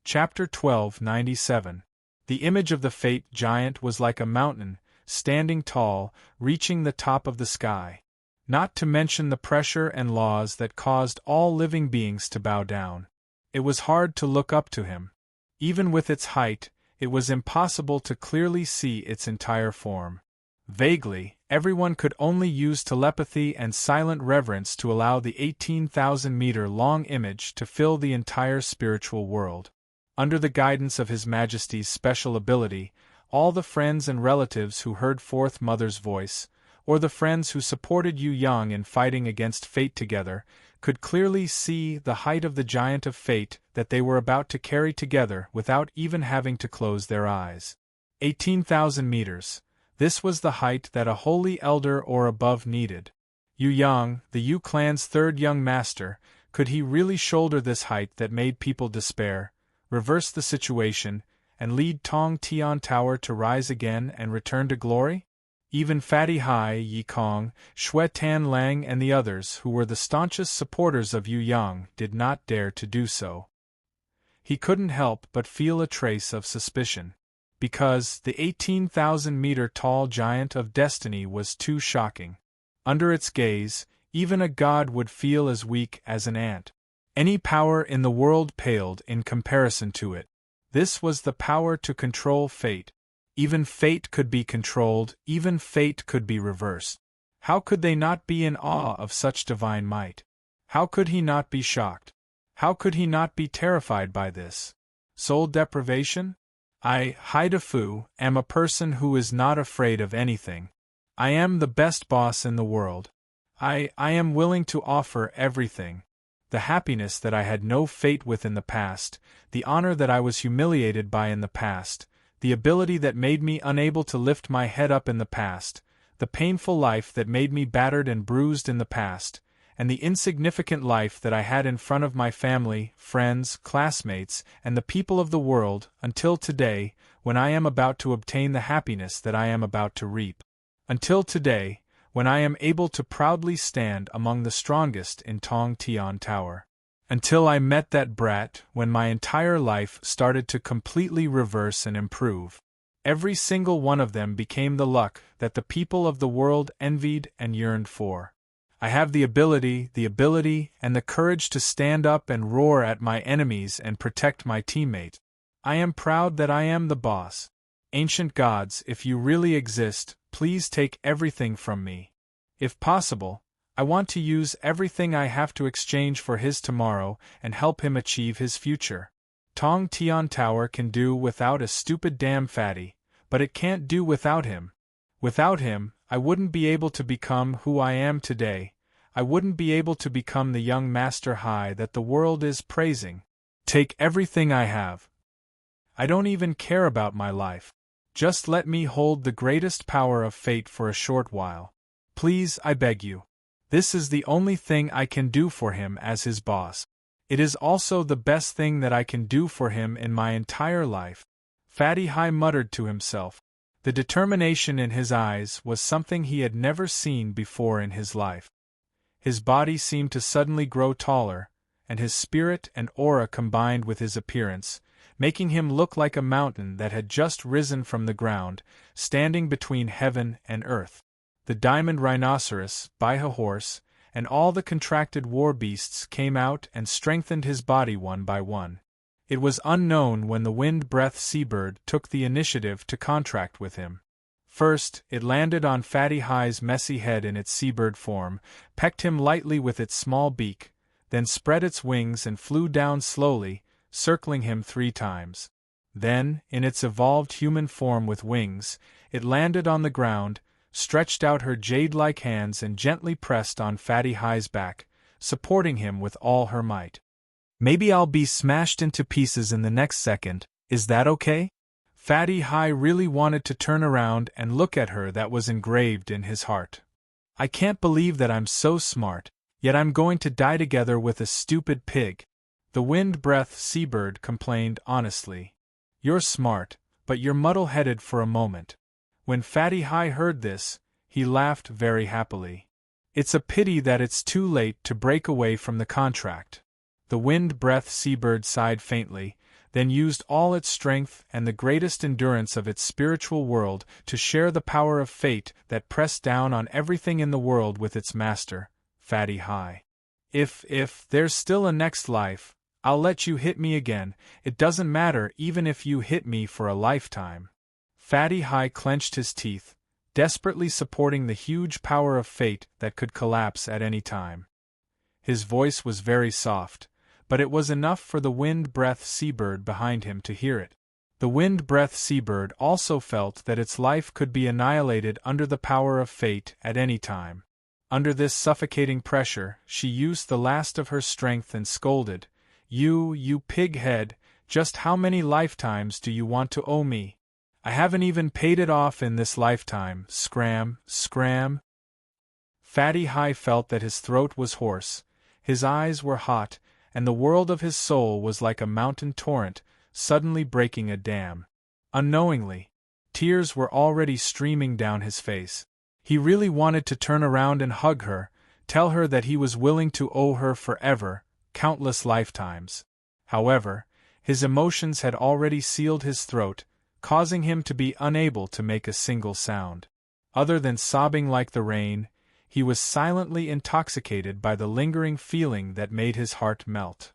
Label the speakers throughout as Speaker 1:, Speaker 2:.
Speaker 1: Chapter 1297. The image of the fate giant was like a mountain, standing tall, reaching the top of the sky. Not to mention the pressure and laws that caused all living beings to bow down. It was hard to look up to him. Even with its height, it was impossible to clearly see its entire form. Vaguely, everyone could only use telepathy and silent reverence to allow the 18,000-meter-long image to fill the entire spiritual world. Under the guidance of His Majesty's special ability, all the friends and relatives who heard forth Mother's voice, or the friends who supported Yu Yang in fighting against fate together, could clearly see the height of the giant of fate that they were about to carry together without even having to close their eyes. 18,000 meters. This was the height that a holy elder or above needed. Yu Yang, the Yu clan's third young master, could he really shoulder this height that made people despair, reverse the situation, and lead Tong Tian Tower to rise again and return to glory? Even Fatty Hai, Yi Kong, Xue Tan Lang and the others who were the staunchest supporters of Yu Yang did not dare to do so. He couldn't help but feel a trace of suspicion. Because the 18,000-meter-tall giant of destiny was too shocking. Under its gaze, even a god would feel as weak as an ant. Any power in the world paled in comparison to it. This was the power to control fate. Even fate could be controlled, even fate could be reversed. How could they not be in awe of such divine might? How could he not be shocked? How could he not be terrified by this? Soul deprivation? I, Haida Fu, am a person who is not afraid of anything. I am the best boss in the world. I am willing to offer everything. The happiness that I had no fate with in the past, the honor that I was humiliated by in the past, the ability that made me unable to lift my head up in the past, the painful life that made me battered and bruised in the past, and the insignificant life that I had in front of my family, friends, classmates, and the people of the world, until today, when I am about to obtain the happiness that I am about to reap. Until today, when I am able to proudly stand among the strongest in Tong Tian Tower. Until I met that brat, when my entire life started to completely reverse and improve. Every single one of them became the luck that the people of the world envied and yearned for. I have the ability, and the courage to stand up and roar at my enemies and protect my teammate. I am proud that I am the boss. Ancient gods, if you really exist, please take everything from me. If possible, I want to use everything I have to exchange for his tomorrow and help him achieve his future. Tong Tian Tower can do without a stupid damn fatty, but it can't do without him. Without him, I wouldn't be able to become who I am today. I wouldn't be able to become the young Master Hai that the world is praising. Take everything I have. I don't even care about my life. Just let me hold the greatest power of fate for a short while. Please, I beg you. This is the only thing I can do for him as his boss. It is also the best thing that I can do for him in my entire life. Fatty Hai muttered to himself. The determination in his eyes was something he had never seen before in his life. His body seemed to suddenly grow taller, and his spirit and aura combined with his appearance, making him look like a mountain that had just risen from the ground, standing between heaven and earth. The diamond rhinoceros, Baiha horse, and all the contracted war beasts came out and strengthened his body one by one. It was unknown when the wind-breath seabird took the initiative to contract with him. First, it landed on Fatty Hai's messy head in its seabird form, pecked him lightly with its small beak, then spread its wings and flew down slowly, circling him 3 times. Then, in its evolved human form with wings, it landed on the ground, stretched out her jade-like hands and gently pressed on Fatty Hai's back, supporting him with all her might. Maybe I'll be smashed into pieces in the next second, is that okay? Fatty Hai really wanted to turn around and look at her. That was engraved in his heart. I can't believe that I'm so smart, yet I'm going to die together with a stupid pig. The wind-breath seabird complained honestly. You're smart, but you're muddle-headed for a moment. When Fatty Hai heard this, he laughed very happily. It's a pity that it's too late to break away from the contract. The wind-breath seabird sighed faintly, then used all its strength and the greatest endurance of its spiritual world to share the power of fate that pressed down on everything in the world with its master, Fatty High. If there's still a next life, I'll let you hit me again, it doesn't matter even if you hit me for a lifetime. Fatty High clenched his teeth, desperately supporting the huge power of fate that could collapse at any time. His voice was very soft, but it was enough for the wind-breath seabird behind him to hear it. The wind-breath seabird also felt that its life could be annihilated under the power of fate at any time. Under this suffocating pressure, she used the last of her strength and scolded, You pig-head, just how many lifetimes do you want to owe me? I haven't even paid it off in this lifetime, scram. Fatty High felt that his throat was hoarse, his eyes were hot, and the world of his soul was like a mountain torrent, suddenly breaking a dam. Unknowingly, tears were already streaming down his face. He really wanted to turn around and hug her, tell her that he was willing to owe her forever, countless lifetimes. However, his emotions had already sealed his throat, causing him to be unable to make a single sound. Other than sobbing like the rain, he was silently intoxicated by the lingering feeling that made his heart melt.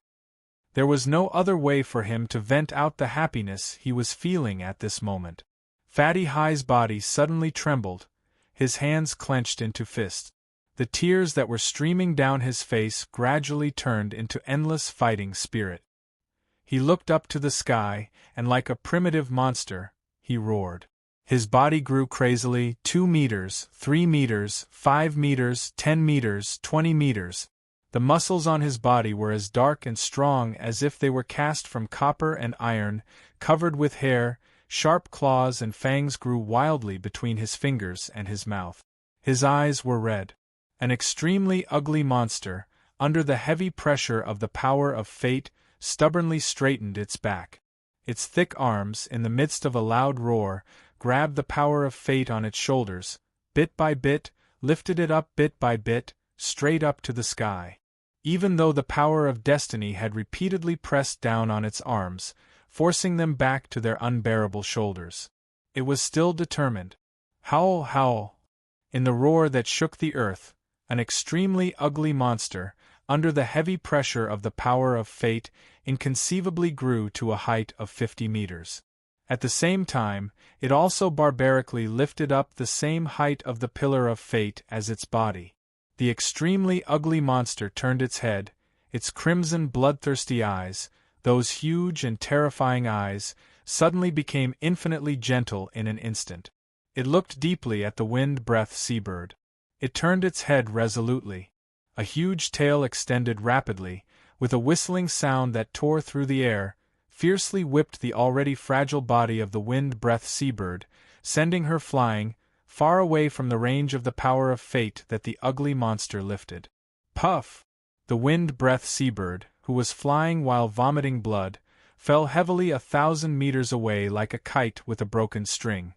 Speaker 1: There was no other way for him to vent out the happiness he was feeling at this moment. Fatty High's body suddenly trembled, his hands clenched into fists. The tears that were streaming down his face gradually turned into endless fighting spirit. He looked up to the sky, and like a primitive monster, he roared. His body grew crazily, 2 meters, 3 meters, 5 meters, 10 meters, 20 meters. The muscles on his body were as dark and strong as if they were cast from copper and iron, covered with hair, sharp claws and fangs grew wildly between his fingers and his mouth. His eyes were red. An extremely ugly monster, under the heavy pressure of the power of fate, stubbornly straightened its back. Its thick arms, in the midst of a loud roar, grabbed the power of fate on its shoulders, bit by bit, lifted it up bit by bit, straight up to the sky. Even though the power of destiny had repeatedly pressed down on its arms, forcing them back to their unbearable shoulders, it was still determined. Howl, howl! In the roar that shook the earth, an extremely ugly monster, under the heavy pressure of the power of fate, inconceivably grew to a height of 50 meters. At the same time, it also barbarically lifted up the same height of the pillar of fate as its body. The extremely ugly monster turned its head, its crimson bloodthirsty eyes, those huge and terrifying eyes, suddenly became infinitely gentle in an instant. It looked deeply at the wind-breath seabird. It turned its head resolutely. A huge tail extended rapidly, with a whistling sound that tore through the air, fiercely whipped the already fragile body of the wind-breath seabird, sending her flying, far away from the range of the power of fate that the ugly monster lifted. Puff! The wind-breath seabird, who was flying while vomiting blood, fell heavily 1,000 meters away like a kite with a broken string.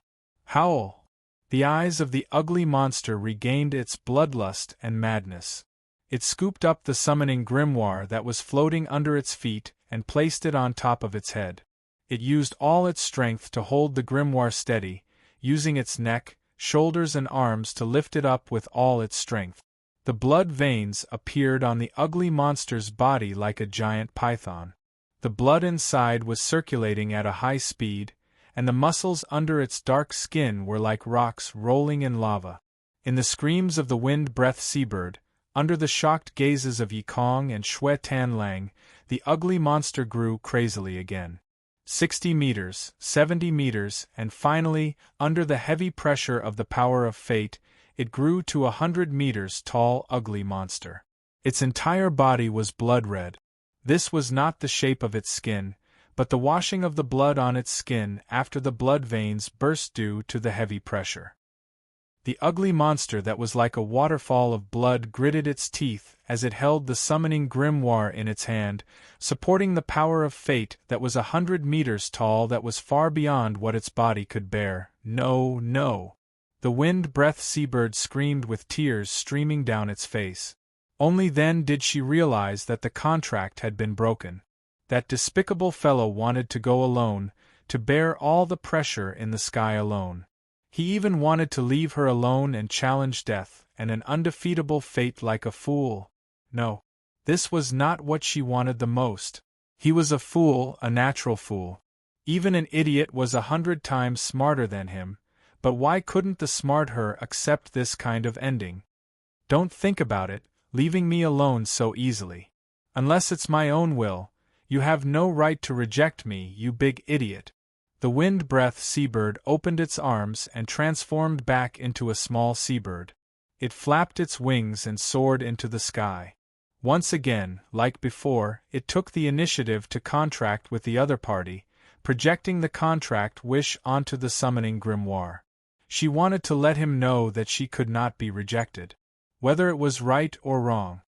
Speaker 1: Howl! The eyes of the ugly monster regained its bloodlust and madness. It scooped up the summoning grimoire that was floating under its feet and placed it on top of its head. It used all its strength to hold the grimoire steady, using its neck, shoulders and arms to lift it up with all its strength. The blood veins appeared on the ugly monster's body like a giant python. The blood inside was circulating at a high speed, and the muscles under its dark skin were like rocks rolling in lava. In the screams of the wind-breath seabird, under the shocked gazes of Yikong and Xue Tan Lang, the ugly monster grew crazily again. 60 meters, 70 meters, and finally, under the heavy pressure of the power of fate, it grew to 100 meters tall ugly monster. Its entire body was blood-red. This was not the shape of its skin, but the washing of the blood on its skin after the blood veins burst due to the heavy pressure. The ugly monster that was like a waterfall of blood gritted its teeth as it held the summoning grimoire in its hand, supporting the power of fate that was 100 meters tall that was far beyond what its body could bear. No, no! The wind-breath seabird screamed with tears streaming down its face. Only then did she realize that the contract had been broken. That despicable fellow wanted to go alone, to bear all the pressure in the sky alone. He even wanted to leave her alone and challenge death and an undefeatable fate like a fool. No. This was not what she wanted the most. He was a fool, a natural fool. Even an idiot was 100 times smarter than him, but why couldn't the smart her accept this kind of ending? Don't think about it, leaving me alone so easily. Unless it's my own will, you have no right to reject me, you big idiot. The wind-breath seabird opened its arms and transformed back into a small seabird. It flapped its wings and soared into the sky. Once again, like before, it took the initiative to contract with the other party, projecting the contract wish onto the summoning grimoire. She wanted to let him know that she could not be rejected. Whether it was right or wrong.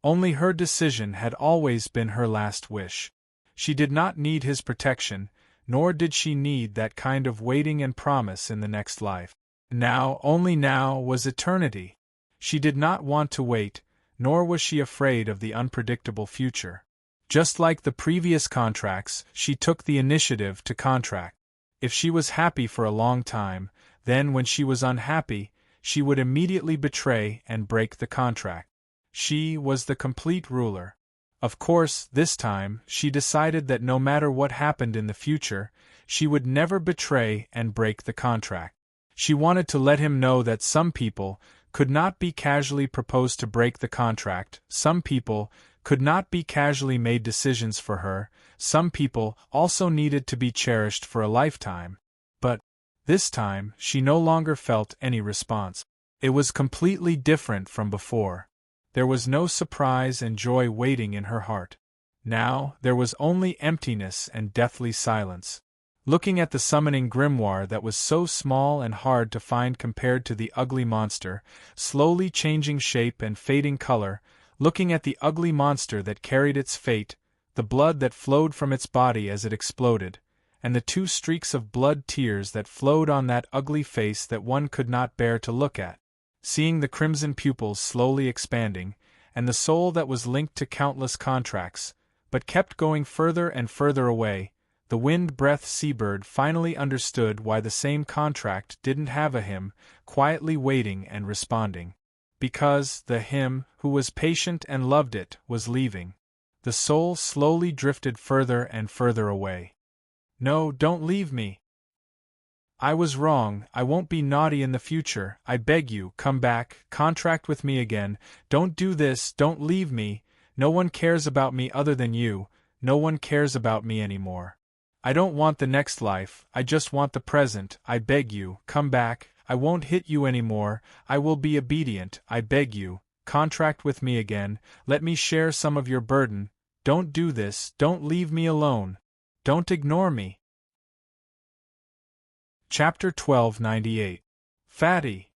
Speaker 1: Only her decision had always been her last wish. She did not need his protection, nor did she need that kind of waiting and promise in the next life. Now, only now, was eternity. She did not want to wait, nor was she afraid of the unpredictable future. Just like the previous contracts, she took the initiative to contract. If she was happy for a long time, then when she was unhappy, she would immediately betray and break the contract. She was the complete ruler. Of course, this time, she decided that no matter what happened in the future, she would never betray and break the contract. She wanted to let him know that some people could not be casually proposed to break the contract, some people could not be casually made decisions for her, some people also needed to be cherished for a lifetime. But, this time, she no longer felt any response. It was completely different from before. There was no surprise and joy waiting in her heart. Now, there was only emptiness and deathly silence. Looking at the summoning grimoire that was so small and hard to find compared to the ugly monster, slowly changing shape and fading color, looking at the ugly monster that carried its fate, the blood that flowed from its body as it exploded, and the 2 streaks of blood tears that flowed on that ugly face that one could not bear to look at. Seeing the crimson pupils slowly expanding, and the soul that was linked to countless contracts, but kept going further and further away, the wind-breath seabird finally understood why the same contract didn't have a him, quietly waiting and responding. Because the him, who was patient and loved it, was leaving. The soul slowly drifted further and further away. No, don't leave me. I was wrong, I won't be naughty in the future, I beg you, come back, contract with me again, don't do this, don't leave me, no one cares about me other than you, no one cares about me anymore. I don't want the next life, I just want the present, I beg you, come back, I won't hit you anymore, I will be obedient, I beg you, contract with me again, let me share some of your burden, don't do this, don't leave me alone, don't ignore me. Chapter 1298. Fatty.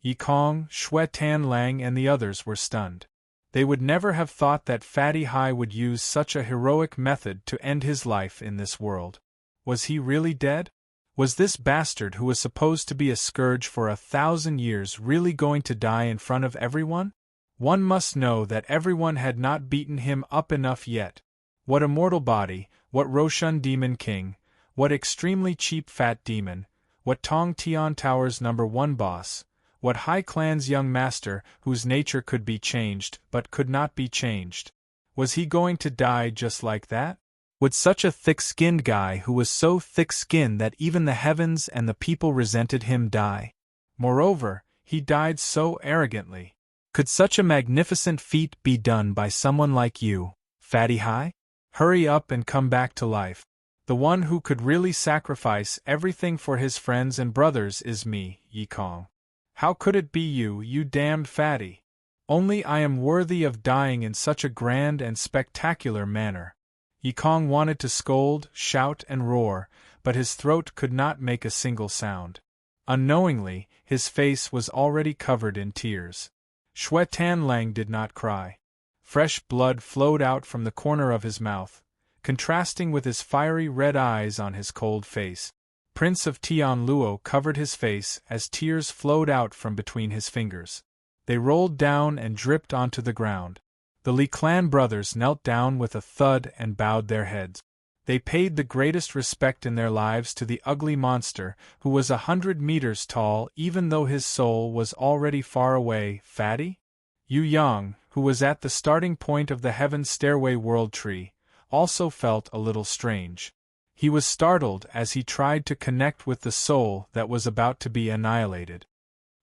Speaker 1: Yikong, Shui Tan Lang and the others were stunned. They would never have thought that Fatty Hai would use such a heroic method to end his life in this world. Was he really dead? Was this bastard who was supposed to be a scourge for 1,000 years really going to die in front of everyone? One must know that everyone had not beaten him up enough yet. What immortal body, what Roshan Demon King, what extremely cheap fat demon, what Tong Tian Tower's #1 boss, what High Clan's young master whose nature could be changed but could not be changed. Was he going to die just like that? Would such a thick-skinned guy who was so thick-skinned that even the heavens and the people resented him die? Moreover, he died so arrogantly. Could such a magnificent feat be done by someone like you, Fatty Hai? Hurry up and come back to life. The one who could really sacrifice everything for his friends and brothers is me, Yikong. How could it be you, you damned fatty? Only I am worthy of dying in such a grand and spectacular manner. Yikong wanted to scold, shout and roar, but his throat could not make a single sound. Unknowingly, his face was already covered in tears. Shui Tan Lang did not cry. Fresh blood flowed out from the corner of his mouth, contrasting with his fiery red eyes on his cold face. Prince of Tian Luo covered his face as tears flowed out from between his fingers. They rolled down and dripped onto the ground. The Li clan brothers knelt down with a thud and bowed their heads. They paid the greatest respect in their lives to the ugly monster, who was 100 meters tall even though his soul was already far away. Fatty? Yu Yang, who was at the starting point of the Heaven Stairway World Tree, also felt a little strange. He was startled as he tried to connect with the soul that was about to be annihilated.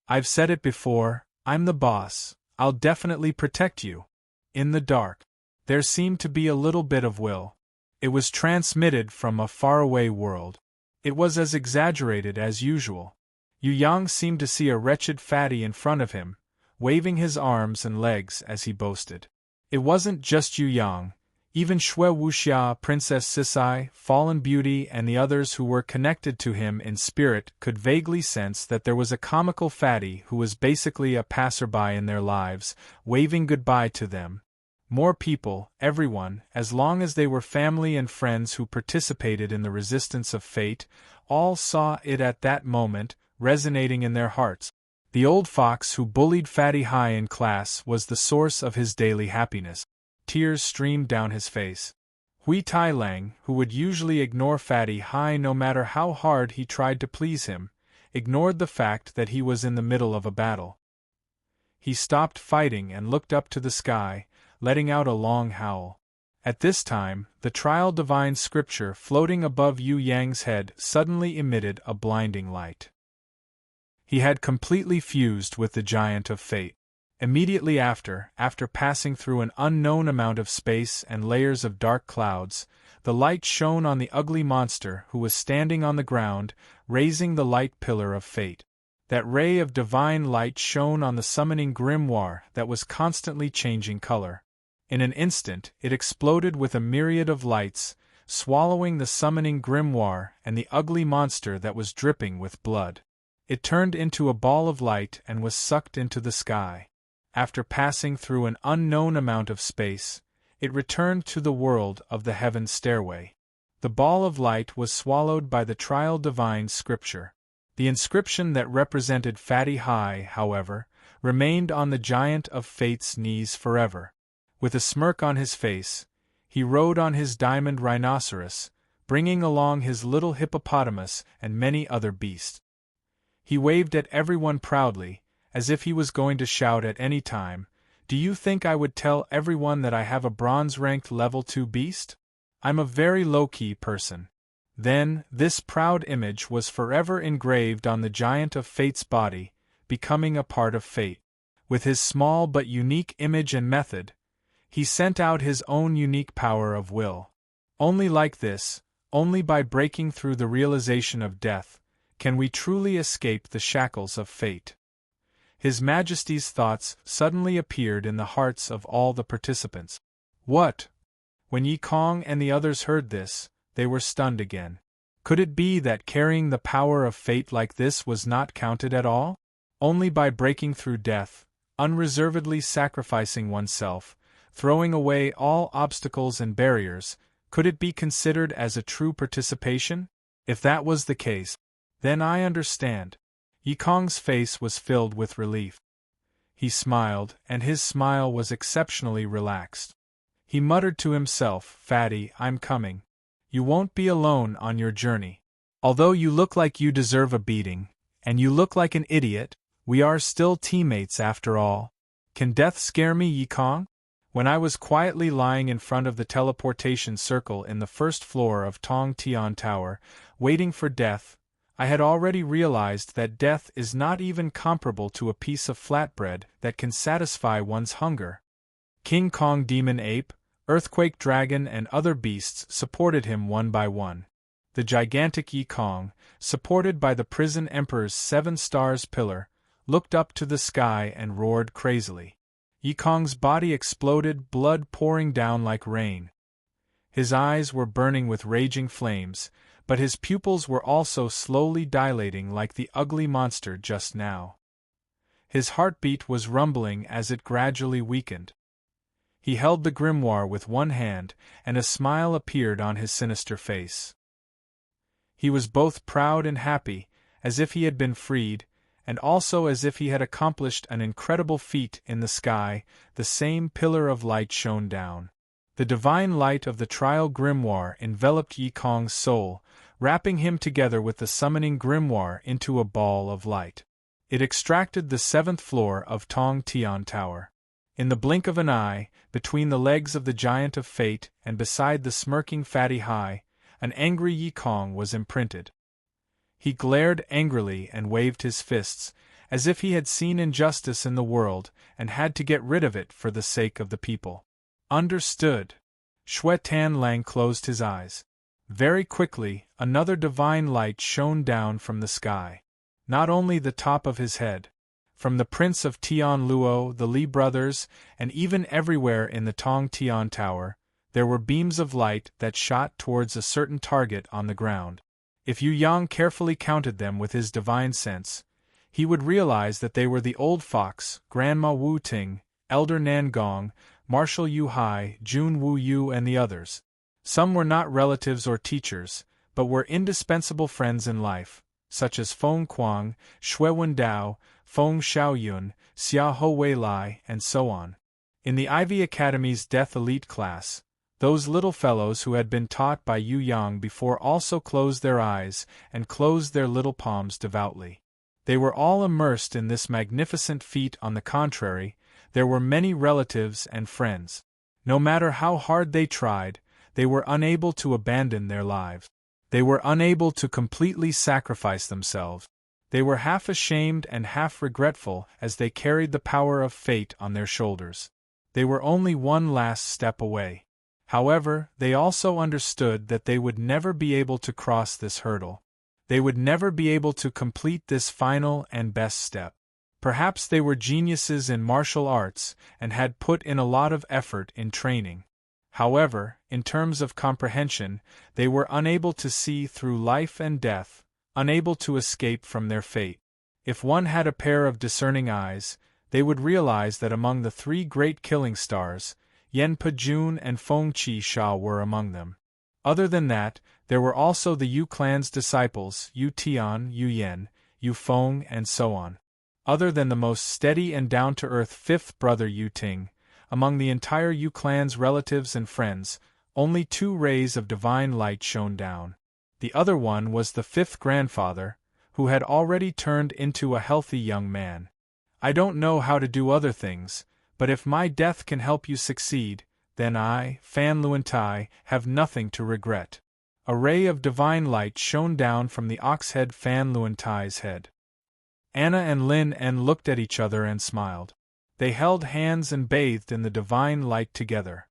Speaker 1: I've said it before, I'm the boss, I'll definitely protect you. In the dark, there seemed to be a little bit of will. It was transmitted from a faraway world. It was as exaggerated as usual. Yu Yang seemed to see a wretched fatty in front of him, waving his arms and legs as he boasted. It wasn't just Yu Yang. Even Shui Wuxia, Princess Sisai, Fallen Beauty and the others who were connected to him in spirit could vaguely sense that there was a comical fatty who was basically a passerby in their lives, waving goodbye to them. More people, everyone, as long as they were family and friends who participated in the resistance of fate, all saw it at that moment, resonating in their hearts. The old fox who bullied Fatty Hai in class was the source of his daily happiness. Tears streamed down his face. Hui Tai Lang, who would usually ignore Fatty Hai no matter how hard he tried to please him, ignored the fact that he was in the middle of a battle. He stopped fighting and looked up to the sky, letting out a long howl. At this time, the trial divine scripture floating above Yu Yang's head suddenly emitted a blinding light. He had completely fused with the giant of fate. Immediately after passing through an unknown amount of space and layers of dark clouds, the light shone on the ugly monster who was standing on the ground, raising the light pillar of fate. That ray of divine light shone on the summoning grimoire that was constantly changing color. In an instant, it exploded with a myriad of lights, swallowing the summoning grimoire and the ugly monster that was dripping with blood. It turned into a ball of light and was sucked into the sky. After passing through an unknown amount of space, it returned to the world of the Heaven Stairway. The ball of light was swallowed by the trial divine scripture. The inscription that represented Fatty Hai, however, remained on the giant of fate's knees forever. With a smirk on his face, he rode on his diamond rhinoceros, bringing along his little hippopotamus and many other beasts. He waved at everyone proudly, as if he was going to shout at any time, "Do you think I would tell everyone that I have a bronze-ranked level 2 beast? I'm a very low-key person." Then, this proud image was forever engraved on the giant of fate's body, becoming a part of fate. With his small but unique image and method, he sent out his own unique power of will. Only like this, only by breaking through the realization of death, can we truly escape the shackles of fate. His Majesty's thoughts suddenly appeared in the hearts of all the participants. What? When Yi Kong and the others heard this, they were stunned again. Could it be that carrying the power of fate like this was not counted at all? Only by breaking through death, unreservedly sacrificing oneself, throwing away all obstacles and barriers, could it be considered as a true participation? If that was the case, then I understand. Yi Kong's face was filled with relief. He smiled, and his smile was exceptionally relaxed. He muttered to himself, "Fatty, I'm coming. You won't be alone on your journey. Although you look like you deserve a beating, and you look like an idiot, we are still teammates after all. Can death scare me, Yi Kong?" When I was quietly lying in front of the teleportation circle in the first floor of Tong Tian Tower, waiting for death, I had already realized that death is not even comparable to a piece of flatbread that can satisfy one's hunger. King Kong Demon Ape, Earthquake Dragon and other beasts supported him one by one. The gigantic Yi Kong, supported by the Prison Emperor's 7 stars pillar, looked up to the sky and roared crazily. Yi Kong's body exploded, blood pouring down like rain. His eyes were burning with raging flames, but his pupils were also slowly dilating like the ugly monster just now. His heartbeat was rumbling as it gradually weakened. He held the grimoire with one hand, and a smile appeared on his sinister face. He was both proud and happy, as if he had been freed, and also as if he had accomplished an incredible feat in the sky, the same pillar of light shone down. The divine light of the trial grimoire enveloped Yi Kong's soul, wrapping him together with the summoning grimoire into a ball of light. It extracted the 7th floor of Tong Tian Tower. In the blink of an eye, between the legs of the Giant of Fate and beside the smirking Fatty Hai, an angry Yi Kong was imprinted. He glared angrily and waved his fists, as if he had seen injustice in the world and had to get rid of it for the sake of the people. Understood. Xue Tanlang closed his eyes. Very quickly, another divine light shone down from the sky. Not only the top of his head. From the Prince of Tian Luo, the Li brothers, and even everywhere in the Tong Tian Tower, there were beams of light that shot towards a certain target on the ground. If Yu Yang carefully counted them with his divine sense, he would realize that they were the Old Fox, Grandma Wu Ting, Elder Nan Gong, Marshal Yu Hai, Jun Wu Yu and the others. Some were not relatives or teachers, but were indispensable friends in life, such as Feng Kuang, Xue Wendao, Feng Xiaoyun, Xia Ho Wei Lai, and so on. In the Ivy Academy's Death Elite class, those little fellows who had been taught by Yu Yang before also closed their eyes and closed their little palms devoutly. They were all immersed in this magnificent feat. On the contrary, there were many relatives and friends. No matter how hard they tried, they were unable to abandon their lives. They were unable to completely sacrifice themselves. They were half ashamed and half regretful as they carried the power of fate on their shoulders. They were only one last step away. However, they also understood that they would never be able to cross this hurdle. They would never be able to complete this final and best step. Perhaps they were geniuses in martial arts and had put in a lot of effort in training. However, in terms of comprehension, they were unable to see through life and death, unable to escape from their fate. If one had a pair of discerning eyes, they would realize that among the 3 great killing stars, Yen Pejun and Feng Qi Sha were among them. Other than that, there were also the Yu clan's disciples, Yu Tian, Yu Yen, Yu Feng, and so on. Other than the most steady and down-to-earth 5th brother Yu Ting, among the entire Yu clan's relatives and friends, only 2 rays of divine light shone down. The other one was the 5th grandfather, who had already turned into a healthy young man. I don't know how to do other things, but if my death can help you succeed, then I, Fan Luantai, have nothing to regret. A ray of divine light shone down from the ox-head Fan Luantai's head. Anna and Lin En looked at each other and smiled. They held hands and bathed in the divine light together.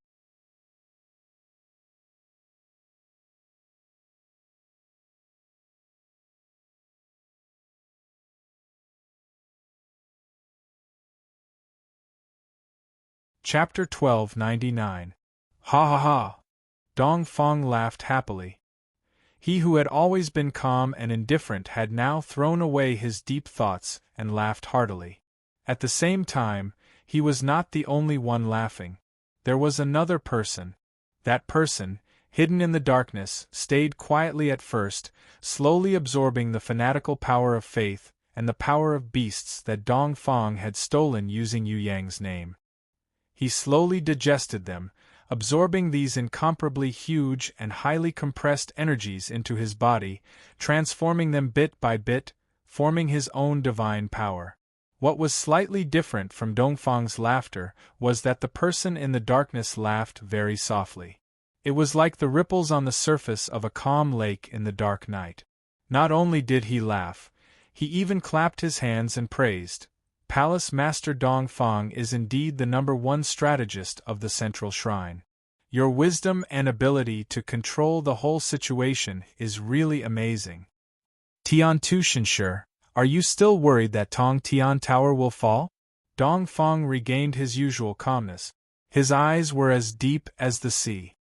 Speaker 1: Chapter 1299. Ha ha ha! Dong Feng laughed happily. He who had always been calm and indifferent had now thrown away his deep thoughts and laughed heartily. At the same time, he was not the only one laughing. There was another person. That person, hidden in the darkness, stayed quietly at first, slowly absorbing the fanatical power of faith and the power of beasts that Dong Feng had stolen using Yu Yang's name. He slowly digested them, absorbing these incomparably huge and highly compressed energies into his body, transforming them bit by bit, forming his own divine power. What was slightly different from Dongfang's laughter was that the person in the darkness laughed very softly. It was like the ripples on the surface of a calm lake in the dark night. Not only did he laugh, he even clapped his hands and praised. Palace Master Dongfang is indeed the #1 strategist of the Central Shrine. Your wisdom and ability to control the whole situation is really amazing. Tian Tushenshi, are you still worried that Tong Tian Tower will fall? Dongfang regained his usual calmness. His eyes were as deep as the sea.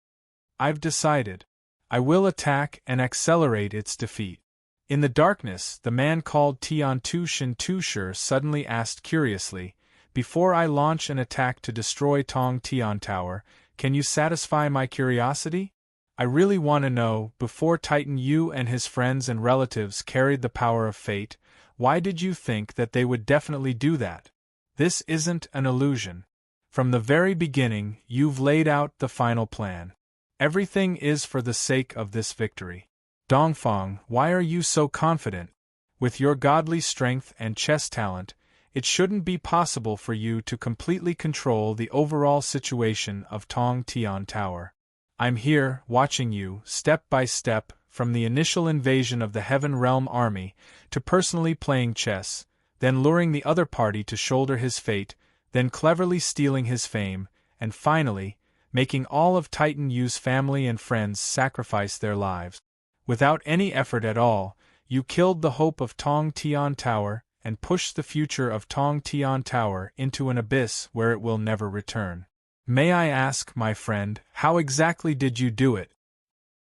Speaker 1: I've decided. I will attack and accelerate its defeat. In the darkness, the man called Tian Tushenshi suddenly asked curiously, before I launch an attack to destroy Tong Tian Tower, can you satisfy my curiosity? I really want to know, before Titan Yu and his friends and relatives carried the power of fate, Why did you think that they would definitely do that? This isn't an illusion. From the very beginning, you've laid out the final plan. Everything is for the sake of this victory. Dongfang, why are you so confident? With your godly strength and chess talent, it shouldn't be possible for you to completely control the overall situation of Tong Tian Tower. I'm here, watching you, step by step, from the initial invasion of the Heaven Realm army, to personally playing chess, then luring the other party to shoulder his fate, then cleverly stealing his fame, and finally, making all of Titan Yu's family and friends sacrifice their lives. Without any effort at all, you killed the hope of Tong Tian Tower, and pushed the future of Tong Tian Tower into an abyss where it will never return. May I ask, my friend, how exactly did you do it?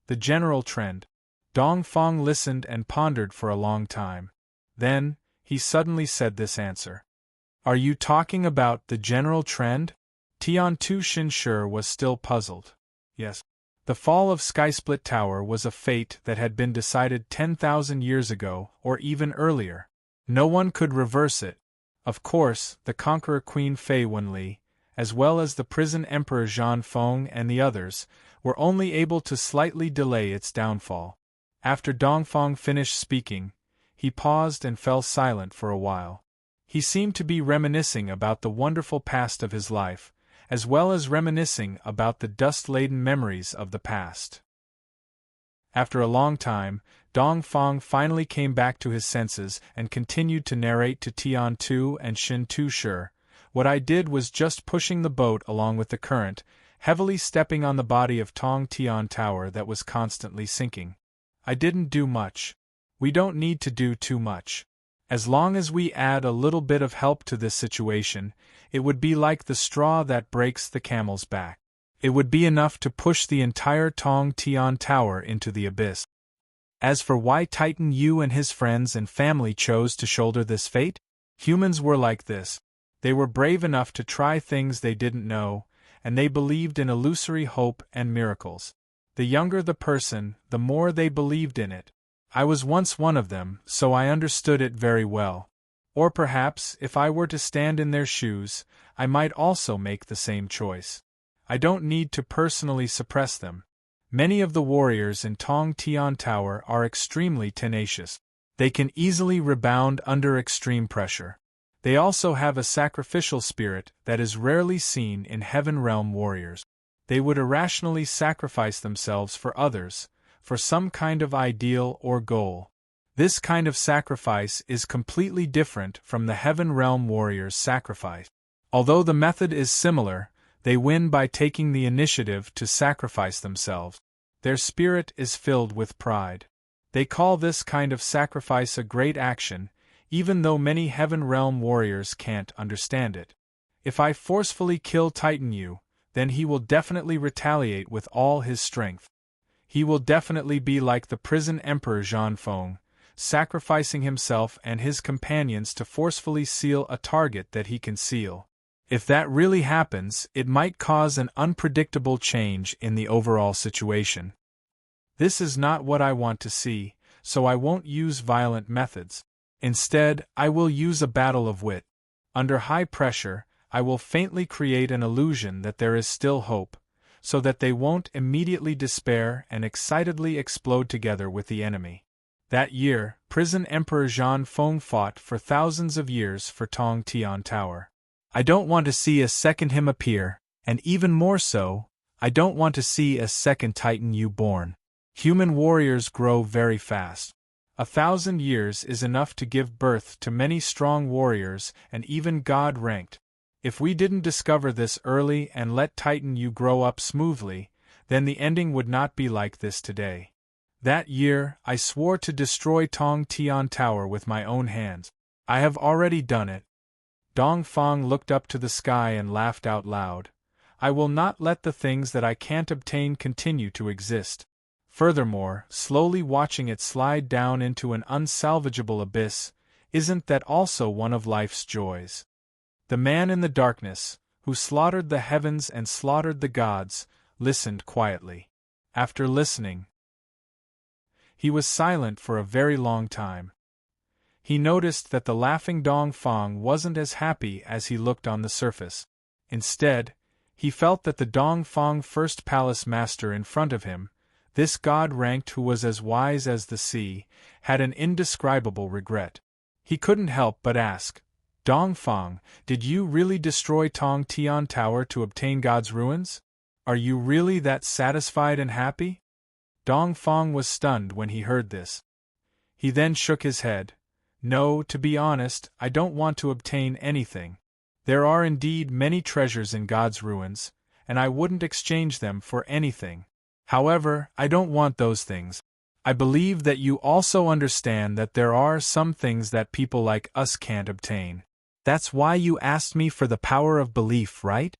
Speaker 1: The general trend. Dongfang listened and pondered for a long time. Then, he suddenly said this answer. Are you talking about the general trend? Tiantu Shinshur was still puzzled. Yes. The fall of Skysplit Tower was a fate that had been decided 10,000 years ago, or even earlier. No one could reverse it. Of course, the conqueror Queen Fei Wenli, as well as the prison Emperor Zhan Feng and the others, were only able to slightly delay its downfall. After Dongfang finished speaking, he paused and fell silent for a while. He seemed to be reminiscing about the wonderful past of his life, as well as reminiscing about the dust-laden memories of the past. After a long time, Dongfang finally came back to his senses and continued to narrate to Tiantu and Shin-Tu Shi. What I did was just pushing the boat along with the current, heavily stepping on the body of Tong Tian Tower that was constantly sinking. I didn't do much. We don't need to do too much. As long as we add a little bit of help to this situation, it would be like the straw that breaks the camel's back. It would be enough to push the entire Tong Tian Tower into the abyss. As for why Titan Yu and his friends and family chose to shoulder this fate, humans were like this. They were brave enough to try things they didn't know, and they believed in illusory hope and miracles. The younger the person, the more they believed in it. I was once one of them, so I understood it very well. Or perhaps, if I were to stand in their shoes, I might also make the same choice. I don't need to personally suppress them. Many of the warriors in Tong Tian Tower are extremely tenacious. They can easily rebound under extreme pressure. They also have a sacrificial spirit that is rarely seen in Heaven Realm warriors. They would irrationally sacrifice themselves for others, for some kind of ideal or goal. This kind of sacrifice is completely different from the Heaven Realm warrior's sacrifice. Although the method is similar, they win by taking the initiative to sacrifice themselves. Their spirit is filled with pride. They call this kind of sacrifice a great action, even though many Heaven Realm warriors can't understand it. If I forcefully kill Titan Yu, then he will definitely retaliate with all his strength. He will definitely be like the prison Emperor Zhan Feng, sacrificing himself and his companions to forcefully seal a target that he can seal. If that really happens, it might cause an unpredictable change in the overall situation. This is not what I want to see, so I won't use violent methods. Instead, I will use a battle of wit. Under high pressure, I will faintly create an illusion that there is still hope, so that they won't immediately despair and excitedly explode together with the enemy. That year, prison Emperor Zhan Feng fought for thousands of years for Tong Tian Tower. I don't want to see a second him appear, and even more so, I don't want to see a second Titan Yu born. Human warriors grow very fast. 1,000 years is enough to give birth to many strong warriors and even God-ranked. If we didn't discover this early and let Titan Yu grow up smoothly, then the ending would not be like this today. That year, I swore to destroy Tong Tian Tower with my own hands. I have already done it. Dongfang looked up to the sky and laughed out loud. I will not let the things that I can't obtain continue to exist. Furthermore, slowly watching it slide down into an unsalvageable abyss, isn't that also one of life's joys? The man in the darkness, who slaughtered the heavens and slaughtered the gods, listened quietly. After listening, he was silent for a very long time. He noticed that the laughing Dong Fang wasn't as happy as he looked on the surface. Instead, he felt that the Dong Fang first palace master in front of him, this god-ranked who was as wise as the sea, had an indescribable regret. He couldn't help but ask, Dong Fang, did you really destroy Tong Tian Tower to obtain God's ruins? Are you really that satisfied and happy? Dong Fang was stunned when he heard this. He then shook his head. No, to be honest, I don't want to obtain anything. There are indeed many treasures in God's ruins, and I wouldn't exchange them for anything. However, I don't want those things. I believe that you also understand that there are some things that people like us can't obtain. That's why you asked me for the power of belief, right?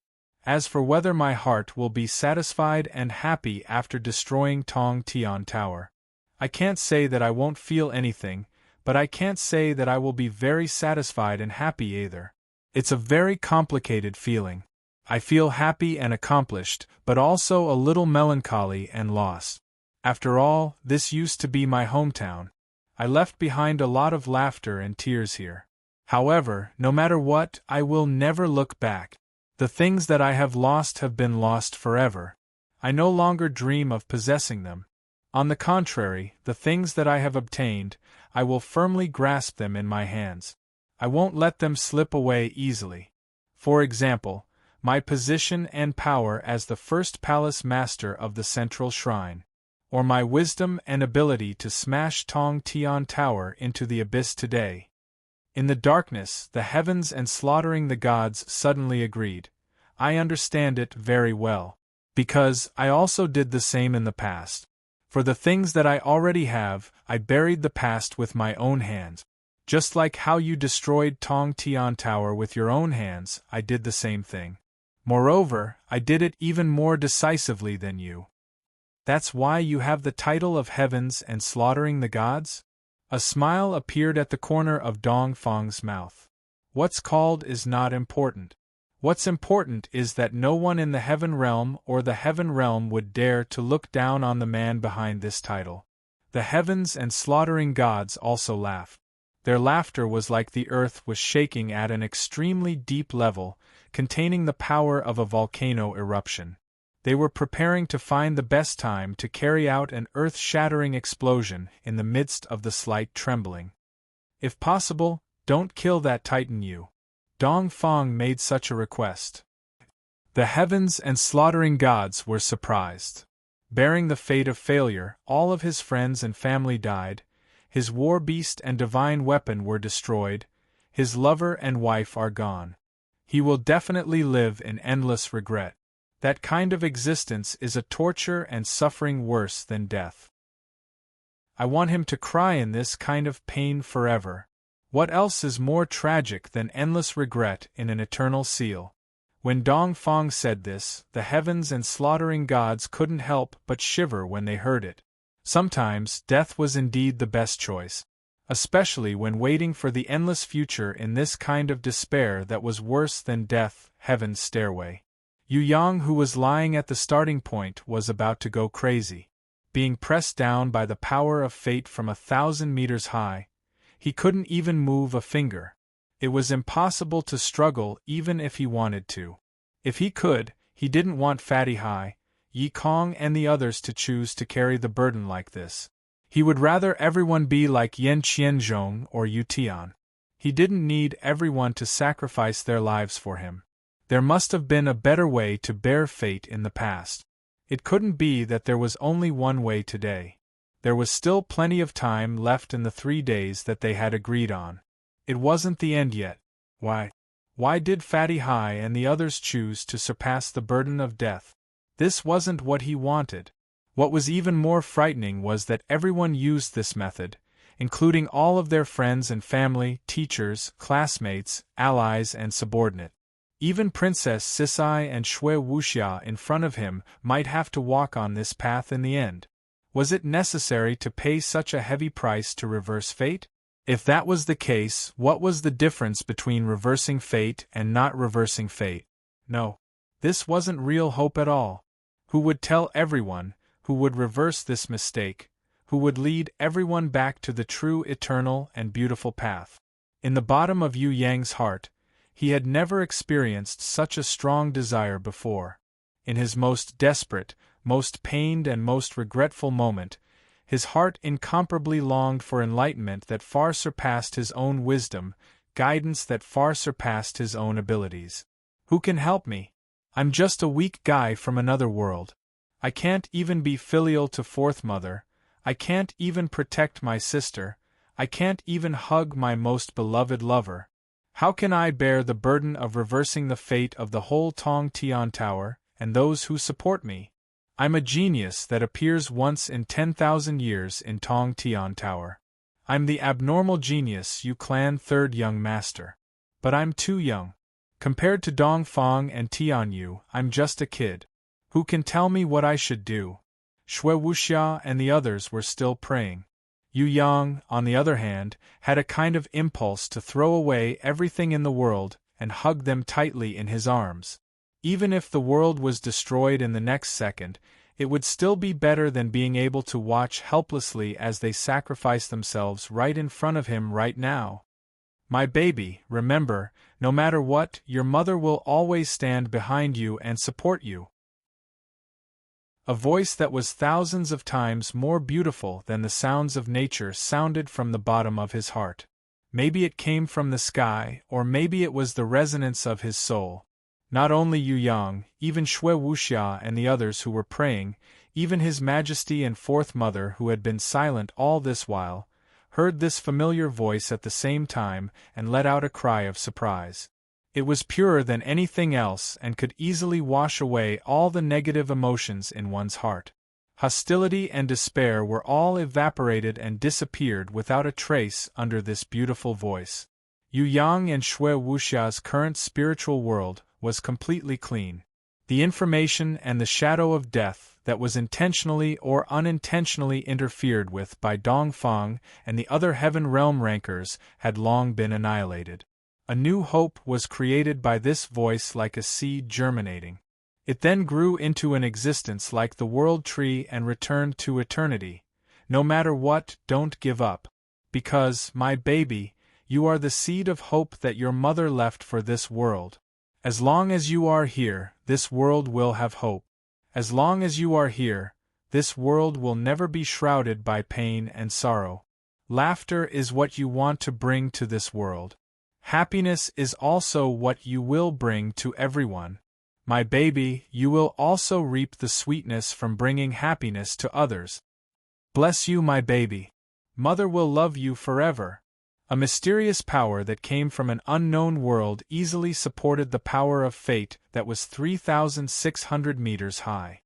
Speaker 1: As for whether my heart will be satisfied and happy after destroying Tong Tian Tower, I can't say that I won't feel anything, but I can't say that I will be very satisfied and happy either. It's a very complicated feeling. I feel happy and accomplished, but also a little melancholy and lost. After all, this used to be my hometown. I left behind a lot of laughter and tears here. However, no matter what, I will never look back. The things that I have lost have been lost forever. I no longer dream of possessing them. On the contrary, the things that I have obtained, I will firmly grasp them in my hands. I won't let them slip away easily. For example, my position and power as the first palace master of the central shrine, or my wisdom and ability to smash Tong Tian Tower into the abyss today. In the darkness, the heavens and slaughtering the gods suddenly agreed. I understand it very well. Because I also did the same in the past. For the things that I already have, I buried the past with my own hands. Just like how you destroyed Tong Tian Tower with your own hands, I did the same thing. Moreover, I did it even more decisively than you. That's why you have the title of heavens and slaughtering the gods? A smile appeared at the corner of Dong Fang's mouth. What's called is not important. What's important is that no one in the heaven realm or the heaven realm would dare to look down on the man behind this title. The heavens and slaughtering gods also laughed. Their laughter was like the earth was shaking at an extremely deep level, containing the power of a volcano eruption. They were preparing to find the best time to carry out an earth-shattering explosion in the midst of the slight trembling. If possible, don't kill that titan you. Dong Fang made such a request. The heavens and slaughtering gods were surprised. Bearing the fate of failure, all of his friends and family died, his war beast and divine weapon were destroyed, his lover and wife are gone. He will definitely live in endless regret. That kind of existence is a torture and suffering worse than death. I want him to cry in this kind of pain forever. What else is more tragic than endless regret in an eternal seal? When Dong Fang said this, the heavens and slaughtering gods couldn't help but shiver when they heard it. Sometimes, death was indeed the best choice, especially when waiting for the endless future in this kind of despair that was worse than death, heaven's stairway. Yu Yang, who was lying at the starting point, was about to go crazy. Being pressed down by the power of fate from 1,000 meters high, he couldn't even move a finger. It was impossible to struggle even if he wanted to. If he could, he didn't want Fatty Hai, Yi Kong and the others to choose to carry the burden like this. He would rather everyone be like Yan Qianzhong or Yu Tian. He didn't need everyone to sacrifice their lives for him. There must have been a better way to bear fate in the past. It couldn't be that there was only one way today. There was still plenty of time left in the 3 days that they had agreed on. It wasn't the end yet. Why? Why did Fatty Hai and the others choose to surpass the burden of death? This wasn't what he wanted. What was even more frightening was that everyone used this method, including all of their friends and family, teachers, classmates, allies and subordinate. Even Princess Sisai and Shui Wuxia in front of him might have to walk on this path in the end. Was it necessary to pay such a heavy price to reverse fate? If that was the case, what was the difference between reversing fate and not reversing fate? No. This wasn't real hope at all. Who would tell everyone? Who would reverse this mistake? who would lead everyone back to the true eternal and beautiful path. In the bottom of Yu Yang's heart, he had never experienced such a strong desire before. In his most desperate, most pained and most regretful moment, his heart incomparably longed for enlightenment that far surpassed his own wisdom, guidance that far surpassed his own abilities. Who can help me? I'm just a weak guy from another world. I can't even be filial to Fourth Mother, I can't even protect my sister, I can't even hug my most beloved lover. How can I bear the burden of reversing the fate of the whole Tong Tian Tower, and those who support me? I'm a genius that appears once in 10,000 years in Tong Tian Tower. I'm the abnormal genius Yu Clan third young master. But I'm too young. Compared to Dong Feng and Tian Yu, I'm just a kid. Who can tell me what I should do? Shui Wuxia and the others were still praying. Yu Yang, on the other hand, had a kind of impulse to throw away everything in the world and hug them tightly in his arms. Even if the world was destroyed in the next second, it would still be better than being able to watch helplessly as they sacrifice themselves right in front of him right now. My baby, remember, no matter what, your mother will always stand behind you and support you. A voice that was thousands of times more beautiful than the sounds of nature sounded from the bottom of his heart. Maybe it came from the sky, or maybe it was the resonance of his soul. Not only Yu Yang, even Shui Wuxia and the others who were praying, even His Majesty and Fourth Mother who had been silent all this while, heard this familiar voice at the same time and let out a cry of surprise. It was purer than anything else and could easily wash away all the negative emotions in one's heart. Hostility and despair were all evaporated and disappeared without a trace under this beautiful voice. Yu Yang and Shui Wuxia's current spiritual world was completely clean. The information and the shadow of death that was intentionally or unintentionally interfered with by Dong Feng and the other heaven realm rankers had long been annihilated. A new hope was created by this voice like a seed germinating. It then grew into an existence like the world tree and returned to eternity. No matter what, don't give up. Because, my baby, you are the seed of hope that your mother left for this world. As long as you are here, this world will have hope. As long as you are here, this world will never be shrouded by pain and sorrow. Laughter is what you want to bring to this world. Happiness is also what you will bring to everyone. My baby, you will also reap the sweetness from bringing happiness to others. Bless you, my baby. Mother will love you forever. A mysterious power that came from an unknown world easily supported the power of fate that was 3,600 meters high.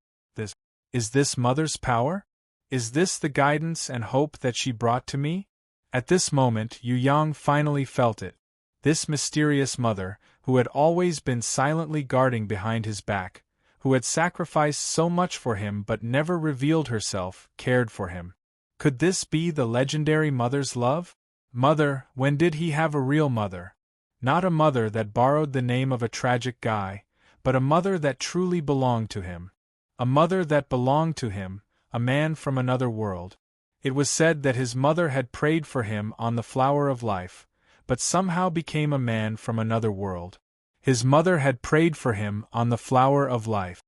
Speaker 1: Is this Mother's power? Is this the guidance and hope that she brought to me? At this moment, Yu Yang finally felt it. This mysterious mother, who had always been silently guarding behind his back, who had sacrificed so much for him but never revealed herself, cared for him. Could this be the legendary mother's love? Mother, when did he have a real mother? Not a mother that borrowed the name of a tragic guy, but a mother that truly belonged to him. A mother that belonged to him, a man from another world. It was said that his mother had prayed for him on the flower of life, but somehow became a man from another world. His mother had prayed for him on the flower of life.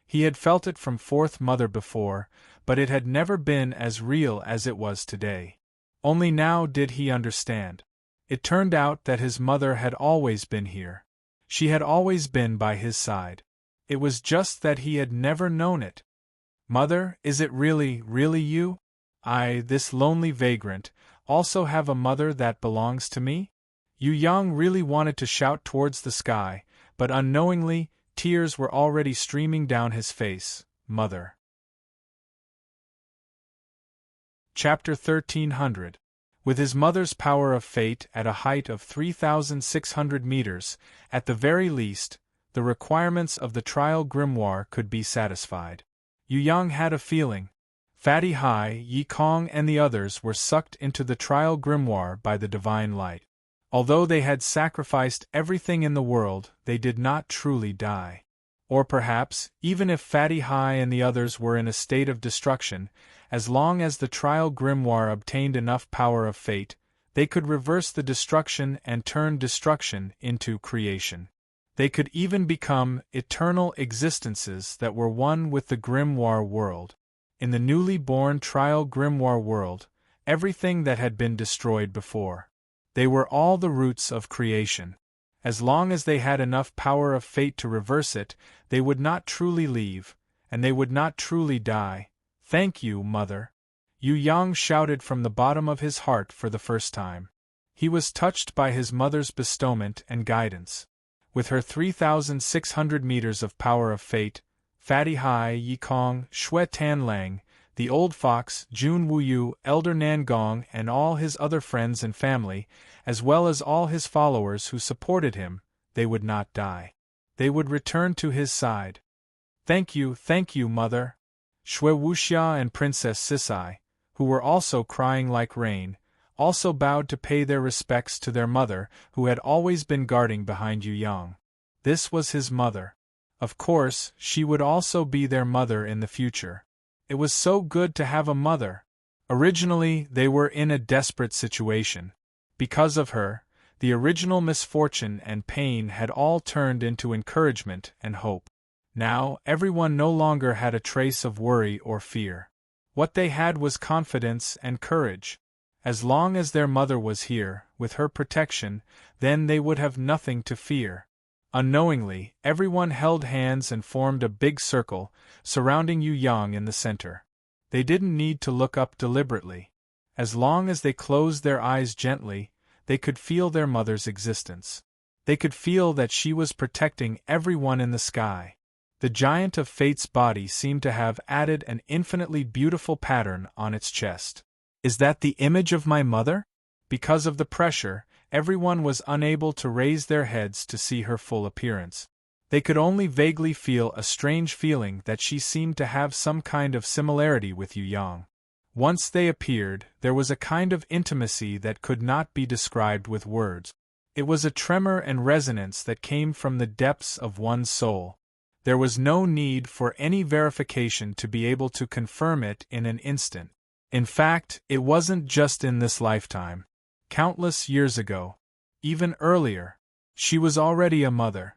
Speaker 1: He had felt it from Fourth Mother before, but it had never been as real as it was today. Only now did he understand. It turned out that his mother had always been here. She had always been by his side. It was just that he had never known it. Mother, is it really you? I, this lonely vagrant, also have a mother that belongs to me? Yu Yang really wanted to shout towards the sky, but unknowingly, tears were already streaming down his face. Mother. Chapter 1300. With his mother's power of fate at a height of 3,600 meters, at the very least, the requirements of the trial grimoire could be satisfied. Yu Yang had a feeling. Fatty Hai, Yi Kong and the others were sucked into the trial grimoire by the divine light. Although they had sacrificed everything in the world, they did not truly die. Or perhaps, even if Fatty Hai and the others were in a state of destruction, As long as the trial grimoire obtained enough power of fate, they could reverse the destruction and turn destruction into creation. They could even become eternal existences that were one with the grimoire world. In the newly born trial grimoire world, everything that had been destroyed before. They were all the roots of creation. As long as they had enough power of fate to reverse it, they would not truly leave, and they would not truly die. Thank you, Mother. Yu Yang shouted from the bottom of his heart for the first time. He was touched by his mother's bestowment and guidance. With her 3,600 meters of power of fate, Fatty Hai Yikong, Shui Tanlang, the old fox, Jun Wuyu, Elder Nangong, and all his other friends and family, as well as all his followers who supported him, they would not die. They would return to his side. Thank you, Mother. Shui Wuxia and Princess Sisai, who were also crying like rain, also bowed to pay their respects to their mother, who had always been guarding behind Yu Yang. This was his mother. Of course, she would also be their mother in the future. It was so good to have a mother. Originally, they were in a desperate situation. Because of her, the original misfortune and pain had all turned into encouragement and hope. Now, everyone no longer had a trace of worry or fear. What they had was confidence and courage. As long as their mother was here, with her protection, then they would have nothing to fear. Unknowingly, everyone held hands and formed a big circle, surrounding Yu Yang in the center. They didn't need to look up deliberately. As long as they closed their eyes gently, they could feel their mother's existence. They could feel that she was protecting everyone in the sky. The giant of fate's body seemed to have added an infinitely beautiful pattern on its chest. Is that the image of my mother? Because of the pressure, everyone was unable to raise their heads to see her full appearance. They could only vaguely feel a strange feeling that she seemed to have some kind of similarity with Yu Yang. Once they appeared, there was a kind of intimacy that could not be described with words. It was a tremor and resonance that came from the depths of one's soul. There was no need for any verification to be able to confirm it in an instant. In fact, it wasn't just in this lifetime. Countless years ago, even earlier, she was already a mother.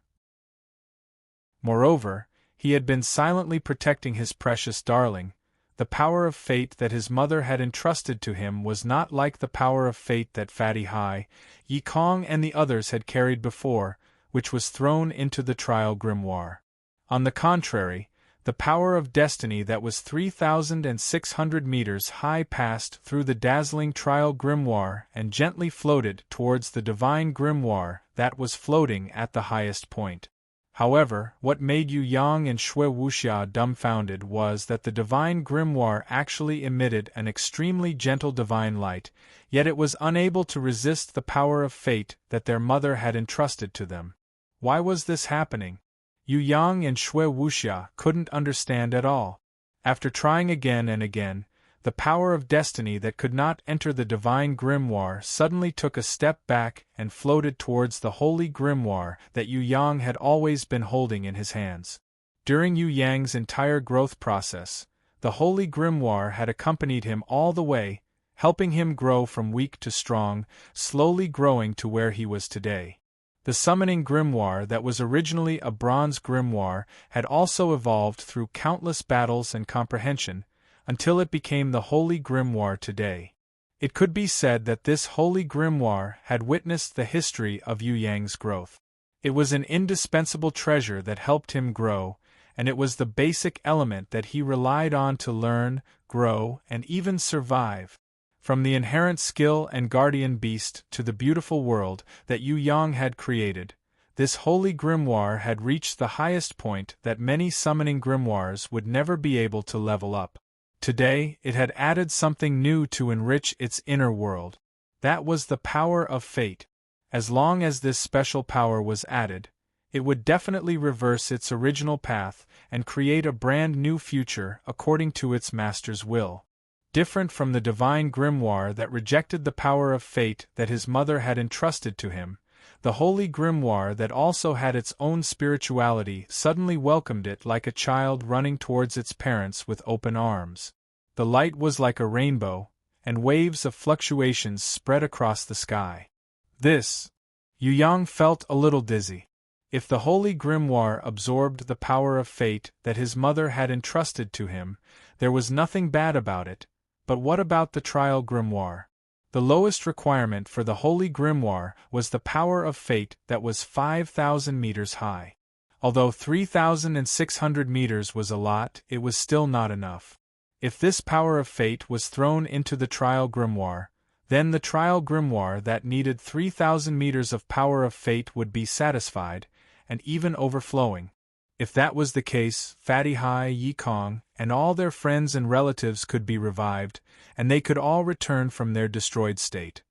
Speaker 1: Moreover, he had been silently protecting his precious darling. The power of fate that his mother had entrusted to him was not like the power of fate that Fatty Hai, Yikong and the others had carried before, which was thrown into the trial grimoire. On the contrary, the power of destiny that was 3,600 meters high passed through the dazzling trial grimoire and gently floated towards the divine grimoire that was floating at the highest point. However, what made Yu Yang and Shui Wuxia dumbfounded was that the divine grimoire actually emitted an extremely gentle divine light, yet it was unable to resist the power of fate that their mother had entrusted to them. Why was this happening? Yu Yang and Shui Wuxia couldn't understand at all. After trying again and again, the power of destiny that could not enter the divine grimoire suddenly took a step back and floated towards the holy grimoire that Yu Yang had always been holding in his hands. During Yu Yang's entire growth process, the holy grimoire had accompanied him all the way, helping him grow from weak to strong, slowly growing to where he was today. The summoning grimoire that was originally a bronze grimoire had also evolved through countless battles and comprehension, until it became the holy grimoire today. It could be said that this holy grimoire had witnessed the history of Yu Yang's growth. It was an indispensable treasure that helped him grow, and it was the basic element that he relied on to learn, grow, and even survive. From the inherent skill and guardian beast to the beautiful world that Yu Yang had created, this holy grimoire had reached the highest point that many summoning grimoires would never be able to level up. Today, it had added something new to enrich its inner world. That was the power of fate. As long as this special power was added, it would definitely reverse its original path and create a brand new future according to its master's will. Different from the divine grimoire that rejected the power of fate that his mother had entrusted to him, the holy grimoire that also had its own spirituality suddenly welcomed it like a child running towards its parents with open arms. The light was like a rainbow, and waves of fluctuations spread across the sky. Yu Yang felt a little dizzy. If the holy grimoire absorbed the power of fate that his mother had entrusted to him, there was nothing bad about it, but what about the trial grimoire? The lowest requirement for the holy grimoire was the power of fate that was 5,000 meters high. Although 3,600 meters was a lot, it was still not enough. If this power of fate was thrown into the trial grimoire, then the trial grimoire that needed 3,000 meters of power of fate would be satisfied, and even overflowing. If that was the case, Fatty Hai, Yi Kong, and all their friends and relatives could be revived, and they could all return from their destroyed state.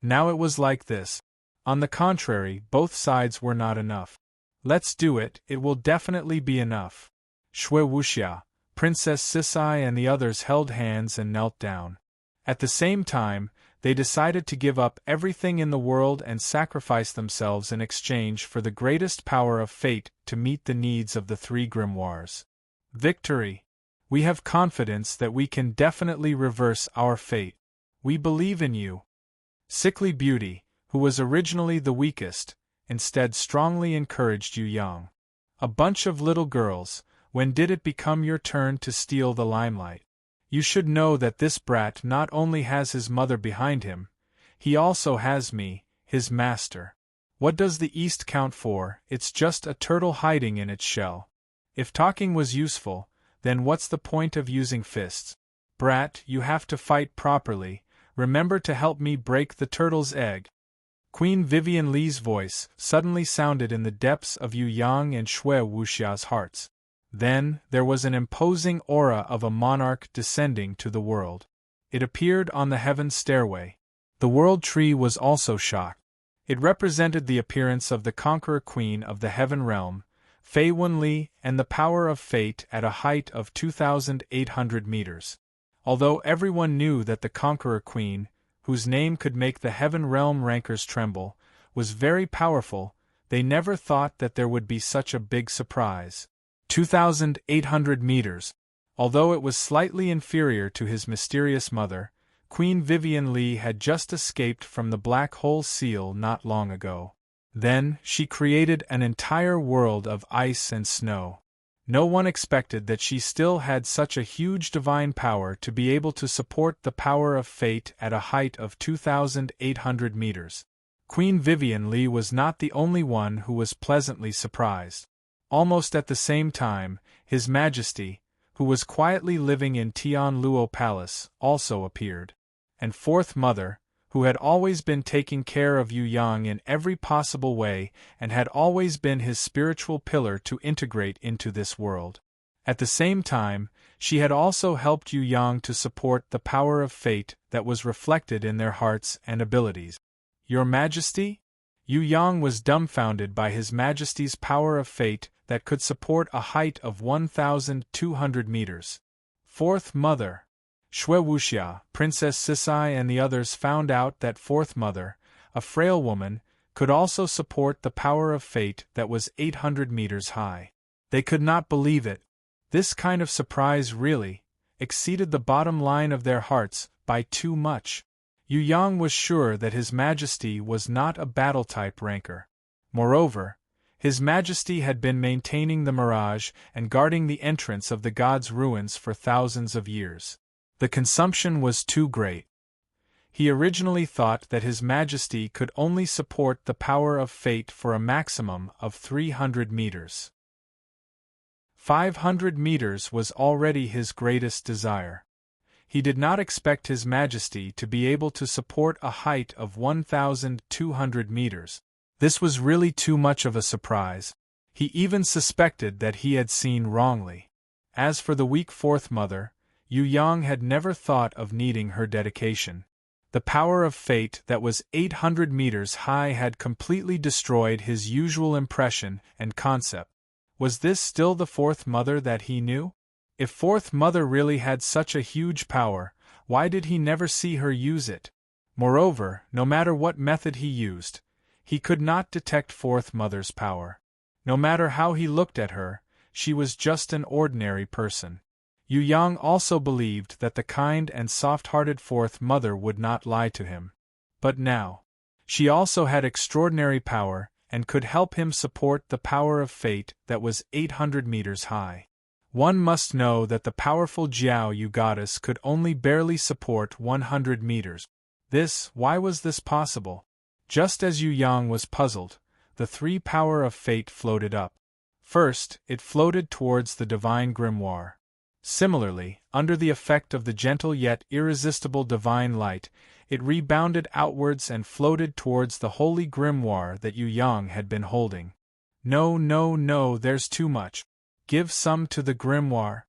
Speaker 1: Now it was like this. On the contrary, both sides were not enough. Let's do it, it will definitely be enough. Shui Wuxia, Princess Sisai and the others held hands and knelt down. At the same time, they decided to give up everything in the world and sacrifice themselves in exchange for the greatest power of fate to meet the needs of the three grimoires. Victory! We have confidence that we can definitely reverse our fate. We believe in you. Sickly Beauty, who was originally the weakest, instead strongly encouraged Yu Yang. A bunch of little girls, when did it become your turn to steal the limelight? You should know that this brat not only has his mother behind him, he also has me, his master. What does the East count for? It's just a turtle hiding in its shell. If talking was useful, then what's the point of using fists? Brat, you have to fight properly, remember to help me break the turtle's egg. Queen Vivian Li's voice suddenly sounded in the depths of Yu Yang and Shui Wuxia's hearts. Then, there was an imposing aura of a monarch descending to the world. It appeared on the heaven stairway. The world tree was also shocked. It represented the appearance of the conqueror queen of the heaven realm, Fei Wenli, and the power of fate at a height of 2,800 meters. Although everyone knew that the conqueror queen, whose name could make the heaven realm rankers tremble, was very powerful, they never thought that there would be such a big surprise. 2,800 meters. Although it was slightly inferior to his mysterious mother, Queen Vivian Li had just escaped from the black hole seal not long ago. Then, she created an entire world of ice and snow. No one expected that she still had such a huge divine power to be able to support the power of fate at a height of 2,800 meters. Queen Vivian Li was not the only one who was pleasantly surprised. Almost at the same time, His Majesty, who was quietly living in Tian Luo Palace, also appeared. And Fourth Mother, who had always been taking care of Yu Yang in every possible way and had always been his spiritual pillar to integrate into this world. At the same time, she had also helped Yu Yang to support the power of fate that was reflected in their hearts and abilities. Your Majesty? Yu Yang was dumbfounded by His Majesty's power of fate that could support a height of 1,200 meters. Fourth Mother. Shui Wuxia, Princess Sisai and the others found out that Fourth Mother, a frail woman, could also support the power of fate that was 800 meters high. They could not believe it. This kind of surprise really exceeded the bottom line of their hearts by too much. Yu Yang was sure that His Majesty was not a battle-type ranker. Moreover, His Majesty had been maintaining the mirage and guarding the entrance of the gods' ruins for thousands of years. The consumption was too great. He originally thought that His Majesty could only support the power of fate for a maximum of 300 meters. 500 meters was already his greatest desire. He did not expect His Majesty to be able to support a height of 1,200 meters. This was really too much of a surprise. He even suspected that he had seen wrongly. As for the weak Fourth Mother, Yu Yang had never thought of needing her dedication. The power of fate that was 800 meters high had completely destroyed his usual impression and concept. Was this still the Fourth Mother that he knew? If Fourth Mother really had such a huge power, why did he never see her use it? Moreover, no matter what method he used, he could not detect Fourth Mother's power. No matter how he looked at her, she was just an ordinary person. Yu Yang also believed that the kind and soft-hearted fourth mother would not lie to him. But now, she also had extraordinary power, and could help him support the power of fate that was 800 meters high. One must know that the powerful Jiao Yu goddess could only barely support 100 meters. Why was this possible? Just as Yu Yang was puzzled, the three power of fate floated up. First, it floated towards the divine grimoire. Similarly, under the effect of the gentle yet irresistible divine light, it rebounded outwards and floated towards the holy grimoire that Yu Yang had been holding. No, no, no, there's too much. Give some to the grimoire.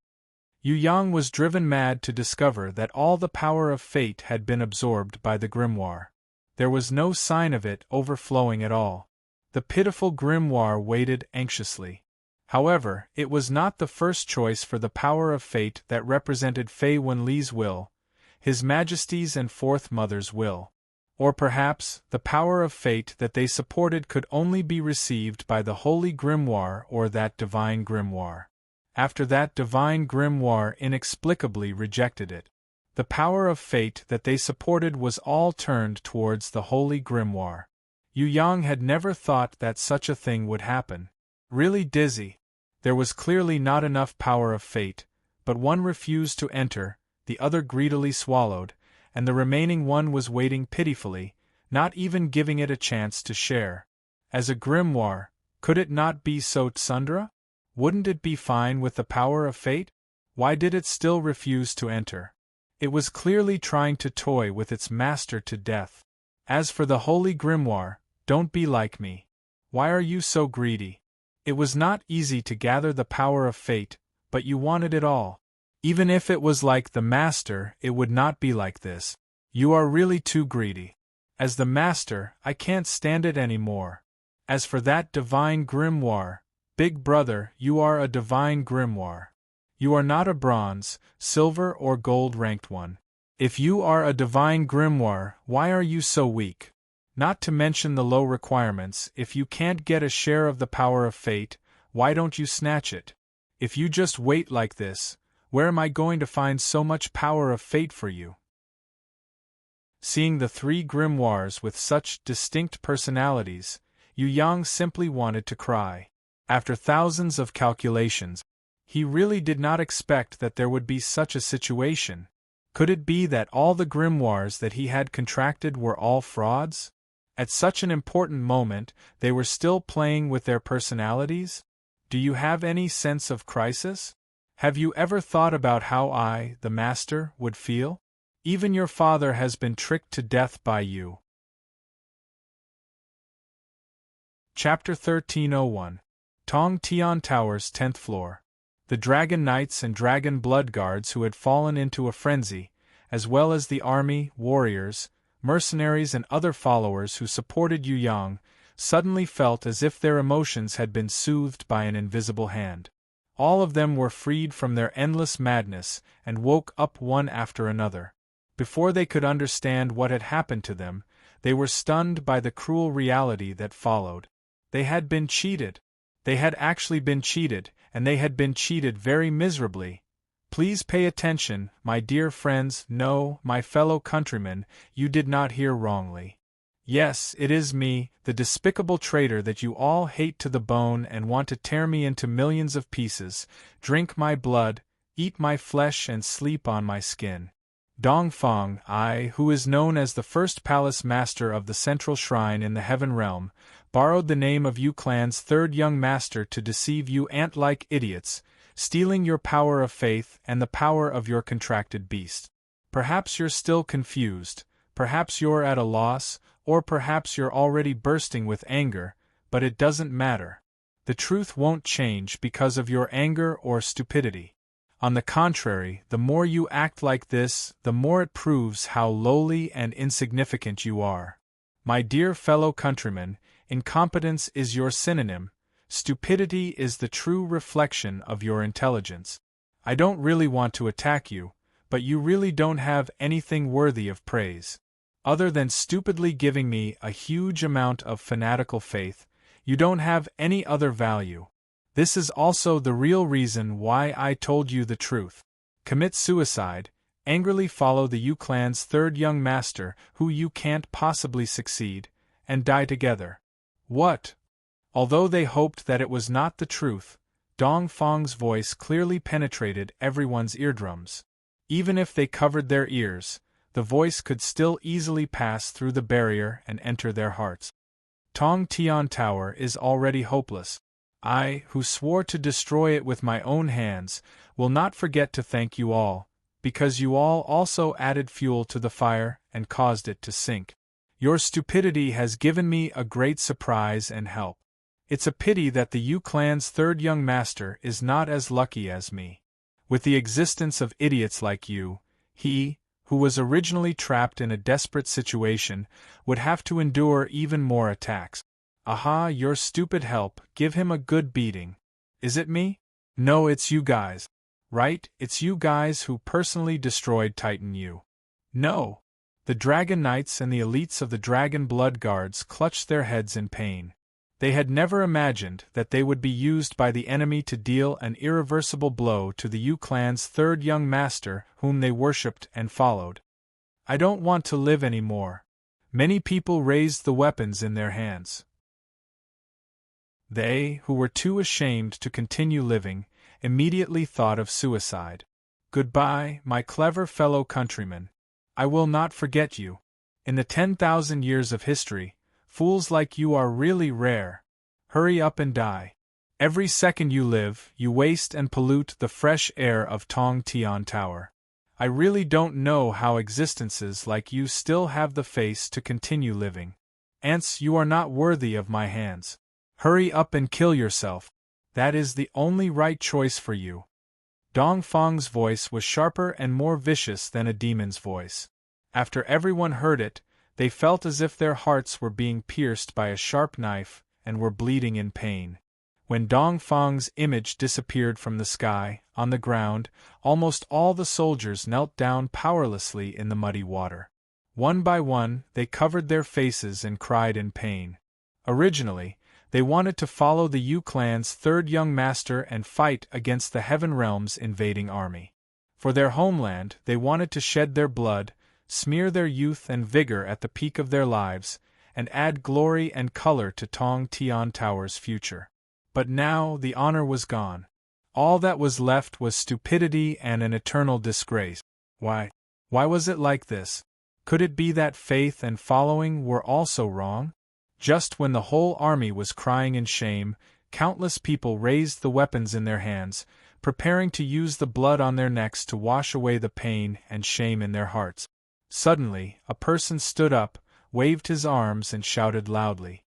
Speaker 1: Yu Yang was driven mad to discover that all the power of fate had been absorbed by the grimoire. There was no sign of it overflowing at all. The pitiful grimoire waited anxiously. However, it was not the first choice for the power of fate that represented Fei Wenli's will, His Majesty's and Fourth Mother's will. Or perhaps, the power of fate that they supported could only be received by the Holy Grimoire or that Divine Grimoire. After that Divine Grimoire inexplicably rejected it. The power of fate that they supported was all turned towards the Holy Grimoire. Yu Yang had never thought that such a thing would happen. Really dizzy. There was clearly not enough power of fate, but one refused to enter, the other greedily swallowed, and the remaining one was waiting pitifully, not even giving it a chance to share. As a grimoire, could it not be so tsundra? Wouldn't it be fine with the power of fate? Why did it still refuse to enter? It was clearly trying to toy with its master to death. As for the holy grimoire, don't be like me. Why are you so greedy? It was not easy to gather the power of fate, but you wanted it all. Even if it was like the master, it would not be like this. You are really too greedy. As the master, I can't stand it anymore. As for that divine grimoire, big brother, you are a divine grimoire. You are not a bronze, silver or gold ranked one. If you are a divine grimoire, why are you so weak? Not to mention the low requirements, if you can't get a share of the power of fate, why don't you snatch it? If you just wait like this, where am I going to find so much power of fate for you? Seeing the three grimoires with such distinct personalities, Yu Yang simply wanted to cry. After thousands of calculations, he really did not expect that there would be such a situation. Could it be that all the grimoires that he had contracted were all frauds? At such an important moment, they were still playing with their personalities? Do you have any sense of crisis? Have you ever thought about how I, the master, would feel? Even your father has been tricked to death by you. Chapter 1301. Tong Tian Tower's 10th floor. The Dragon Knights and Dragon Blood Guards who had fallen into a frenzy, as well as the army, warriors, mercenaries and other followers who supported Yu Yang, suddenly felt as if their emotions had been soothed by an invisible hand. All of them were freed from their endless madness and woke up one after another. Before they could understand what had happened to them, they were stunned by the cruel reality that followed. They had been cheated. They had actually been cheated, and they had been cheated very miserably. Please pay attention, my dear friends. No, my fellow countrymen, you did not hear wrongly. Yes, it is me, the despicable traitor that you all hate to the bone and want to tear me into millions of pieces, drink my blood, eat my flesh and sleep on my skin. Dongfang, I, who is known as the first palace master of the central shrine in the heaven realm, borrowed the name of Yu Clan's third young master to deceive you ant-like idiots, stealing your power of faith and the power of your contracted beast. Perhaps you're still confused, perhaps you're at a loss, or perhaps you're already bursting with anger, but it doesn't matter. The truth won't change because of your anger or stupidity. On the contrary, the more you act like this, the more it proves how lowly and insignificant you are. My dear fellow countrymen, incompetence is your synonym. Stupidity is the true reflection of your intelligence. I don't really want to attack you, but you really don't have anything worthy of praise. Other than stupidly giving me a huge amount of fanatical faith, you don't have any other value. This is also the real reason why I told you the truth. commit suicide, angrily follow the Yu clan's third young master who you can't possibly succeed, and die together. What? Although they hoped that it was not the truth, Dong Feng's voice clearly penetrated everyone's eardrums. Even if they covered their ears, the voice could still easily pass through the barrier and enter their hearts. Tong Tian Tower is already hopeless. I, who swore to destroy it with my own hands, will not forget to thank you all, because you all also added fuel to the fire and caused it to sink. Your stupidity has given me a great surprise and help. It's a pity that the Yu clan's third young master is not as lucky as me. With the existence of idiots like you, he, who was originally trapped in a desperate situation, would have to endure even more attacks. Aha, your stupid help, give him a good beating. Is it me? No, it's you guys. Right, it's you guys who personally destroyed Titan Yu. No. The Dragon Knights and the elites of the Dragon Blood Guards clutched their heads in pain. They had never imagined that they would be used by the enemy to deal an irreversible blow to the Yu clan's third young master whom they worshipped and followed. I don't want to live anymore. Many people raised the weapons in their hands. They, who were too ashamed to continue living, immediately thought of suicide. Goodbye, my clever fellow countrymen. I will not forget you. In the 10,000 years of history, fools like you are really rare. Hurry up and die. Every second you live, you waste and pollute the fresh air of Tong Tian Tower. I really don't know how existences like you still have the face to continue living. Ants, you are not worthy of my hands. Hurry up and kill yourself. That is the only right choice for you. Dong Feng's voice was sharper and more vicious than a demon's voice. After everyone heard it, they felt as if their hearts were being pierced by a sharp knife and were bleeding in pain. When Dong Feng's image disappeared from the sky, on the ground, almost all the soldiers knelt down powerlessly in the muddy water. One by one, they covered their faces and cried in pain. Originally, they wanted to follow the Yu clan's third young master and fight against the Heaven Realm's invading army. For their homeland, they wanted to shed their blood, smear their youth and vigor at the peak of their lives, and add glory and color to Tong Tian Tower's future. But now the honor was gone. All that was left was stupidity and an eternal disgrace. Why was it like this? Could it be that faith and following were also wrong? Just when the whole army was crying in shame, countless people raised the weapons in their hands, preparing to use the blood on their necks to wash away the pain and shame in their hearts. Suddenly, a person stood up, waved his arms and shouted loudly.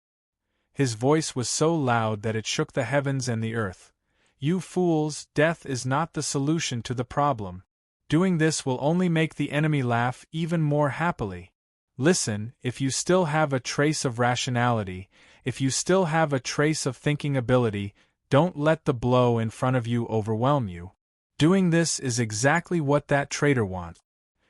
Speaker 1: His voice was so loud that it shook the heavens and the earth. You fools, death is not the solution to the problem. Doing this will only make the enemy laugh even more happily. Listen, if you still have a trace of rationality, if you still have a trace of thinking ability, don't let the blow in front of you overwhelm you. Doing this is exactly what that traitor wants.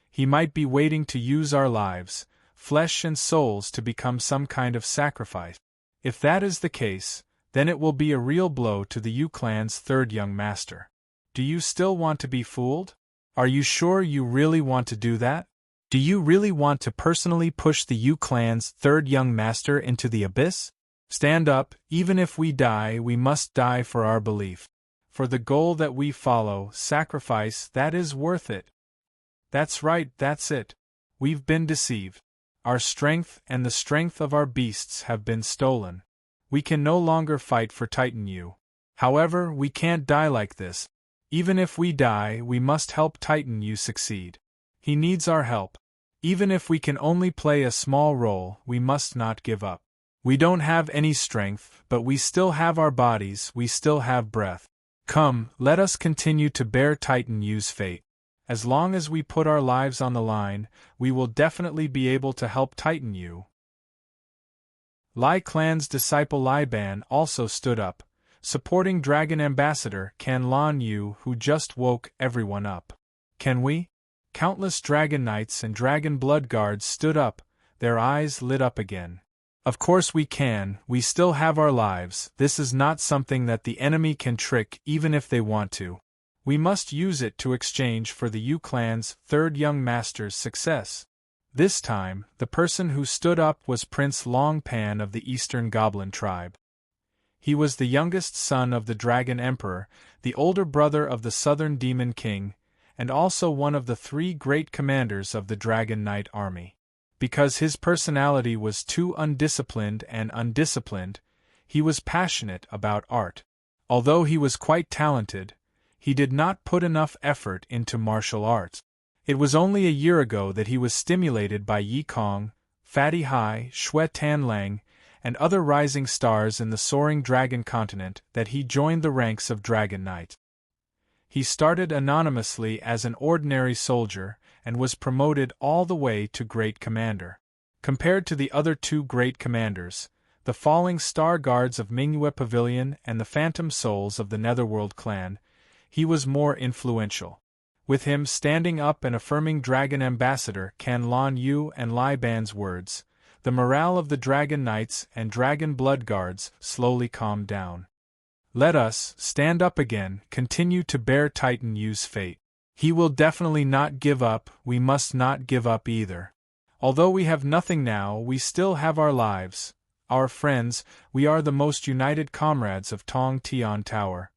Speaker 1: He might be waiting to use our lives, flesh and souls to become some kind of sacrifice. If that is the case, then it will be a real blow to the Yu clan's third young master. Do you still want to be fooled? Are you sure you really want to do that? Do you really want to personally push the Yu clan's third young master into the abyss? Stand up, even if we die, we must die for our belief. For the goal that we follow, sacrifice, that is worth it. That's right, that's it. We've been deceived. Our strength and the strength of our beasts have been stolen. We can no longer fight for Titan Yu. However, we can't die like this. Even if we die, we must help Titan Yu succeed. He needs our help. Even if we can only play a small role, we must not give up. We don't have any strength, but we still have our bodies, we still have breath. Come, let us continue to bear Titan Yu's fate. As long as we put our lives on the line, we will definitely be able to help Titan Yu. Lai Clan's disciple Lai Ban also stood up, supporting Dragon Ambassador Can Lan Yu, who just woke everyone up. Can we? Countless Dragon Knights and Dragon Blood Guards stood up, their eyes lit up again. Of course we can, we still have our lives, this is not something that the enemy can trick even if they want to. We must use it to exchange for the Yu clan's third young master's success. This time, the person who stood up was Prince Longpan of the Eastern Goblin tribe. He was the youngest son of the Dragon Emperor, the older brother of the Southern Demon King, and also one of the 3 great commanders of the Dragon Knight army. Because his personality was too undisciplined, he was passionate about art. Although he was quite talented, he did not put enough effort into martial arts. It was only a year ago that he was stimulated by Yi Kong, Fatty Hai, Xue Tanlang, and other rising stars in the soaring dragon continent that he joined the ranks of Dragon Knight. He started anonymously as an ordinary soldier and was promoted all the way to Great Commander. Compared to the other 2 great commanders, the Falling Star Guards of Mingyue Pavilion and the Phantom Souls of the Netherworld clan, he was more influential. With him standing up and affirming Dragon Ambassador Can Lan Yu and Lai Ban's words, the morale of the Dragon Knights and Dragon Blood Guards slowly calmed down. Let us, stand up again, continue to bear Titan Yu's fate. He will definitely not give up, we must not give up either. Although we have nothing now, we still have our lives, our friends, we are the most united comrades of Tong Tian Tower.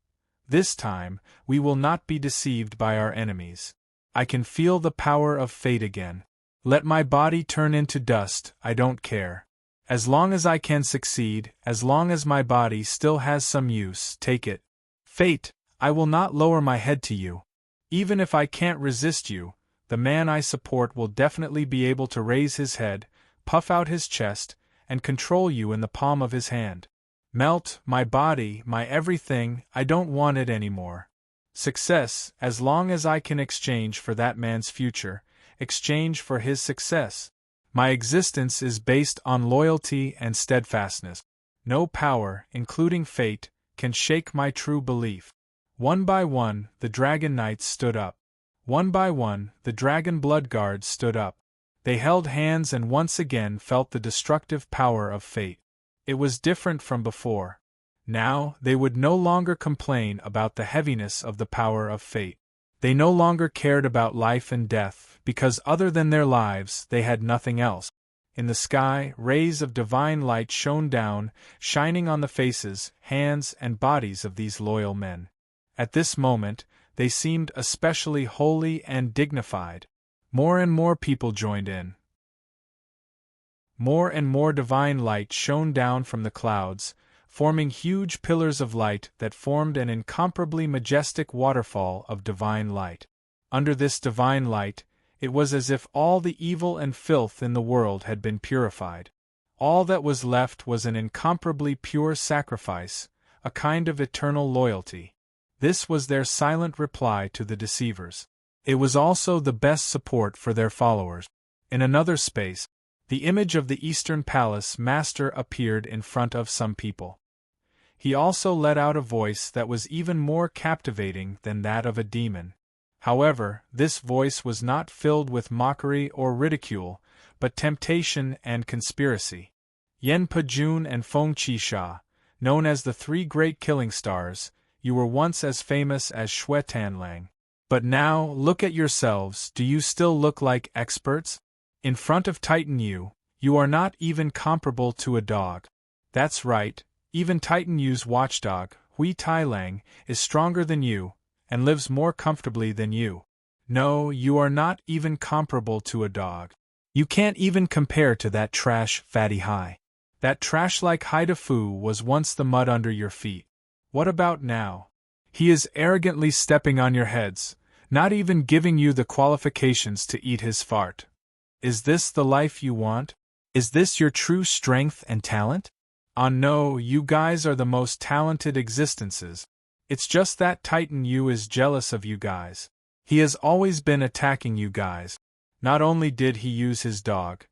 Speaker 1: This time, we will not be deceived by our enemies. I can feel the power of fate again. Let my body turn into dust, I don't care. As long as I can succeed, as long as my body still has some use, take it. Fate, I will not lower my head to you. Even if I can't resist you, the man I support will definitely be able to raise his head, puff out his chest, and control you in the palm of his hand. Melt, my body, my everything, I don't want it anymore. Success, as long as I can exchange for that man's future, exchange for his success. My existence is based on loyalty and steadfastness. No power, including fate, can shake my true belief. One by one, the Dragon Knights stood up. One by one, the Dragon Blood Guards stood up. They held hands and once again felt the destructive power of fate. It was different from before. Now, they would no longer complain about the heaviness of the power of fate. They no longer cared about life and death, because other than their lives, they had nothing else. In the sky, rays of divine light shone down, shining on the faces, hands, and bodies of these loyal men. At this moment, they seemed especially holy and dignified. More and more people joined in. More and more divine light shone down from the clouds, forming huge pillars of light that formed an incomparably majestic waterfall of divine light. Under this divine light, it was as if all the evil and filth in the world had been purified. All that was left was an incomparably pure sacrifice, a kind of eternal loyalty. This was their silent reply to the deceivers. It was also the best support for their followers. In another space, the image of the Eastern Palace Master appeared in front of some people. He also let out a voice that was even more captivating than that of a demon. However, this voice was not filled with mockery or ridicule, but temptation and conspiracy. Yen Pejun and Feng Qisha, known as the 3 great killing stars, you were once as famous as Xue Tanlang. But now, look at yourselves, do you still look like experts? In front of Titan Yu, you are not even comparable to a dog. That's right, even Titan Yu's watchdog, Hui Tailang, is stronger than you, and lives more comfortably than you. No, you are not even comparable to a dog. You can't even compare to that trash Fatty Hai. That trash-like Haida Fu was once the mud under your feet. What about now? He is arrogantly stepping on your heads, not even giving you the qualifications to eat his fart. Is this the life you want? Is this your true strength and talent? No, you guys are the most talented existences. It's just that Titan Yu is jealous of you guys. He has always been attacking you guys. Not only did he use his dog,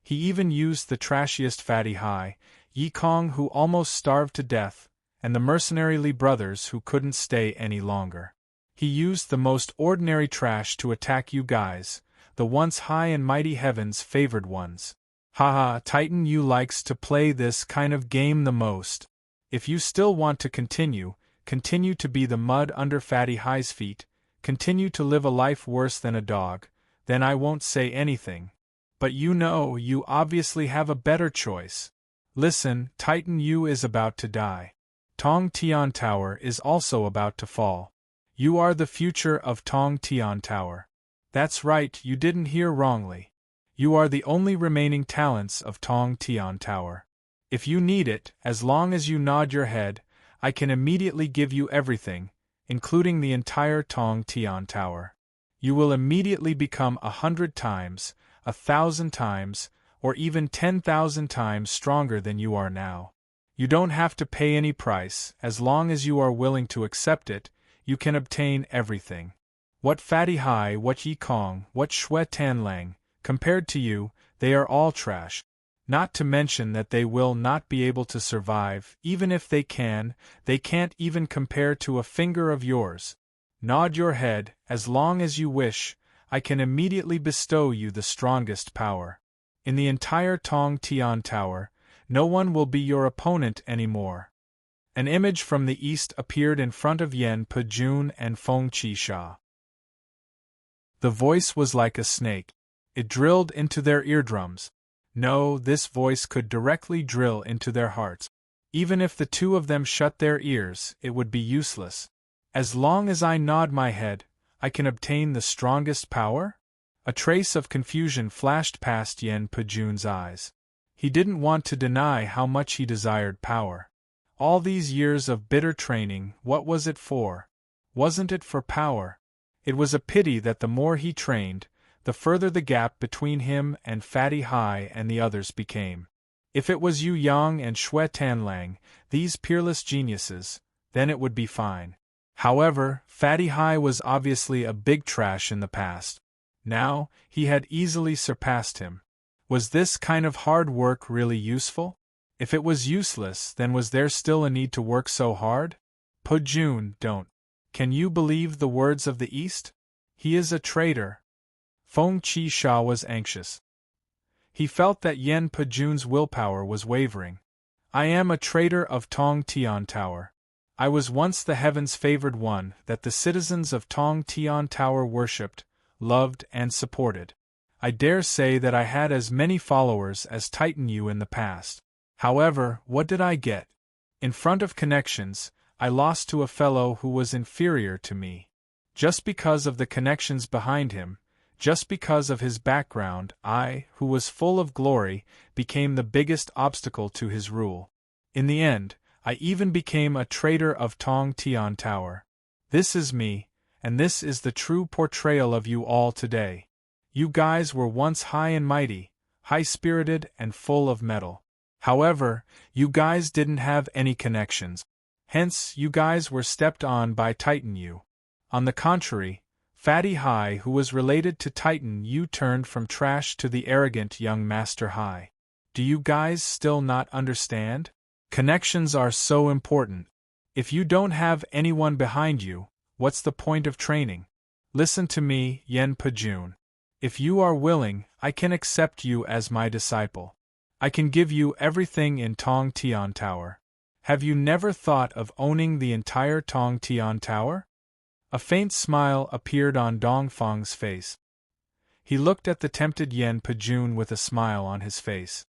Speaker 1: he even used the trashiest Fatty Hai, Yi Kong, who almost starved to death, and the mercenary Li brothers who couldn't stay any longer. He used the most ordinary trash to attack you guys, the once high and mighty heaven's favored ones. Haha, Titan Yu likes to play this kind of game the most. If you still want to continue, continue to be the mud under Fatty High's feet, continue to live a life worse than a dog, then I won't say anything. But you obviously have a better choice. Listen, Titan Yu is about to die. Tong Tian Tower is also about to fall. You are the future of Tong Tian Tower. That's right, you didn't hear wrongly. You are the only remaining talents of Tong Tian Tower. If you need it, as long as you nod your head, I can immediately give you everything, including the entire Tong Tian Tower. You will immediately become 100 times, 1,000 times, or even 10,000 times stronger than you are now. You don't have to pay any price, as long as you are willing to accept it, you can obtain everything. What Fatty Hai, what Yi Kong, what Xue Tanlang, compared to you, they are all trash. Not to mention that they will not be able to survive, even if they can't even compare to a finger of yours. Nod your head, as long as you wish, I can immediately bestow you the strongest power. In the entire Tong Tian Tower, no one will be your opponent anymore. An image from the east appeared in front of Yan Pejun and Feng Qisha. The voice was like a snake. It drilled into their eardrums. No, this voice could directly drill into their hearts. Even if the two of them shut their ears, it would be useless. As long as I nod my head, I can obtain the strongest power? A trace of confusion flashed past Yan Pejun's eyes. He didn't want to deny how much he desired power. All these years of bitter training, what was it for? Wasn't it for power? It was a pity that the more he trained, the further the gap between him and Fatty Hai and the others became. If it was Yu Yang and Xue Tanlang, these peerless geniuses, then it would be fine. However, Fatty Hai was obviously a big trash in the past. Now, he had easily surpassed him. Was this kind of hard work really useful? If it was useless, then was there still a need to work so hard? Pejun, don't. Can you believe the words of the East? He is a traitor. Feng Qisha was anxious. He felt that Yan Pejun's willpower was wavering. I am a traitor of Tong Tian Tower. I was once the heaven's favored one that the citizens of Tong Tian Tower worshipped, loved, and supported. I dare say that I had as many followers as Titan Yu in the past. However, what did I get? In front of connections, I lost to a fellow who was inferior to me. Just because of the connections behind him, just because of his background, I, who was full of glory, became the biggest obstacle to his rule. In the end, I even became a traitor of Tong Tian Tower. This is me, and this is the true portrayal of you all today. You guys were once high and mighty, high-spirited and full of mettle. However, you guys didn't have any connections. Hence, you guys were stepped on by Titan Yu. On the contrary, Fatty Hai, who was related to Titan Yu, turned from trash to the arrogant young Master Hai. Do you guys still not understand? Connections are so important. If you don't have anyone behind you, what's the point of training? Listen to me, Yan Pejun. If you are willing, I can accept you as my disciple. I can give you everything in Tong Tian Tower. Have you never thought of owning the entire Tong Tian Tower? A faint smile appeared on Dongfang's face. He looked at the tempted Yan Pejun with a smile on his face.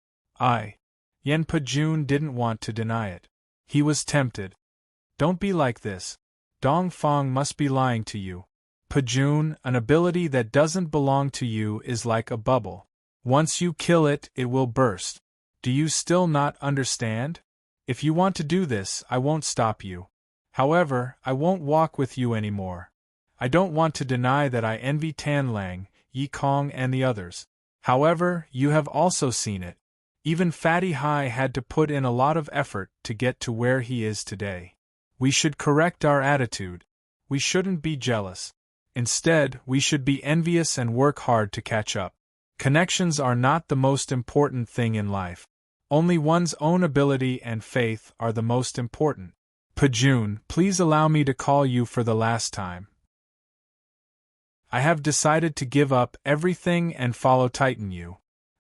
Speaker 1: Yan Pejun didn't want to deny it. He was tempted. Don't be like this. Dongfang must be lying to you. Pejun, an ability that doesn't belong to you is like a bubble. Once you kill it, it will burst. Do you still not understand? If you want to do this, I won't stop you. However, I won't walk with you anymore. I don't want to deny that I envy Tanlang, Yi Kong and the others. However, you have also seen it. Even Fatty Hai had to put in a lot of effort to get to where he is today. We should correct our attitude. We shouldn't be jealous. Instead, we should be envious and work hard to catch up. Connections are not the most important thing in life. Only one's own ability and faith are the most important. Pejun, please allow me to call you for the last time. I have decided to give up everything and follow Titan Yu.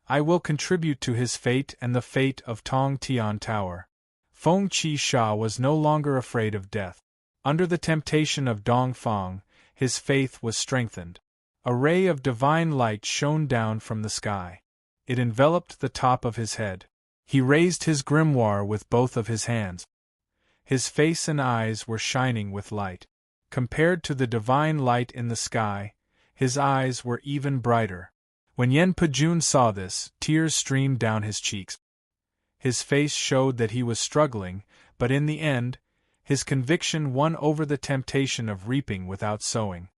Speaker 1: I will contribute to his fate and the fate of Tong Tian Tower. Feng Qisha was no longer afraid of death. Under the temptation of Dongfang, his faith was strengthened. A ray of divine light shone down from the sky. It enveloped the top of his head. He raised his grimoire with both of his hands. His face and eyes were shining with light. Compared to the divine light in the sky, his eyes were even brighter. When Yen Pejun saw this, tears streamed down his cheeks. His face showed that he was struggling, but in the end, his conviction won over the temptation of reaping without sowing.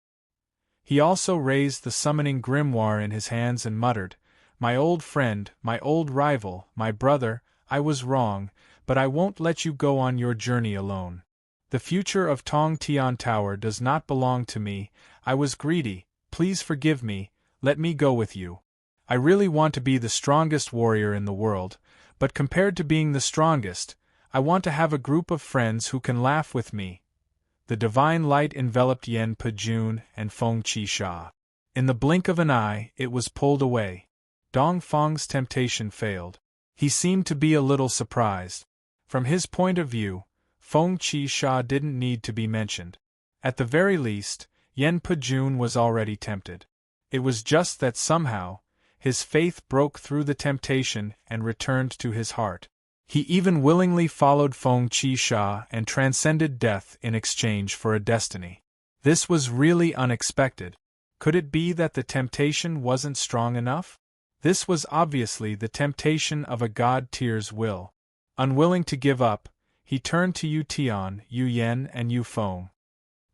Speaker 1: He also raised the summoning grimoire in his hands and muttered, "My old friend, my old rival, my brother, I was wrong, but I won't let you go on your journey alone. The future of Tong Tian Tower does not belong to me. I was greedy, please forgive me, let me go with you. I really want to be the strongest warrior in the world, but compared to being the strongest, I want to have a group of friends who can laugh with me." The divine light enveloped Yen Pejun and Feng Qisha. In the blink of an eye, it was pulled away. Dongfang's temptation failed. He seemed to be a little surprised. From his point of view, Feng Qisha didn't need to be mentioned. At the very least, Yen Pejun was already tempted. It was just that somehow, his faith broke through the temptation and returned to his heart. He even willingly followed Feng Qisha and transcended death in exchange for a destiny. This was really unexpected. Could it be that the temptation wasn't strong enough? This was obviously the temptation of a god-tier's will. Unwilling to give up, he turned to Yu Tian, Yu Yen and Yu Feng.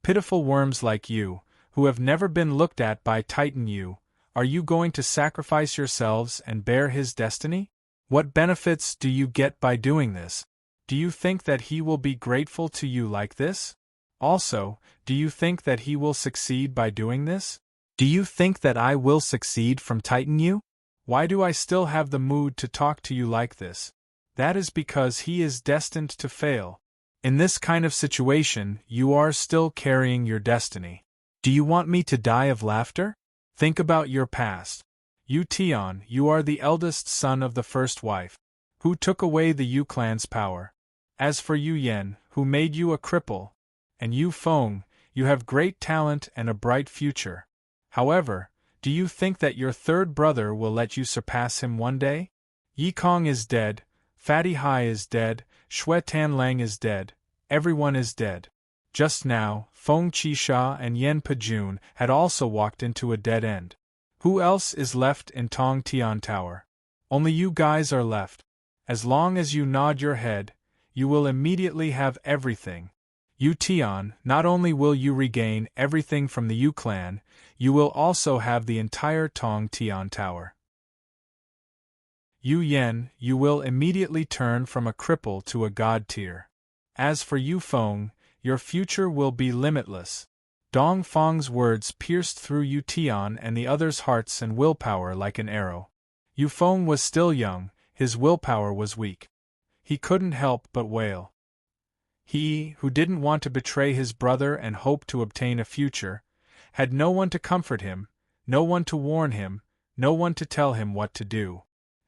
Speaker 1: Pitiful worms like you, who have never been looked at by Titan Yu, are you going to sacrifice yourselves and bear his destiny? What benefits do you get by doing this? Do you think that he will be grateful to you like this? Also, do you think that he will succeed by doing this? Do you think that I will succeed from Titan Yu? Why do I still have the mood to talk to you like this? That is because he is destined to fail. In this kind of situation, you are still carrying your destiny. Do you want me to die of laughter? Think about your past. Yu Tian, you are the eldest son of the first wife, who took away the Yu clan's power. As for Yu Yen, who made you a cripple, and Yu Feng, you have great talent and a bright future. However, do you think that your third brother will let you surpass him one day? Yi Kong is dead, Fatty Hai is dead, Shui Tanlang is dead, everyone is dead. Just now, Feng Qisha and Yen Pejun had also walked into a dead end. Who else is left in Tong Tian Tower? Only you guys are left. As long as you nod your head, you will immediately have everything. Yu Tian, not only will you regain everything from the Yu clan, you will also have the entire Tong Tian Tower. Yu Yen, you will immediately turn from a cripple to a god tier. As for Yu Feng, your future will be limitless. Dong Fang's words pierced through Yu Tian and the others' hearts and willpower like an arrow. Yu Feng was still young, his willpower was weak. He couldn't help but wail. He, who didn't want to betray his brother and hoped to obtain a future, had no one to comfort him, no one to warn him, no one to tell him what to do.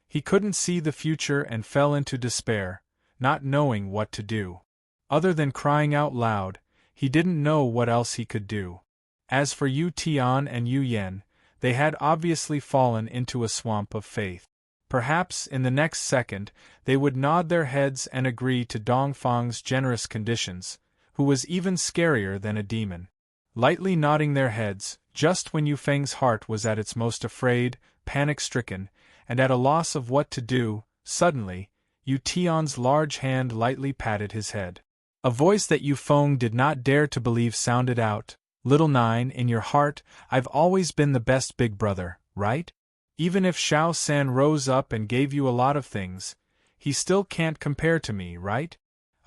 Speaker 1: He couldn't see the future and fell into despair, not knowing what to do. Other than crying out loud, he didn't know what else he could do. As for Yu Tian and Yu Yen, they had obviously fallen into a swamp of faith. Perhaps in the next second they would nod their heads and agree to Dongfang's generous conditions, who was even scarier than a demon. Lightly nodding their heads, just when Yu Feng's heart was at its most afraid, panic-stricken, and at a loss of what to do, suddenly, Yu Tian's large hand lightly patted his head. A voice that Yu Feng did not dare to believe sounded out, "Little Nine, in your heart, I've always been the best big brother, right? Even if Xiao San rose up and gave you a lot of things, he still can't compare to me, right?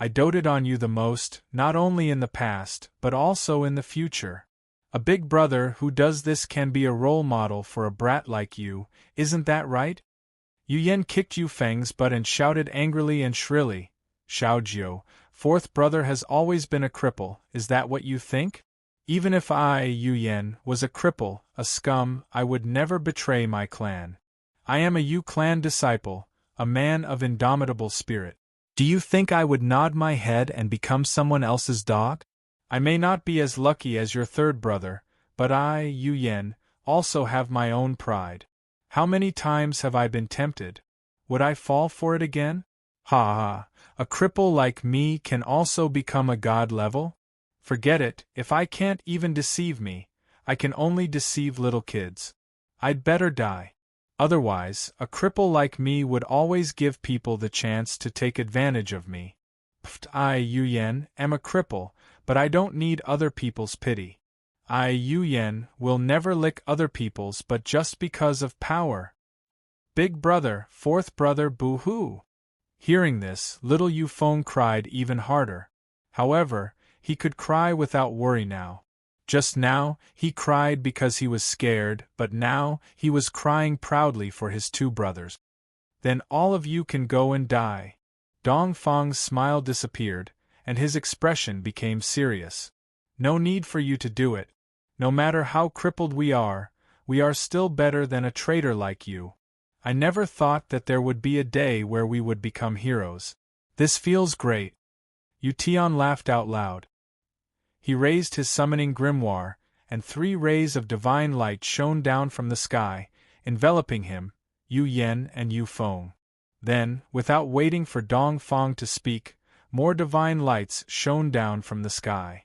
Speaker 1: I doted on you the most, not only in the past, but also in the future. A big brother who does this can be a role model for a brat like you, isn't that right?" Yu Yen kicked Yu Feng's butt and shouted angrily and shrilly, "Xiaojiu, fourth brother has always been a cripple, is that what you think? Even if I, Yu Yen, was a cripple, a scum, I would never betray my clan. I am a Yu clan disciple, a man of indomitable spirit. Do you think I would nod my head and become someone else's dog? I may not be as lucky as your third brother, but I, Yu Yen, also have my own pride. How many times have I been tempted? Would I fall for it again? Ha ha, a cripple like me can also become a god level? Forget it, if I can't even deceive me, I can only deceive little kids. I'd better die. Otherwise, a cripple like me would always give people the chance to take advantage of me. Pft, I, Yu Yen, am a cripple, but I don't need other people's pity. I, Yu Yen, will never lick other people's but just because of power. Big brother, fourth brother, boo-hoo. Hearing this, little Yu Feng cried even harder. However, he could cry without worry now. Just now, he cried because he was scared, but now, he was crying proudly for his two brothers. Then all of you can go and die. Dong Feng's smile disappeared, and his expression became serious. No need for you to do it. No matter how crippled we are still better than a traitor like you. I never thought that there would be a day where we would become heroes. This feels great. Yu Tian laughed out loud. He raised his summoning grimoire, and 3 rays of divine light shone down from the sky, enveloping him, Yu Yen and Yu Feng. Then, without waiting for Dong Feng to speak, more divine lights shone down from the sky.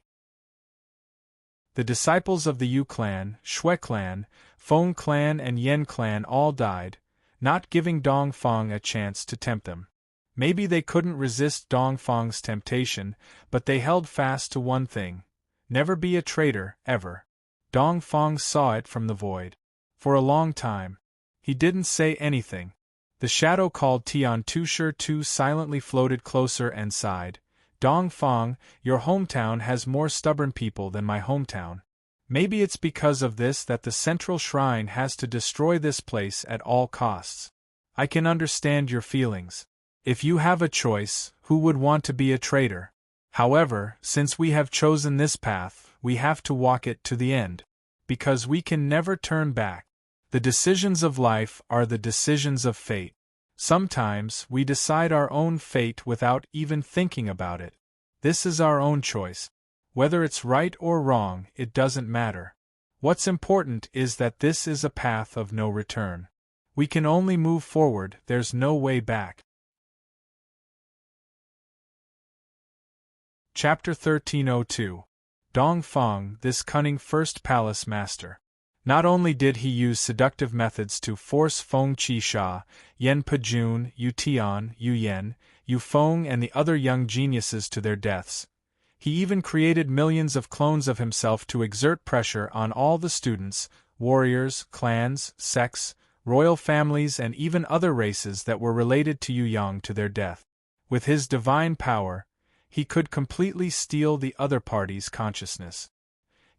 Speaker 1: The disciples of the Yu clan, Shui clan, Feng clan and Yen clan all died, not giving Dong Feng a chance to tempt them. Maybe they couldn't resist Dong Feng's temptation, but they held fast to one thing. Never be a traitor, ever. Dong Feng saw it from the void. For a long time. He didn't say anything. The shadow called Tian Tushir Tu silently floated closer and sighed. Dong Feng, your hometown has more stubborn people than my hometown. Maybe it's because of this that the central shrine has to destroy this place at all costs. I can understand your feelings. If you have a choice, who would want to be a traitor? However, since we have chosen this path, we have to walk it to the end. Because we can never turn back. The decisions of life are the decisions of fate. Sometimes we decide our own fate without even thinking about it. This is our own choice. Whether it's right or wrong, it doesn't matter. What's important is that this is a path of no return. We can only move forward, there's no way back. Chapter 1302. Dong Feng, this cunning first palace master. Not only did he use seductive methods to force Feng Qisha, Yen Pejun, Yu Tian, Yu Yen, Yu Feng and the other young geniuses to their deaths, he even created millions of clones of himself to exert pressure on all the students, warriors, clans, sects, royal families and even other races that were related to Yu Yang to their death. With his divine power, he could completely steal the other party's consciousness.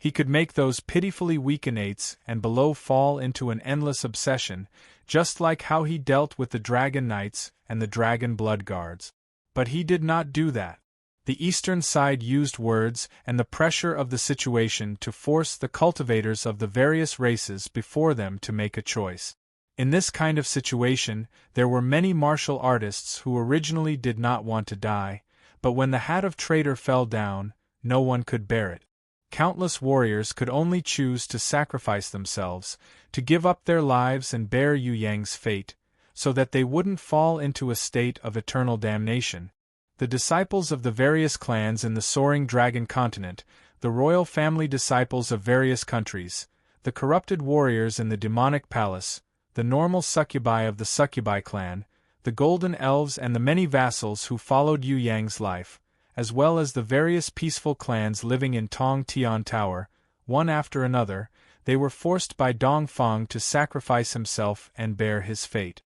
Speaker 1: He could make those pitifully weak innates and below fall into an endless obsession, just like how he dealt with the Dragon Knights and the Dragon Blood Guards. But he did not do that. The eastern side used words and the pressure of the situation to force the cultivators of the various races before them to make a choice. In this kind of situation, there were many martial artists who originally did not want to die, but when the hat of traitor fell down, no one could bear it. Countless warriors could only choose to sacrifice themselves, to give up their lives and bear Yu Yang's fate, so that they wouldn't fall into a state of eternal damnation. The disciples of the various clans in the soaring dragon continent, the royal family disciples of various countries, the corrupted warriors in the demonic palace, the normal succubi of the succubi clan, the golden elves and the many vassals who followed Yu Yang's life, as well as the various peaceful clans living in Tong Tian Tower, one after another, they were forced by Dong Feng to sacrifice himself and bear his fate.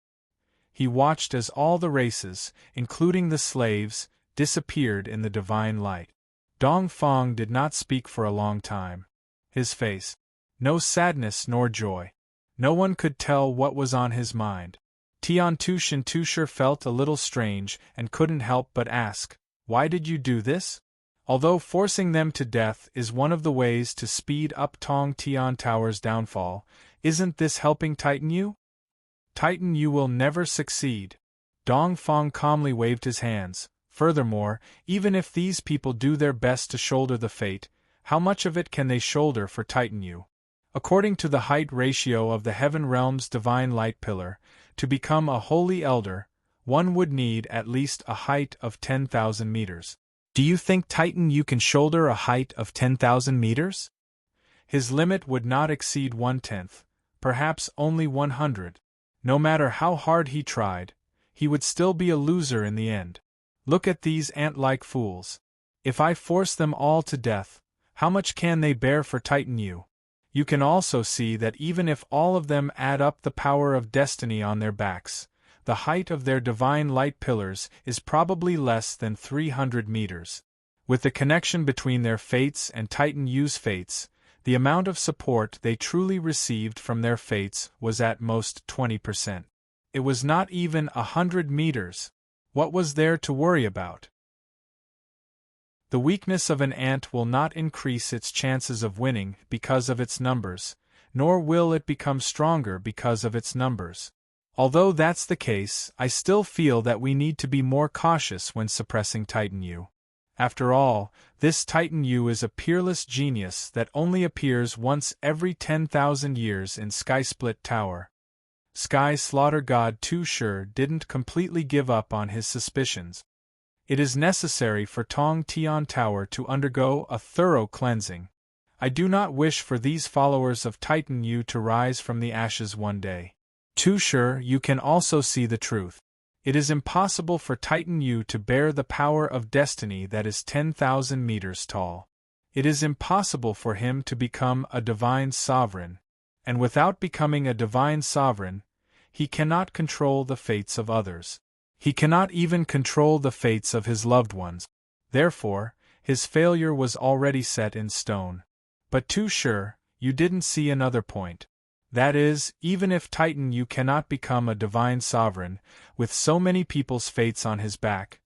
Speaker 1: He watched as all the races, including the slaves, disappeared in the divine light. Dong Feng did not speak for a long time. His face, no sadness nor joy. No one could tell what was on his mind. Tian Tushin Tushir felt a little strange and couldn't help but ask, "Why did you do this?" Although forcing them to death is one of the ways to speed up Tong Tian Tower's downfall, isn't this helping tighten you? Tighten you will never succeed. Dong Feng calmly waved his hands, Furthermore, even if these people do their best to shoulder the fate, how much of it can they shoulder for Titan Yu? According to the height ratio of the Heaven Realm's divine light pillar, to become a holy elder, one would need at least a height of 10,000 meters. Do you think Titan Yu can shoulder a height of 10,000 meters? His limit would not exceed 1/10, perhaps only 100. No matter how hard he tried, he would still be a loser in the end. Look at these ant-like fools. If I force them all to death, how much can they bear for Titan Yu? You can also see that even if all of them add up the power of destiny on their backs, the height of their divine light pillars is probably less than 300 meters. With the connection between their fates and Titan Yu's fates, the amount of support they truly received from their fates was at most 20%. It was not even 100 meters. What was there to worry about? The weakness of an ant will not increase its chances of winning because of its numbers, nor will it become stronger because of its numbers. Although that's the case, I still feel that we need to be more cautious when suppressing Titan Yu. After all, this Titan Yu is a peerless genius that only appears once every 10,000 years in Skysplit Tower. Sky Slaughter God Too Sure didn't completely give up on his suspicions. It is necessary for Tong Tian Tower to undergo a thorough cleansing. I do not wish for these followers of Titan Yu to rise from the ashes one day. Too sure, you can also see the truth. It is impossible for Titan Yu to bear the power of destiny that is 10,000 meters tall. It is impossible for him to become a divine sovereign, and without becoming a divine sovereign, he cannot control the fates of others. He cannot even control the fates of his loved ones. Therefore, his failure was already set in stone. But Too Sure, you didn't see another point. That is, even if Titan Yu cannot become a divine sovereign, with so many people's fates on his back,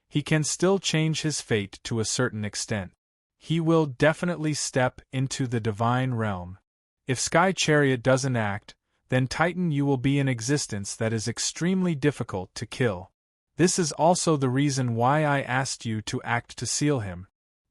Speaker 1: he can still change his fate to a certain extent. He will definitely step into the divine realm. If Sky Chariot doesn't act, then Titan Yu will be in existence that is extremely difficult to kill. This is also the reason why I asked you to act to seal him.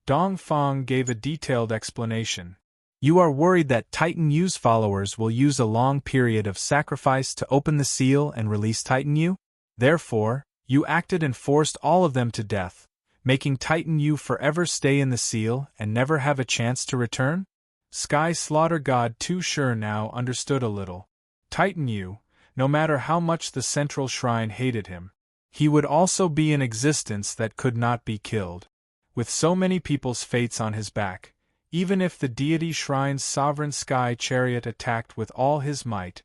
Speaker 1: Dong Feng gave a detailed explanation. You are worried that Titan Yu's followers will use a long period of sacrifice to open the seal and release Titan Yu? Therefore, you acted and forced all of them to death, making Titan Yu forever stay in the seal and never have a chance to return? Sky Slaughter God Too Sure now understood a little. Titan Yu, no matter how much the central shrine hated him, he would also be in existence that could not be killed. With so many people's fates on his back, even if the deity shrine's sovereign Sky Chariot attacked with all his might,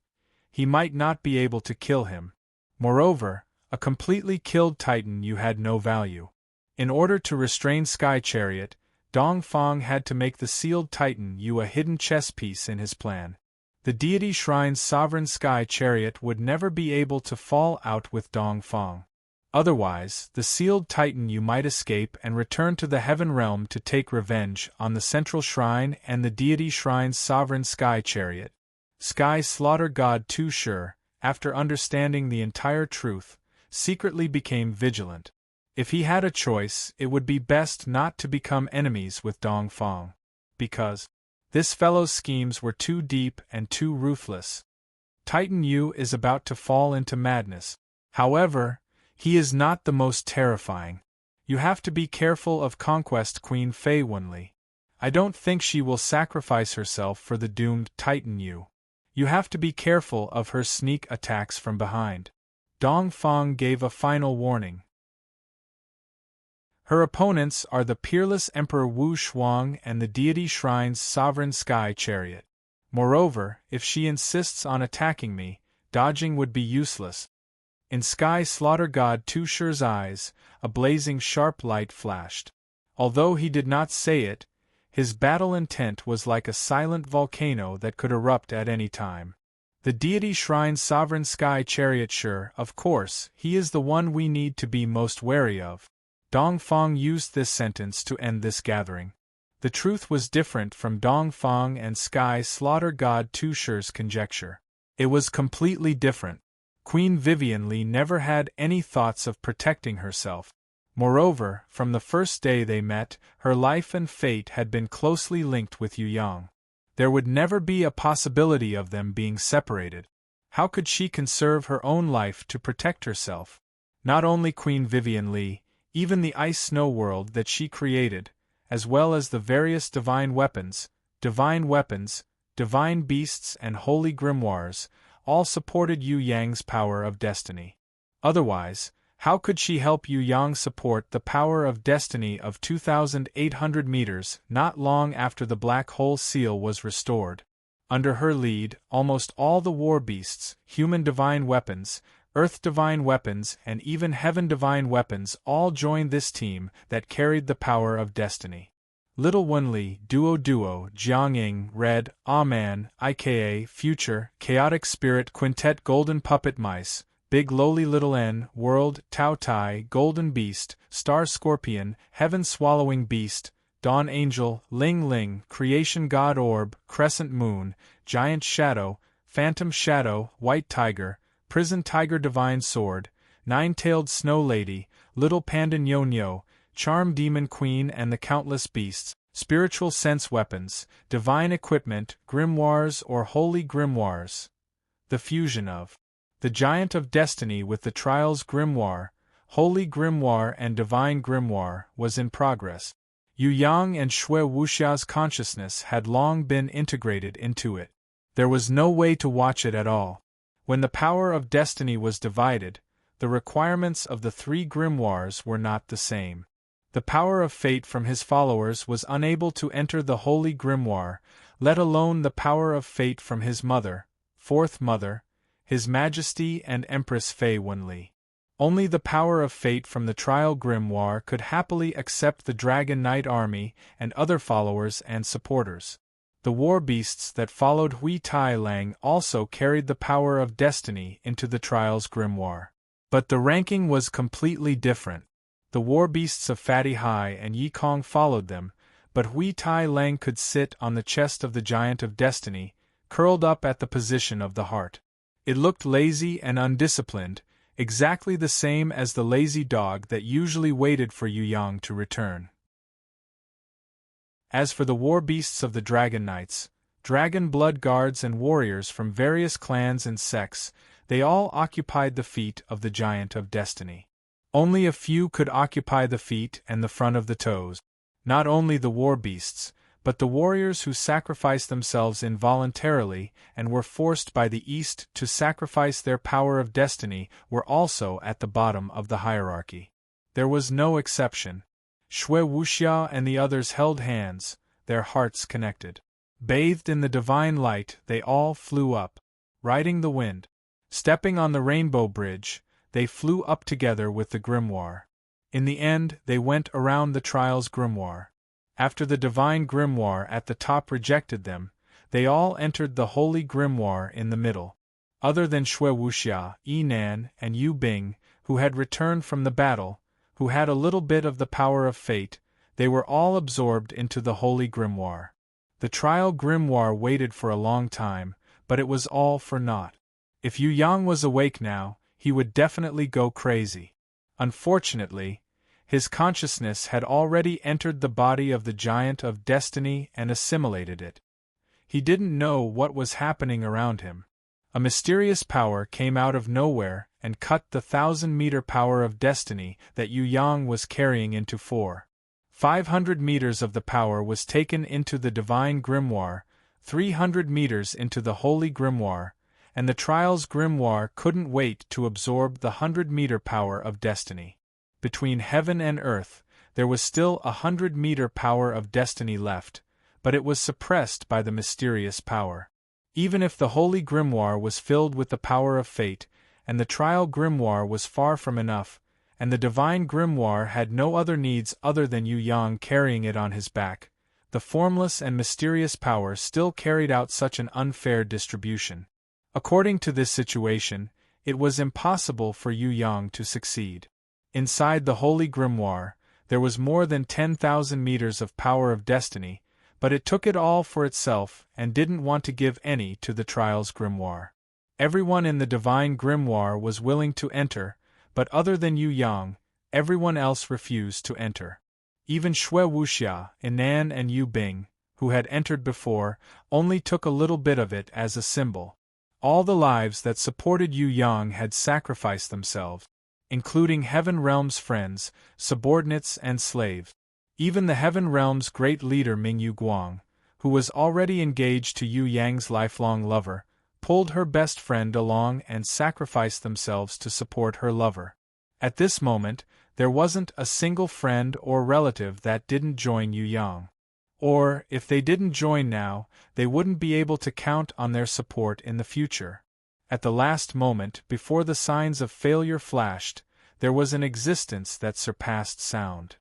Speaker 1: he might not be able to kill him. Moreover, a completely killed Titan Yu had no value. In order to restrain Sky Chariot, Dong Feng had to make the sealed Titan Yu a hidden chess piece in his plan. The deity shrine's sovereign Sky Chariot would never be able to fall out with Dong Feng. Otherwise, the sealed Titan Yu might escape and return to the Heaven Realm to take revenge on the central shrine and the deity shrine's sovereign Sky Chariot. Sky Slaughter God Too Sure, after understanding the entire truth, secretly became vigilant. If he had a choice, it would be best not to become enemies with Dong Feng, because this fellow's schemes were too deep and too ruthless. Titan Yu is about to fall into madness. However, he is not the most terrifying. You have to be careful of Conquest Queen Fei Wenli. I don't think she will sacrifice herself for the doomed Titan Yu. You have to be careful of her sneak attacks from behind. Dong Feng gave a final warning. Her opponents are the peerless Emperor Wu Shuang and the deity shrine's sovereign Sky Chariot. Moreover, if she insists on attacking me, dodging would be useless. In Sky Slaughter God Too Sure's eyes, a blazing sharp light flashed. Although he did not say it, his battle intent was like a silent volcano that could erupt at any time. The deity shrine's sovereign Sky Chariot, sure, of course, he is the one we need to be most wary of. Dong Feng used this sentence to end this gathering. The truth was different from Dong Feng and Sky Slaughter God Too Sure's conjecture. It was completely different. Queen Vivian Li never had any thoughts of protecting herself. Moreover, from the first day they met, her life and fate had been closely linked with Yu Yang. There would never be a possibility of them being separated. How could she conserve her own life to protect herself? Not only Queen Vivian Li, even the ice snow world that she created, as well as the various divine weapons, divine beasts and holy grimoires, all supported Yu Yang's power of destiny. Otherwise, how could she help Yu Yang support the power of destiny of 2,800 meters not long after the black hole seal was restored? Under her lead, almost all the war beasts, human divine weapons, earth divine weapons and even heaven divine weapons all joined this team that carried the power of destiny. Little Wenli, Duo, Jiangying, Red, Ah-Man, IKA, Future, Chaotic Spirit Quintet Golden Puppet Mice, Big Lowly Little N, World, Tao Tai, Golden Beast, Star Scorpion, Heaven Swallowing Beast, Dawn Angel, Ling Ling, Creation God Orb, Crescent Moon, Giant Shadow, Phantom Shadow, White Tiger, Prison Tiger Divine Sword, Nine-Tailed Snow Lady, Little Panda Nyo, Charm Demon Queen and the countless beasts, spiritual sense weapons, divine equipment, grimoires or holy grimoires. The fusion of the Giant of Destiny with the Trials Grimoire, Holy Grimoire and Divine Grimoire was in progress. Yu Yang and Shui Wuxia's consciousness had long been integrated into it. There was no way to watch it at all. When the power of destiny was divided, the requirements of the three grimoires were not the same. The power of fate from his followers was unable to enter the Holy Grimoire, let alone the power of fate from his mother, Fourth Mother, His Majesty and Empress Fei Wenli. Only the power of fate from the Trial Grimoire could happily accept the Dragon Knight army and other followers and supporters. The war beasts that followed Hui Tai Lang also carried the power of destiny into the Trials Grimoire. But the ranking was completely different. The war beasts of Fatty Hai and Yi Kong followed them, but Hui Tai Lang could sit on the chest of the Giant of Destiny, curled up at the position of the heart. It looked lazy and undisciplined, exactly the same as the lazy dog that usually waited for Yu Yang to return. As for the war beasts of the Dragon Knights, Dragon Blood Guards and warriors from various clans and sects, they all occupied the feet of the Giant of Destiny. Only a few could occupy the feet and the front of the toes. Not only the war beasts, but the warriors who sacrificed themselves involuntarily and were forced by the East to sacrifice their power of destiny were also at the bottom of the hierarchy. There was no exception. Shui Wuxia and the others held hands, their hearts connected. Bathed in the divine light, they all flew up, riding the wind. Stepping on the rainbow bridge, they flew up together with the grimoire. In the end, they went around the Trials Grimoire. After the Divine Grimoire at the top rejected them, they all entered the Holy Grimoire in the middle. Other than Shui Wuxia, Yi Nan, and Yu Bing, who had returned from the battle, who had a little bit of the power of fate, they were all absorbed into the Holy Grimoire. The Trial Grimoire waited for a long time, but it was all for naught. If Yu Yang was awake now, he would definitely go crazy. Unfortunately, his consciousness had already entered the body of the Giant of Destiny and assimilated it. He didn't know what was happening around him. A mysterious power came out of nowhere and cut the 1,000-meter power of destiny that Yu Yang was carrying into 500 meters of the power was taken into the Divine Grimoire, 300 meters into the Holy Grimoire, and the Trials Grimoire couldn't wait to absorb the 100-meter power of destiny. Between heaven and earth, there was still a 100-meter power of destiny left, but it was suppressed by the mysterious power. Even if the Holy Grimoire was filled with the power of fate, and the Trial Grimoire was far from enough, and the Divine Grimoire had no other needs other than Yu Yang carrying it on his back, the formless and mysterious power still carried out such an unfair distribution. According to this situation, it was impossible for Yu Yang to succeed. Inside the Holy Grimoire, there was more than 10,000 meters of power of destiny, but it took it all for itself and didn't want to give any to the Trials Grimoire. Everyone in the Divine Grimoire was willing to enter, but other than Yu Yang, everyone else refused to enter. Even Shui Wuxia, Inan and Yu Bing, who had entered before, only took a little bit of it as a symbol. All the lives that supported Yu Yang had sacrificed themselves, including Heaven Realm's friends, subordinates and slaves. Even the Heaven Realm's great leader Mingyu Guang, who was already engaged to Yu Yang's lifelong lover, pulled her best friend along and sacrificed themselves to support her lover. At this moment, there wasn't a single friend or relative that didn't join Yu Yang. Or, if they didn't join now, they wouldn't be able to count on their support in the future. At the last moment, before the signs of failure flashed, there was an existence that surpassed sound.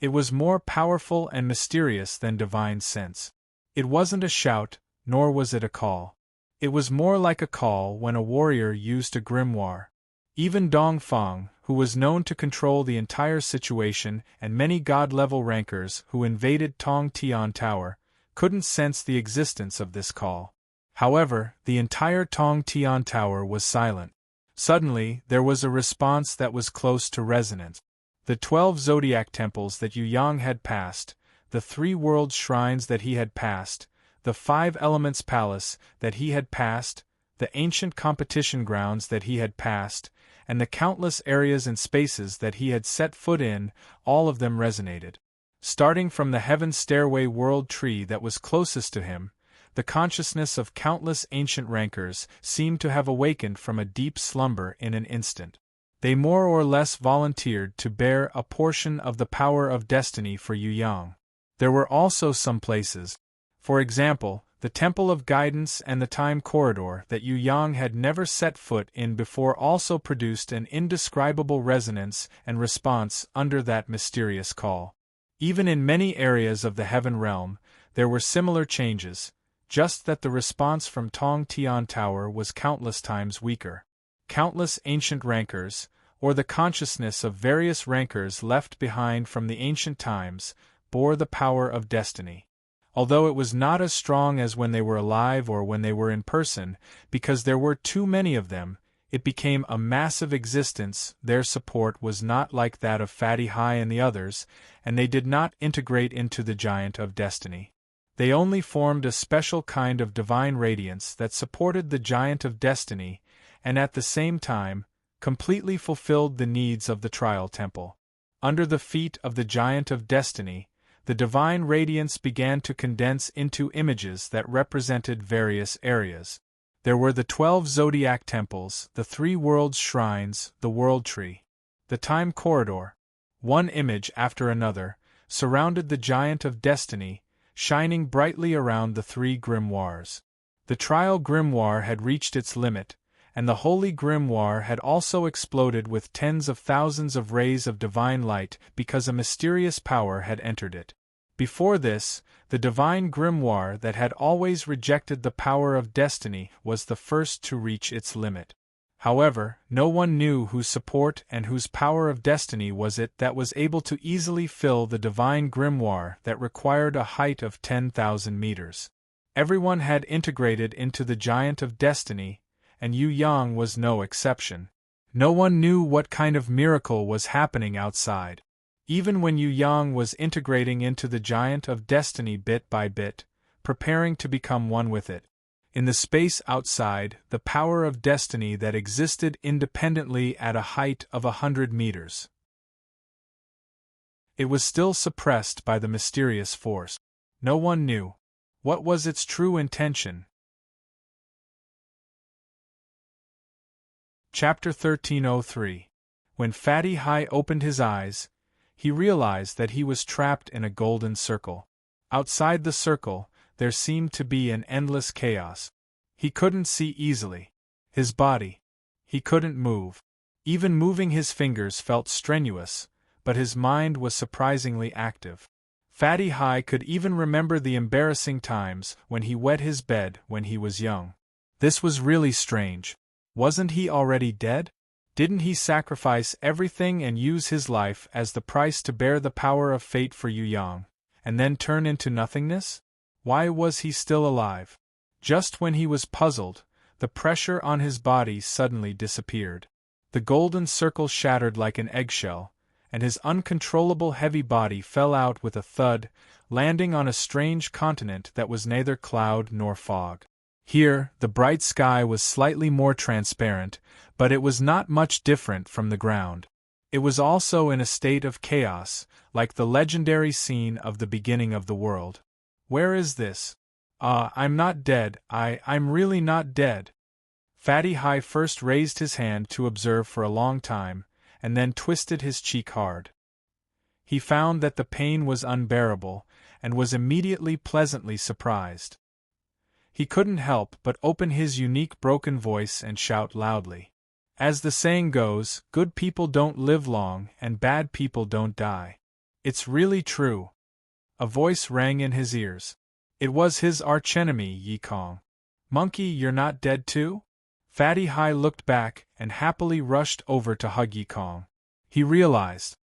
Speaker 1: It was more powerful and mysterious than divine sense. It wasn't a shout, nor was it a call. It was more like a call when a warrior used a grimoire. Even Dongfang, who was known to control the entire situation, and many god-level rankers who invaded Tong Tian Tower, couldn't sense the existence of this call. However, the entire Tong Tian Tower was silent. Suddenly, there was a response that was close to resonance. The 12 zodiac temples that Yu Yang had passed, the 3 world shrines that he had passed, the 5 elements palace that he had passed, the ancient competition grounds that he had passed, and the countless areas and spaces that he had set foot in, all of them resonated. Starting from the heaven stairway world tree that was closest to him, the consciousness of countless ancient rankers seemed to have awakened from a deep slumber in an instant. They more or less volunteered to bear a portion of the power of destiny for Yu Yang. There were also some places, for example, the Temple of Guidance and the Time Corridor that Yu Yang had never set foot in before, also produced an indescribable resonance and response under that mysterious call. Even in many areas of the Heaven Realm, there were similar changes, just that the response from Tong Tian Tower was countless times weaker. Countless ancient rankers, or the consciousness of various rankers left behind from the ancient times, bore the power of destiny. Although it was not as strong as when they were alive or when they were in person, because there were too many of them, it became a massive existence. Their support was not like that of Fatty High and the others, and they did not integrate into the Giant of Destiny. They only formed a special kind of divine radiance that supported the Giant of Destiny, and at the same time, completely fulfilled the needs of the Trial Temple. Under the feet of the Giant of Destiny, the divine radiance began to condense into images that represented various areas. There were the 12 zodiac temples, the 3 world shrines, the world tree, the time corridor. One image after another surrounded the Giant of Destiny, shining brightly around the 3 grimoires. The trial grimoire had reached its limit, and the holy grimoire had also exploded with tens of thousands of rays of divine light because a mysterious power had entered it. Before this, the divine grimoire that had always rejected the power of destiny was the first to reach its limit. However, no one knew whose support and whose power of destiny was it that was able to easily fill the divine grimoire that required a height of 10,000 meters. Everyone had integrated into the Giant of Destiny, and Yu Yang was no exception. No one knew what kind of miracle was happening outside. Even when Yu Yang was integrating into the Giant of Destiny bit by bit, preparing to become one with it, in the space outside, the power of destiny that existed independently at a height of 100 meters. It was still suppressed by the mysterious force. No one knew. What was its true intention? Chapter 1303. When Fatty High opened his eyes, he realized that he was trapped in a golden circle. Outside the circle, there seemed to be an endless chaos. He couldn't see easily. His body. He couldn't move. Even moving his fingers felt strenuous, but his mind was surprisingly active. Fatty High could even remember the embarrassing times when he wet his bed when he was young. This was really strange. Wasn't he already dead? Didn't he sacrifice everything and use his life as the price to bear the power of fate for Yu Yang, and then turn into nothingness? Why was he still alive? Just when he was puzzled, the pressure on his body suddenly disappeared. The golden circle shattered like an eggshell, and his uncontrollable heavy body fell out with a thud, landing on a strange continent that was neither cloud nor fog. Here, the bright sky was slightly more transparent, but it was not much different from the ground. It was also in a state of chaos, like the legendary scene of the beginning of the world. Where is this? I'm not dead, I'm really not dead. Fatty Hi first raised his hand to observe for a long time, and then twisted his cheek hard. He found that the pain was unbearable, and was immediately pleasantly surprised. He couldn't help but open his unique broken voice and shout loudly. As the saying goes, good people don't live long and bad people don't die. It's really true. A voice rang in his ears. It was his archenemy, Yi Kong. Monkey, you're not dead too? Fatty Hi looked back and happily rushed over to hug Yi Kong. He realized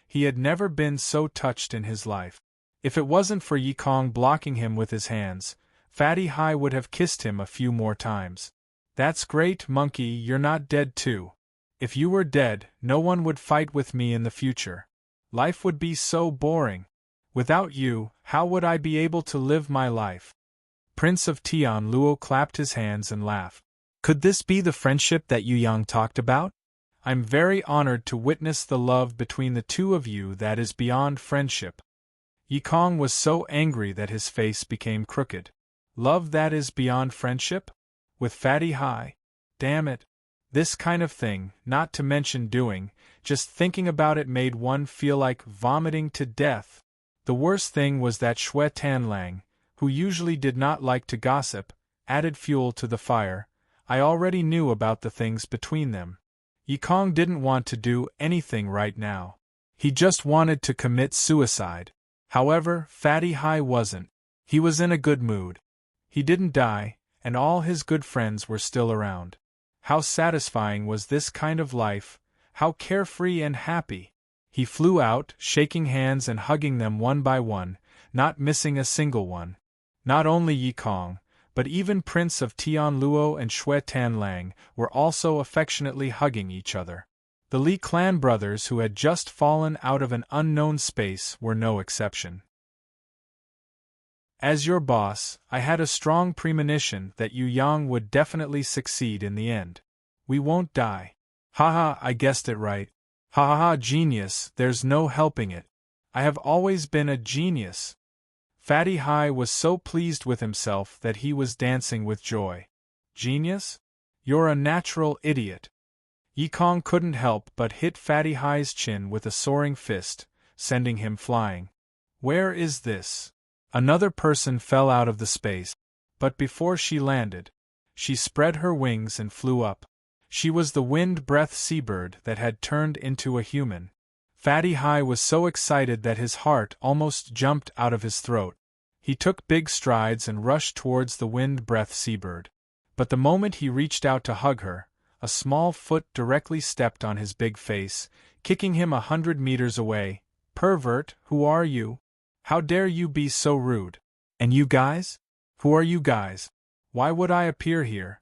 Speaker 1: he had never been so touched in his life. If it wasn't for Yi Kong blocking him with his hands, Fatty Hi would have kissed him a few more times. That's great, Monkey, you're not dead too. If you were dead, no one would fight with me in the future. Life would be so boring. Without you, how would I be able to live my life? Prince of Tian Luo clapped his hands and laughed. Could this be the friendship that Yu Yang talked about? I'm very honored to witness the love between the two of you that is beyond friendship. Yi Kong was so angry that his face became crooked. Love that is beyond friendship? With Fatty Hi? Damn it. This kind of thing, not to mention doing, just thinking about it made one feel like vomiting to death. The worst thing was that Xue Tanlang, who usually did not like to gossip, added fuel to the fire. I already knew about the things between them. Yi Kong didn't want to do anything right now. He just wanted to commit suicide. However, Fatty Hi wasn't. He was in a good mood. He didn't die, and all his good friends were still around. How satisfying was this kind of life, how carefree and happy. He flew out, shaking hands and hugging them one by one, not missing a single one. Not only Yi Kong, but even Prince of Tian Luo and Xue Tanlang were also affectionately hugging each other. The Li clan brothers who had just fallen out of an unknown space were no exception. As your boss, I had a strong premonition that Yu Yang would definitely succeed in the end. We won't die. Haha, I guessed it right. Ha ha ha, genius, there's no helping it. I have always been a genius. Fatty Hi was so pleased with himself that he was dancing with joy. Genius? You're a natural idiot. Yi Kong couldn't help but hit Fatty Hi's chin with a soaring fist, sending him flying. Where is this? Another person fell out of the space, but before she landed, she spread her wings and flew up. She was the wind-breath seabird that had turned into a human. Fatty Hi was so excited that his heart almost jumped out of his throat. He took big strides and rushed towards the wind-breath seabird. But the moment he reached out to hug her, a small foot directly stepped on his big face, kicking him 100 meters away. Pervert, who are you? How dare you be so rude? And you guys? Who are you guys? Why would I appear here?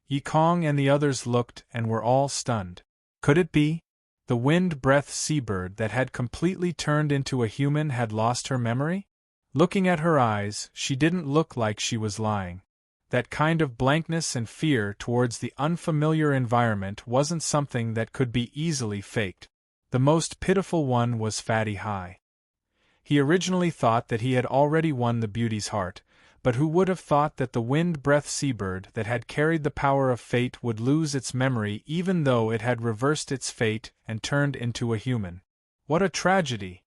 Speaker 1: Yi Kong and the others looked and were all stunned. Could it be? The wind-breath seabird that had completely turned into a human had lost her memory? Looking at her eyes, she didn't look like she was lying. That kind of blankness and fear towards the unfamiliar environment wasn't something that could be easily faked. The most pitiful one was Fatty Hi. He originally thought that he had already won the beauty's heart, but who would have thought that the wind-breath seabird that had carried the power of fate would lose its memory even though it had reversed its fate and turned into a human? What a tragedy!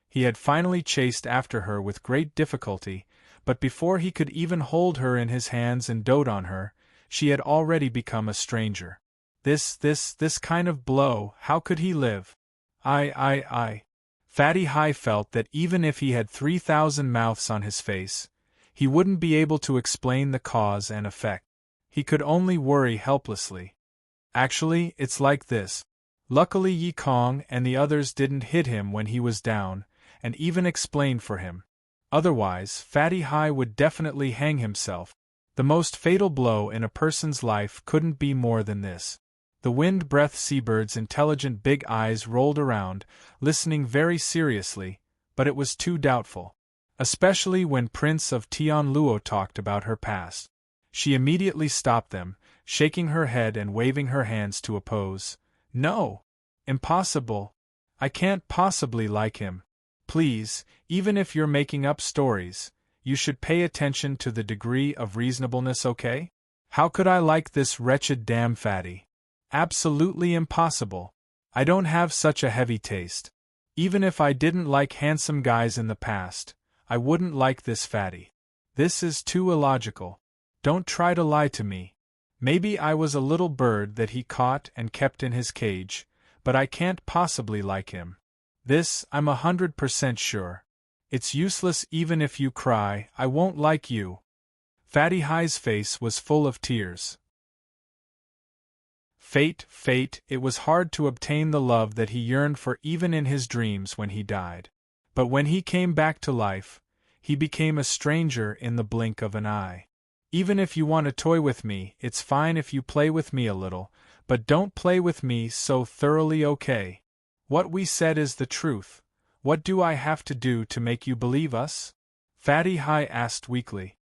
Speaker 1: He had finally chased after her with great difficulty, but before he could even hold her in his hands and dote on her, she had already become a stranger. This kind of blow, how could he live? I. Fatty Hi felt that even if he had 3,000 mouths on his face, he wouldn't be able to explain the cause and effect. He could only worry helplessly. Actually, it's like this. Luckily Yi Kong and the others didn't hit him when he was down, and even explain for him. Otherwise, Fatty Hi would definitely hang himself. The most fatal blow in a person's life couldn't be more than this. The wind-breath seabird's intelligent big eyes rolled around, listening very seriously, but it was too doubtful. Especially when Prince of Tianluo talked about her past. She immediately stopped them, shaking her head and waving her hands to oppose. No! Impossible! I can't possibly like him. Please, even if you're making up stories, you should pay attention to the degree of reasonableness, okay? How could I like this wretched damn fatty? Absolutely impossible. I don't have such a heavy taste. Even if I didn't like handsome guys in the past, I wouldn't like this fatty. This is too illogical. Don't try to lie to me. Maybe I was a little bird that he caught and kept in his cage, but I can't possibly like him. This, I'm 100% sure. It's useless even if you cry, I won't like you. Fatty High's face was full of tears. Fate, it was hard to obtain the love that he yearned for even in his dreams when he died. But when he came back to life, he became a stranger in the blink of an eye. Even if you want to toy with me, it's fine if you play with me a little, but don't play with me so thoroughly, okay? What we said is the truth. What do I have to do to make you believe us? Fatty High asked weakly.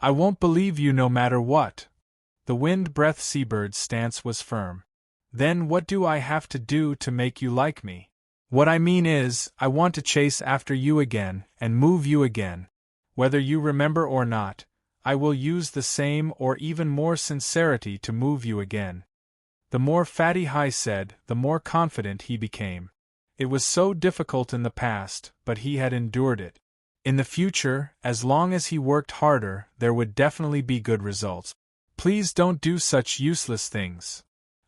Speaker 1: I won't believe you no matter what. The wind-breath seabird's stance was firm. Then what do I have to do to make you like me? What I mean is, I want to chase after you again and move you again. Whether you remember or not, I will use the same or even more sincerity to move you again. The more Fatty High said, the more confident he became. It was so difficult in the past, but he had endured it. In the future, as long as he worked harder, there would definitely be good results. Please don't do such useless things.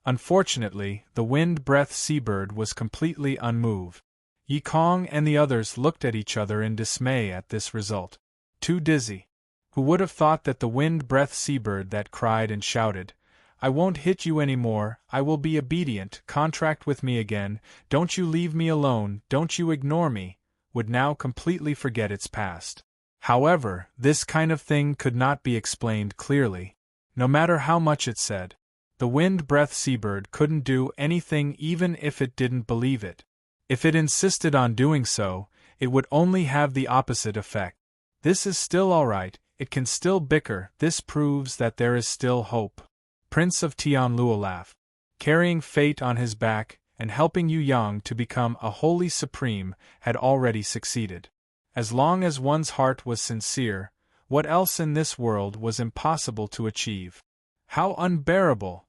Speaker 1: Unfortunately, the wind-breath seabird was completely unmoved. Yi Kong and the others looked at each other in dismay at this result. Too dizzy. Who would have thought that the wind-breath seabird that cried and shouted, I won't hit you anymore, I will be obedient, contract with me again, don't you leave me alone, don't you ignore me, would now completely forget its past. However, this kind of thing could not be explained clearly. No matter how much it said, the wind-breath seabird couldn't do anything even if it didn't believe it. If it insisted on doing so, it would only have the opposite effect. This is still all right, it can still bicker, this proves that there is still hope. Prince of Tianluo laughed. Carrying fate on his back and helping Yu Yang to become a holy supreme had already succeeded. As long as one's heart was sincere, what else in this world was impossible to achieve? How unbearable!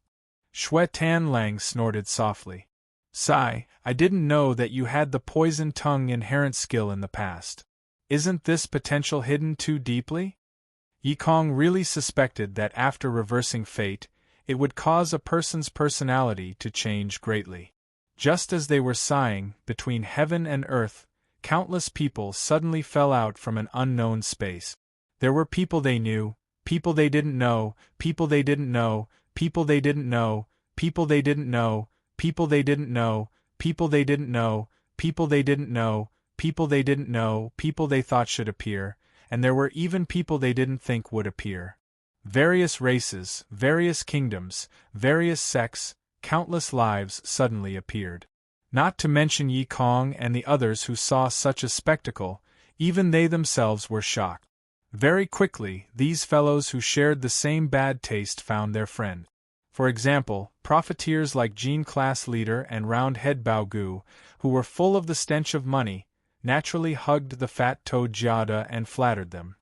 Speaker 1: Xue Tan Lang snorted softly. Sigh, I didn't know that you had the poison tongue inherent skill in the past. Isn't this potential hidden too deeply? Yi Kong really suspected that after reversing fate, it would cause a person's personality to change greatly. Just as they were sighing, between heaven and earth, countless people suddenly fell out from an unknown space. There were people they knew, people they didn't know, people they didn't know, people they didn't know, people they didn't know, people they didn't know, people they didn't know, people they didn't know, people they didn't know, people they thought should appear, and there were even people they didn't think would appear. Various races, various kingdoms, various sects, countless lives suddenly appeared. Not to mention Yi Kong and the others who saw such a spectacle, even they themselves were shocked. Very quickly, these fellows who shared the same bad taste found their friend. For example, profiteers like Jean Class Leader and Roundhead Bao Gu, who were full of the stench of money, naturally hugged the fat toad Jiada and flattered them.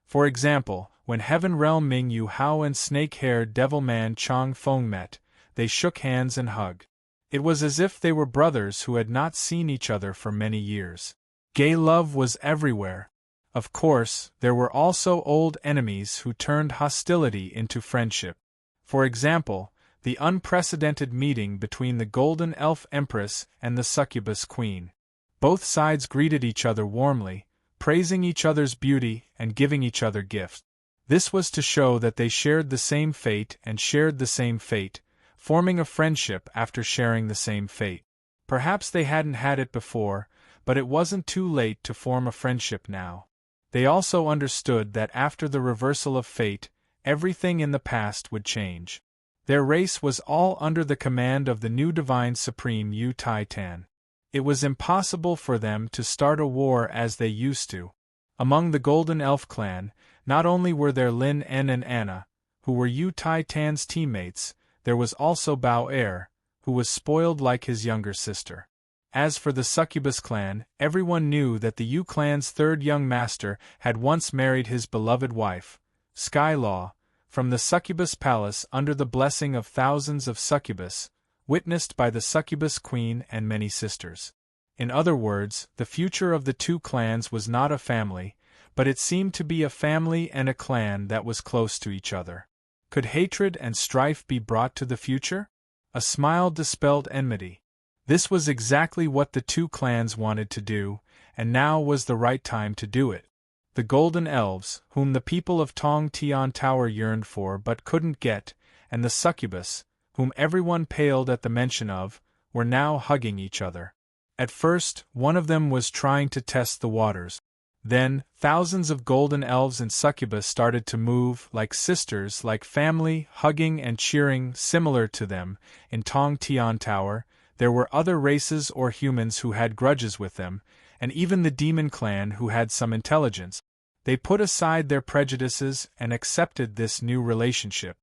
Speaker 1: For example, when Heaven Realm Ming Yu Hao and snake-haired Devilman Chong Feng met, they shook hands and hugged. It was as if they were brothers who had not seen each other for many years. Gay love was everywhere. Of course, there were also old enemies who turned hostility into friendship. For example, the unprecedented meeting between the Golden Elf Empress and the Succubus Queen. Both sides greeted each other warmly, praising each other's beauty and giving each other gifts. This was to show that they shared the same fate and shared the same fate, forming a friendship after sharing the same fate. Perhaps they hadn't had it before, but it wasn't too late to form a friendship now. They also understood that after the reversal of fate, everything in the past would change. Their race was all under the command of the new divine supreme Yu Tai Tan. It was impossible for them to start a war as they used to. Among the Golden Elf clan, not only were there Lin En and Anna, who were Yu Tai Tan's teammates, there was also Bao Er, who was spoiled like his younger sister. As for the Succubus clan, everyone knew that the Yu clan's third young master had once married his beloved wife, Sky Law, from the Succubus palace under the blessing of thousands of succubus, witnessed by the Succubus Queen and many sisters. In other words, the future of the two clans was not a family, but it seemed to be a family and a clan that was close to each other. Could hatred and strife be brought to the future? A smile dispelled enmity. This was exactly what the two clans wanted to do, and now was the right time to do it. The Golden Elves, whom the people of Tong Tian Tower yearned for but couldn't get, and the Succubus, whom everyone paled at the mention of, were now hugging each other. At first, one of them was trying to test the waters. Then, thousands of Golden Elves and Succubus started to move like sisters, like family, hugging and cheering similar to them. In Tong Tian Tower, there were other races or humans who had grudges with them, and even the Demon Clan who had some intelligence. They put aside their prejudices and accepted this new relationship.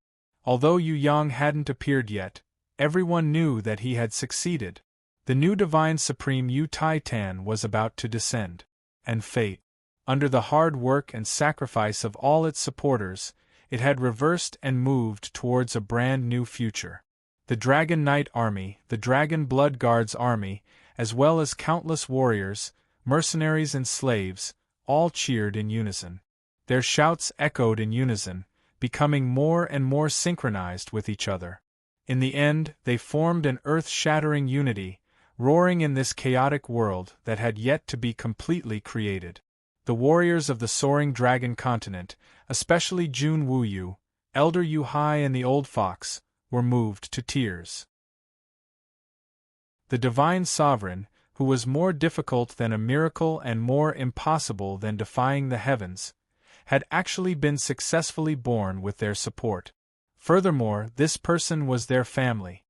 Speaker 1: Although Yu Yang hadn't appeared yet, everyone knew that he had succeeded. The new Divine Supreme Yu Tai Tan was about to descend. And fate, under the hard work and sacrifice of all its supporters, it had reversed and moved towards a brand new future. The Dragon Knight Army, the Dragon Blood Guards Army, as well as countless warriors, mercenaries and slaves, all cheered in unison. Their shouts echoed in unison, becoming more and more synchronized with each other. In the end, they formed an earth-shattering unity, roaring in this chaotic world that had yet to be completely created. The warriors of the soaring dragon continent, especially Jun Wuyu, Elder Yu Hai and the Old Fox, were moved to tears. The divine sovereign, who was more difficult than a miracle and more impossible than defying the heavens, had actually been successfully born with their support. Furthermore, this person was their family.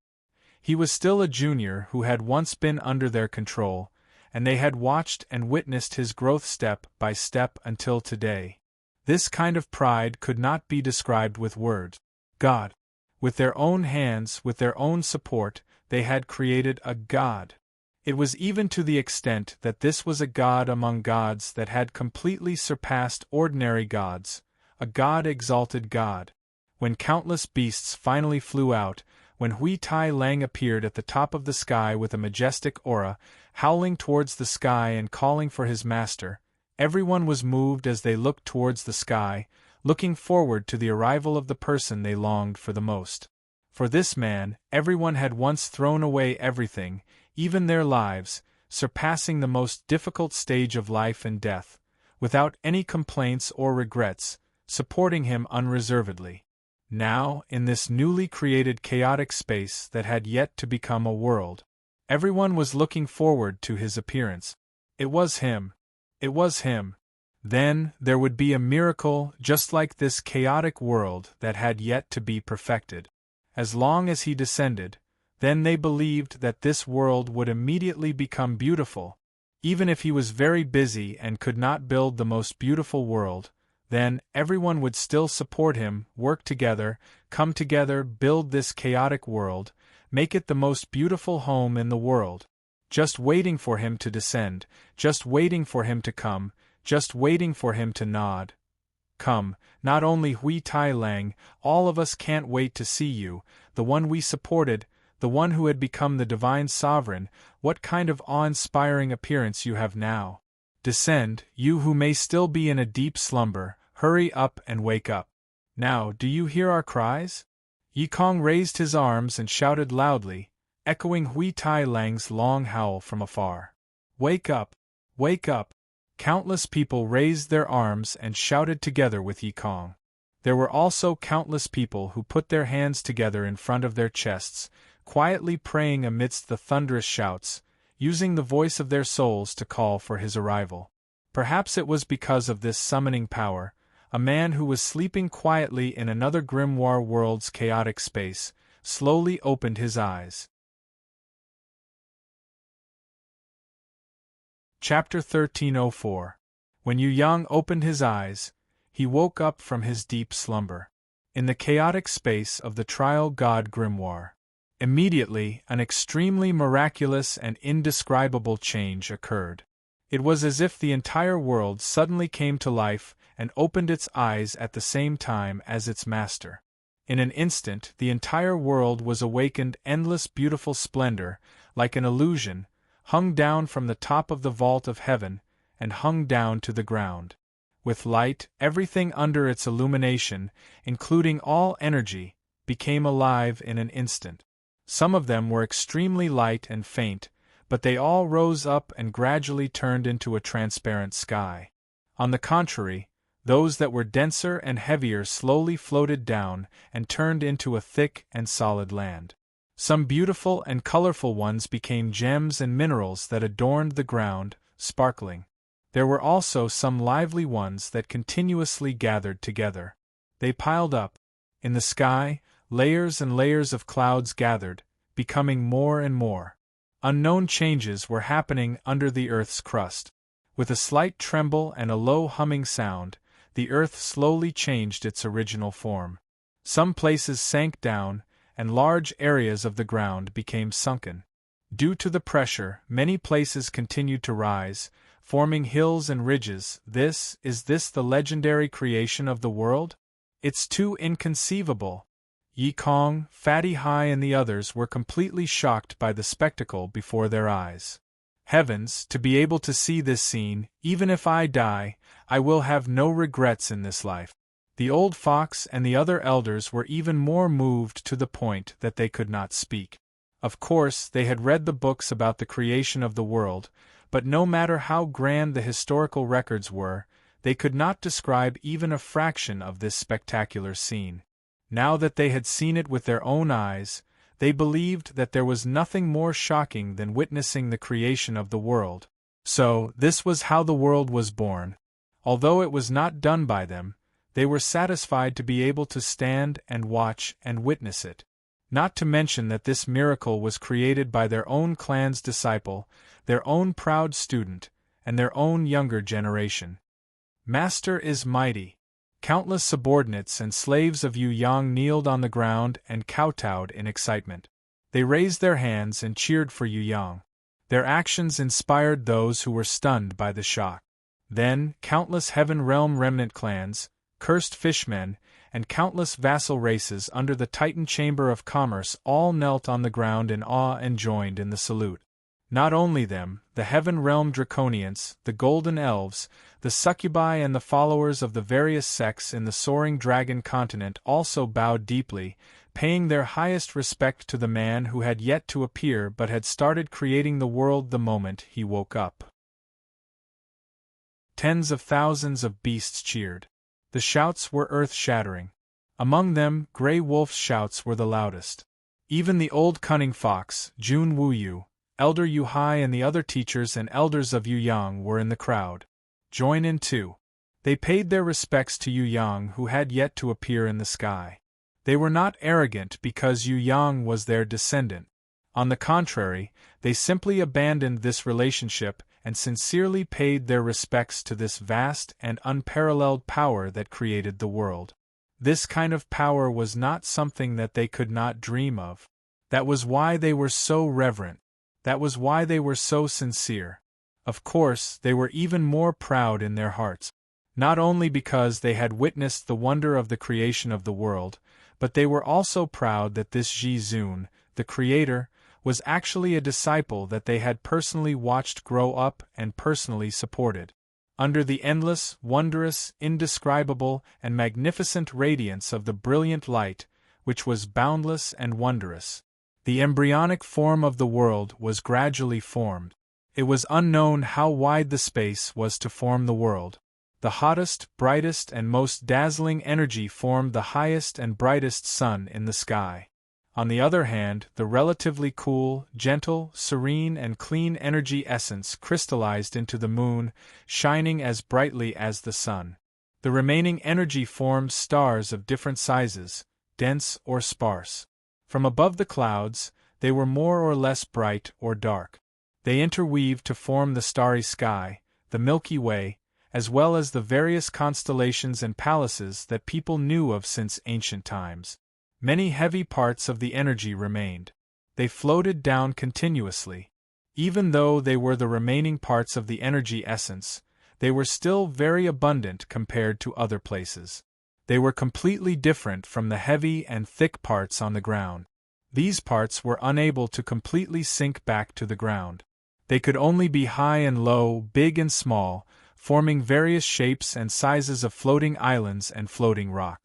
Speaker 1: He was still a junior who had once been under their control, and they had watched and witnessed his growth step by step until today. This kind of pride could not be described with words. God. With their own hands, with their own support, they had created a God. It was even to the extent that this was a God among gods that had completely surpassed ordinary gods, a God-exalted God. When countless beasts finally flew out, when Hui Tai Lang appeared at the top of the sky with a majestic aura, howling towards the sky and calling for his master, everyone was moved as they looked towards the sky, looking forward to the arrival of the person they longed for the most. For this man, everyone had once thrown away everything, even their lives, surpassing the most difficult stage of life and death, without any complaints or regrets, supporting him unreservedly. Now, in this newly created chaotic space that had yet to become a world, everyone was looking forward to his appearance. It was him. It was him. Then, there would be a miracle just like this chaotic world that had yet to be perfected. As long as he descended, then they believed that this world would immediately become beautiful. Even if he was very busy and could not build the most beautiful world, then everyone would still support him, work together, come together, build this chaotic world, make it the most beautiful home in the world. Just waiting for him to descend, just waiting for him to come, just waiting for him to nod. Come, not only Hui Tai Lang, all of us can't wait to see you, the one we supported, the one who had become the divine sovereign. What kind of awe-inspiring appearance you have now. Descend, you who may still be in a deep slumber, hurry up and wake up. Now, do you hear our cries? Yikong raised his arms and shouted loudly, echoing Hui Tai Lang's long howl from afar. Wake up! Wake up! Countless people raised their arms and shouted together with Yikong. There were also countless people who put their hands together in front of their chests, quietly praying amidst the thunderous shouts, using the voice of their souls to call for his arrival. Perhaps it was because of this summoning power, a man who was sleeping quietly in another grimoire world's chaotic space, slowly opened his eyes. Chapter 1304. When Yu Yang opened his eyes, he woke up from his deep slumber. In the chaotic space of the Trial God Grimoire, immediately an extremely miraculous and indescribable change occurred. It was as if the entire world suddenly came to life and opened its eyes at the same time as its master. In an instant, the entire world was awakened endless beautiful splendor, like an illusion, hung down from the top of the vault of heaven, and hung down to the ground. With light, everything under its illumination, including all energy, became alive in an instant. Some of them were extremely light and faint, but they all rose up and gradually turned into a transparent sky. On the contrary, those that were denser and heavier slowly floated down and turned into a thick and solid land. Some beautiful and colorful ones became gems and minerals that adorned the ground, sparkling. There were also some lively ones that continuously gathered together. They piled up. In the sky, layers and layers of clouds gathered, becoming more and more. Unknown changes were happening under the Earth's crust. With a slight tremble and a low humming sound, the Earth slowly changed its original form. Some places sank down, and large areas of the ground became sunken. Due to the pressure, many places continued to rise, forming hills and ridges. Is this the legendary creation of the world? It's too inconceivable. Yi Kong, Fatty Hai and the others were completely shocked by the spectacle before their eyes. Heavens, to be able to see this scene, even if I die, I will have no regrets in this life. The old fox and the other elders were even more moved to the point that they could not speak. Of course, they had read the books about the creation of the world, but no matter how grand the historical records were, they could not describe even a fraction of this spectacular scene. Now that they had seen it with their own eyes, they believed that there was nothing more shocking than witnessing the creation of the world. So, this was how the world was born. Although it was not done by them, they were satisfied to be able to stand and watch and witness it. Not to mention that this miracle was created by their own clan's disciple, their own proud student, and their own younger generation. Master is mighty. Countless subordinates and slaves of Yu Yang kneeled on the ground and kowtowed in excitement. They raised their hands and cheered for Yu Yang. Their actions inspired those who were stunned by the shock. Then, countless Heaven Realm remnant clans, cursed fishmen, and countless vassal races under the Titan Chamber of Commerce all knelt on the ground in awe and joined in the salute. Not only them, the Heaven Realm Draconians, the Golden Elves, the Succubi and the followers of the various sects in the Soaring Dragon continent also bowed deeply, paying their highest respect to the man who had yet to appear but had started creating the world the moment he woke up. Tens of thousands of beasts cheered. The shouts were earth-shattering. Among them, Grey Wolf's shouts were the loudest. Even the old cunning fox, Jun Wuyu, Elder Yu Hai and the other teachers and elders of Yu Yang were in the crowd. Join in too. They paid their respects to Yu Yang who had yet to appear in the sky. They were not arrogant because Yu Yang was their descendant. On the contrary, they simply abandoned this relationship and sincerely paid their respects to this vast and unparalleled power that created the world. This kind of power was not something that they could not dream of. That was why they were so reverent. That was why they were so sincere. Of course, they were even more proud in their hearts. Not only because they had witnessed the wonder of the creation of the world, but they were also proud that this Ji Zun, the creator, was actually a disciple that they had personally watched grow up and personally supported. Under the endless, wondrous, indescribable, and magnificent radiance of the brilliant light, which was boundless and wondrous, the embryonic form of the world was gradually formed. It was unknown how wide the space was to form the world. The hottest, brightest, and most dazzling energy formed the highest and brightest sun in the sky. On the other hand, the relatively cool, gentle, serene, and clean energy essence crystallized into the moon, shining as brightly as the sun. The remaining energy formed stars of different sizes, dense or sparse. From above the clouds, they were more or less bright or dark. They interweaved to form the starry sky, the Milky Way, as well as the various constellations and palaces that people knew of since ancient times. Many heavy parts of the energy remained. They floated down continuously. Even though they were the remaining parts of the energy essence, they were still very abundant compared to other places. They were completely different from the heavy and thick parts on the ground. These parts were unable to completely sink back to the ground. They could only be high and low, big and small, forming various shapes and sizes of floating islands and floating rock.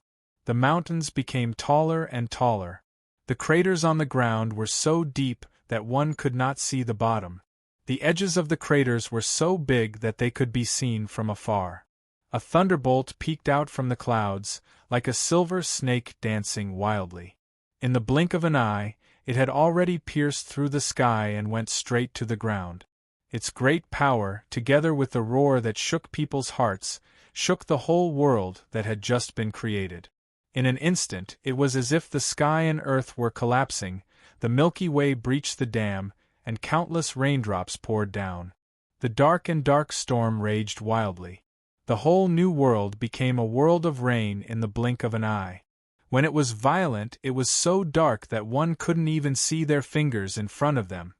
Speaker 1: The mountains became taller and taller. The craters on the ground were so deep that one could not see the bottom. The edges of the craters were so big that they could be seen from afar. A thunderbolt peeked out from the clouds, like a silver snake dancing wildly. In the blink of an eye, it had already pierced through the sky and went straight to the ground. Its great power, together with the roar that shook people's hearts, shook the whole world that had just been created. In an instant, it was as if the sky and earth were collapsing, the Milky Way breached the dam, and countless raindrops poured down. The dark storm raged wildly. The whole new world became a world of rain in the blink of an eye. When it was violent, it was so dark that one couldn't even see their fingers in front of them.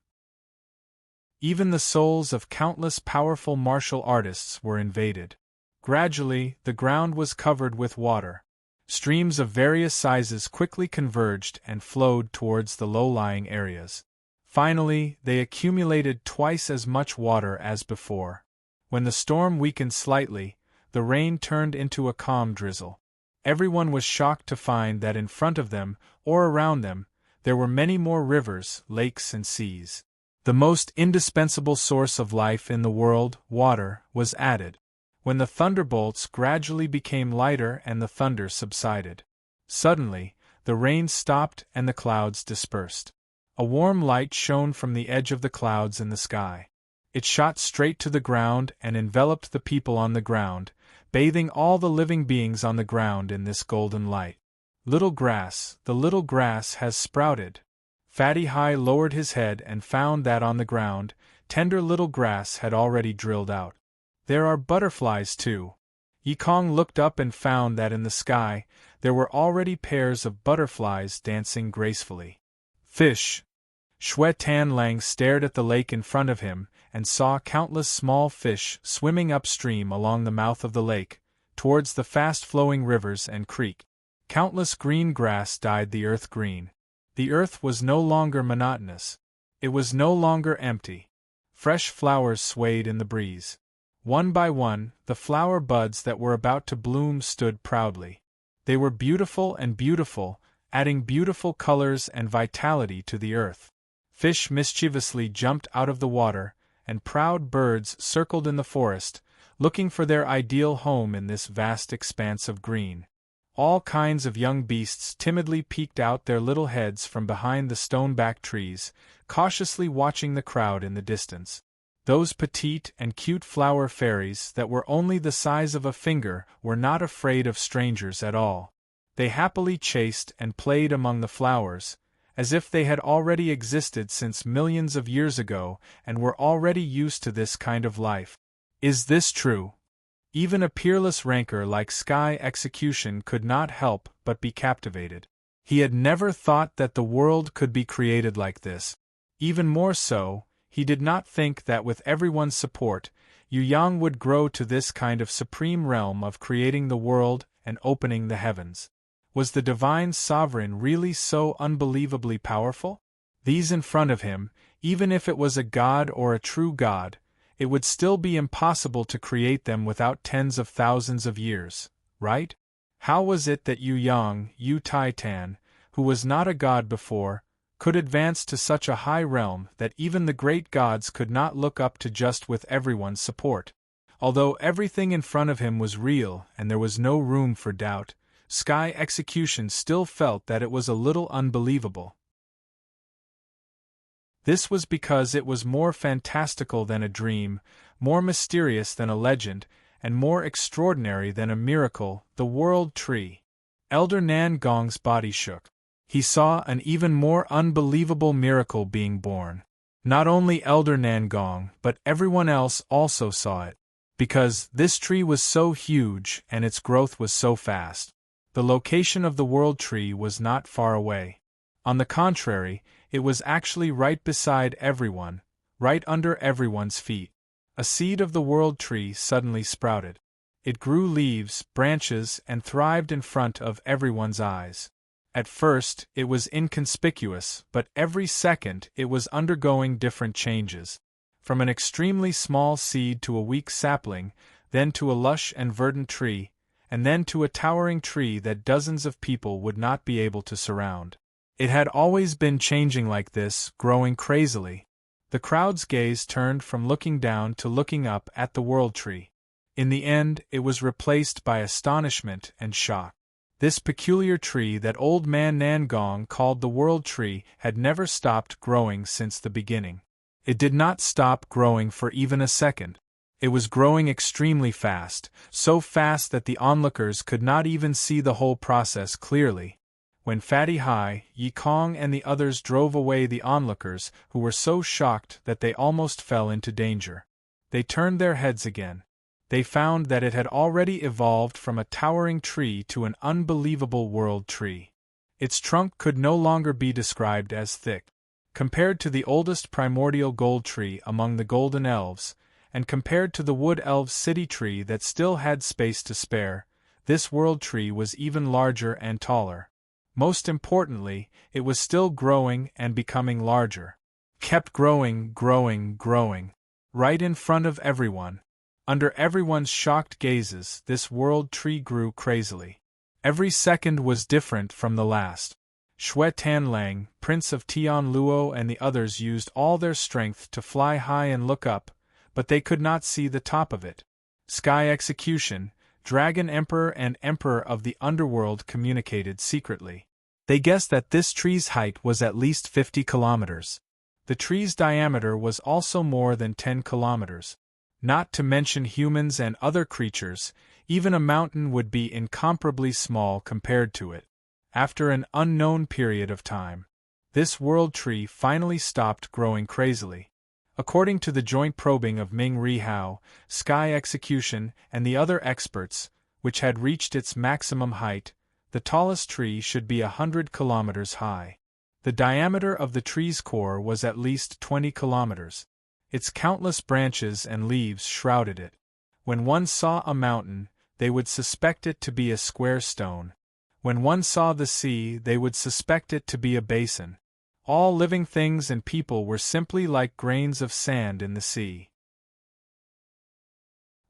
Speaker 1: Even the souls of countless powerful martial artists were invaded. Gradually, the ground was covered with water. Streams of various sizes quickly converged and flowed towards the low-lying areas. Finally, they accumulated twice as much water as before. When the storm weakened slightly, the rain turned into a calm drizzle. Everyone was shocked to find that in front of them, or around them, there were many more rivers, lakes and seas. The most indispensable source of life in the world, water, was added. When the thunderbolts gradually became lighter and the thunder subsided. Suddenly, the rain stopped and the clouds dispersed. A warm light shone from the edge of the clouds in the sky. It shot straight to the ground and enveloped the people on the ground, bathing all the living beings on the ground in this golden light. Little grass, the little grass has sprouted. Fatty High lowered his head and found that on the ground, tender little grass had already drilled out. There are butterflies too. Yikong looked up and found that in the sky, there were already pairs of butterflies dancing gracefully. Fish. Xue Tanlang stared at the lake in front of him and saw countless small fish swimming upstream along the mouth of the lake, towards the fast-flowing rivers and creek. Countless green grass dyed the earth green. The earth was no longer monotonous. It was no longer empty. Fresh flowers swayed in the breeze. One by one, the flower buds that were about to bloom stood proudly. They were beautiful and beautiful, adding beautiful colors and vitality to the earth. Fish mischievously jumped out of the water, and proud birds circled in the forest, looking for their ideal home in this vast expanse of green. All kinds of young beasts timidly peeked out their little heads from behind the stone-backed trees, cautiously watching the crowd in the distance. Those petite and cute flower fairies that were only the size of a finger were not afraid of strangers at all. They happily chased and played among the flowers, as if they had already existed since millions of years ago and were already used to this kind of life. Is this true? Even a peerless ranker like Sky Execution could not help but be captivated. He had never thought that the world could be created like this. Even more so, he did not think that with everyone's support, Yu Yang would grow to this kind of supreme realm of creating the world and opening the heavens. Was the divine sovereign really so unbelievably powerful? These in front of him, even if it was a god or a true god, it would still be impossible to create them without tens of thousands of years, right? How was it that Yu Yang, Yu Taitan, who was not a god before, could advance to such a high realm that even the great gods could not look up to just with everyone's support? Although everything in front of him was real and there was no room for doubt, Sky Execution still felt that it was a little unbelievable. This was because it was more fantastical than a dream, more mysterious than a legend, and more extraordinary than a miracle, the World Tree. Elder Nan Gong's body shook. he saw an even more unbelievable miracle being born. Not only Elder Nangong, but everyone else also saw it. Because this tree was so huge and its growth was so fast. The location of the World Tree was not far away. On the contrary, it was actually right beside everyone, right under everyone's feet. A seed of the World Tree suddenly sprouted. It grew leaves, branches, and thrived in front of everyone's eyes. At first, it was inconspicuous, but every second it was undergoing different changes. From an extremely small seed to a weak sapling, then to a lush and verdant tree, and then to a towering tree that dozens of people would not be able to surround. It had always been changing like this, growing crazily. The crowd's gaze turned from looking down to looking up at the World Tree. In the end, it was replaced by astonishment and shock. This peculiar tree that old man Nangong called the World Tree had never stopped growing since the beginning. It did not stop growing for even a second. It was growing extremely fast, so fast that the onlookers could not even see the whole process clearly. When Fatty Hai, Yi Kong and the others drove away the onlookers, who were so shocked that they almost fell into danger, they turned their heads again. They found that it had already evolved from a towering tree to an unbelievable World Tree. Its trunk could no longer be described as thick. Compared to the oldest primordial gold tree among the Golden Elves, and compared to the Wood Elves' city tree that still had space to spare, this World Tree was even larger and taller. Most importantly, it was still growing and becoming larger. Kept growing, right in front of everyone. Under everyone's shocked gazes, this World Tree grew crazily. Every second was different from the last. Xue Tanlang, Prince of Tian Luo and the others used all their strength to fly high and look up, but they could not see the top of it. Sky Execution, Dragon Emperor and Emperor of the Underworld communicated secretly. They guessed that this tree's height was at least 50 kilometers. The tree's diameter was also more than 10 kilometers. Not to mention humans and other creatures, even a mountain would be incomparably small compared to it. After an unknown period of time, this World Tree finally stopped growing crazily. According to the joint probing of Ming Ri Hao, Sky Execution, and the other experts, which had reached its maximum height, the tallest tree should be 100 kilometers high. The diameter of the tree's core was at least 20 kilometers. Its countless branches and leaves shrouded it. When one saw a mountain, they would suspect it to be a square stone. When one saw the sea, they would suspect it to be a basin. All living things and people were simply like grains of sand in the sea.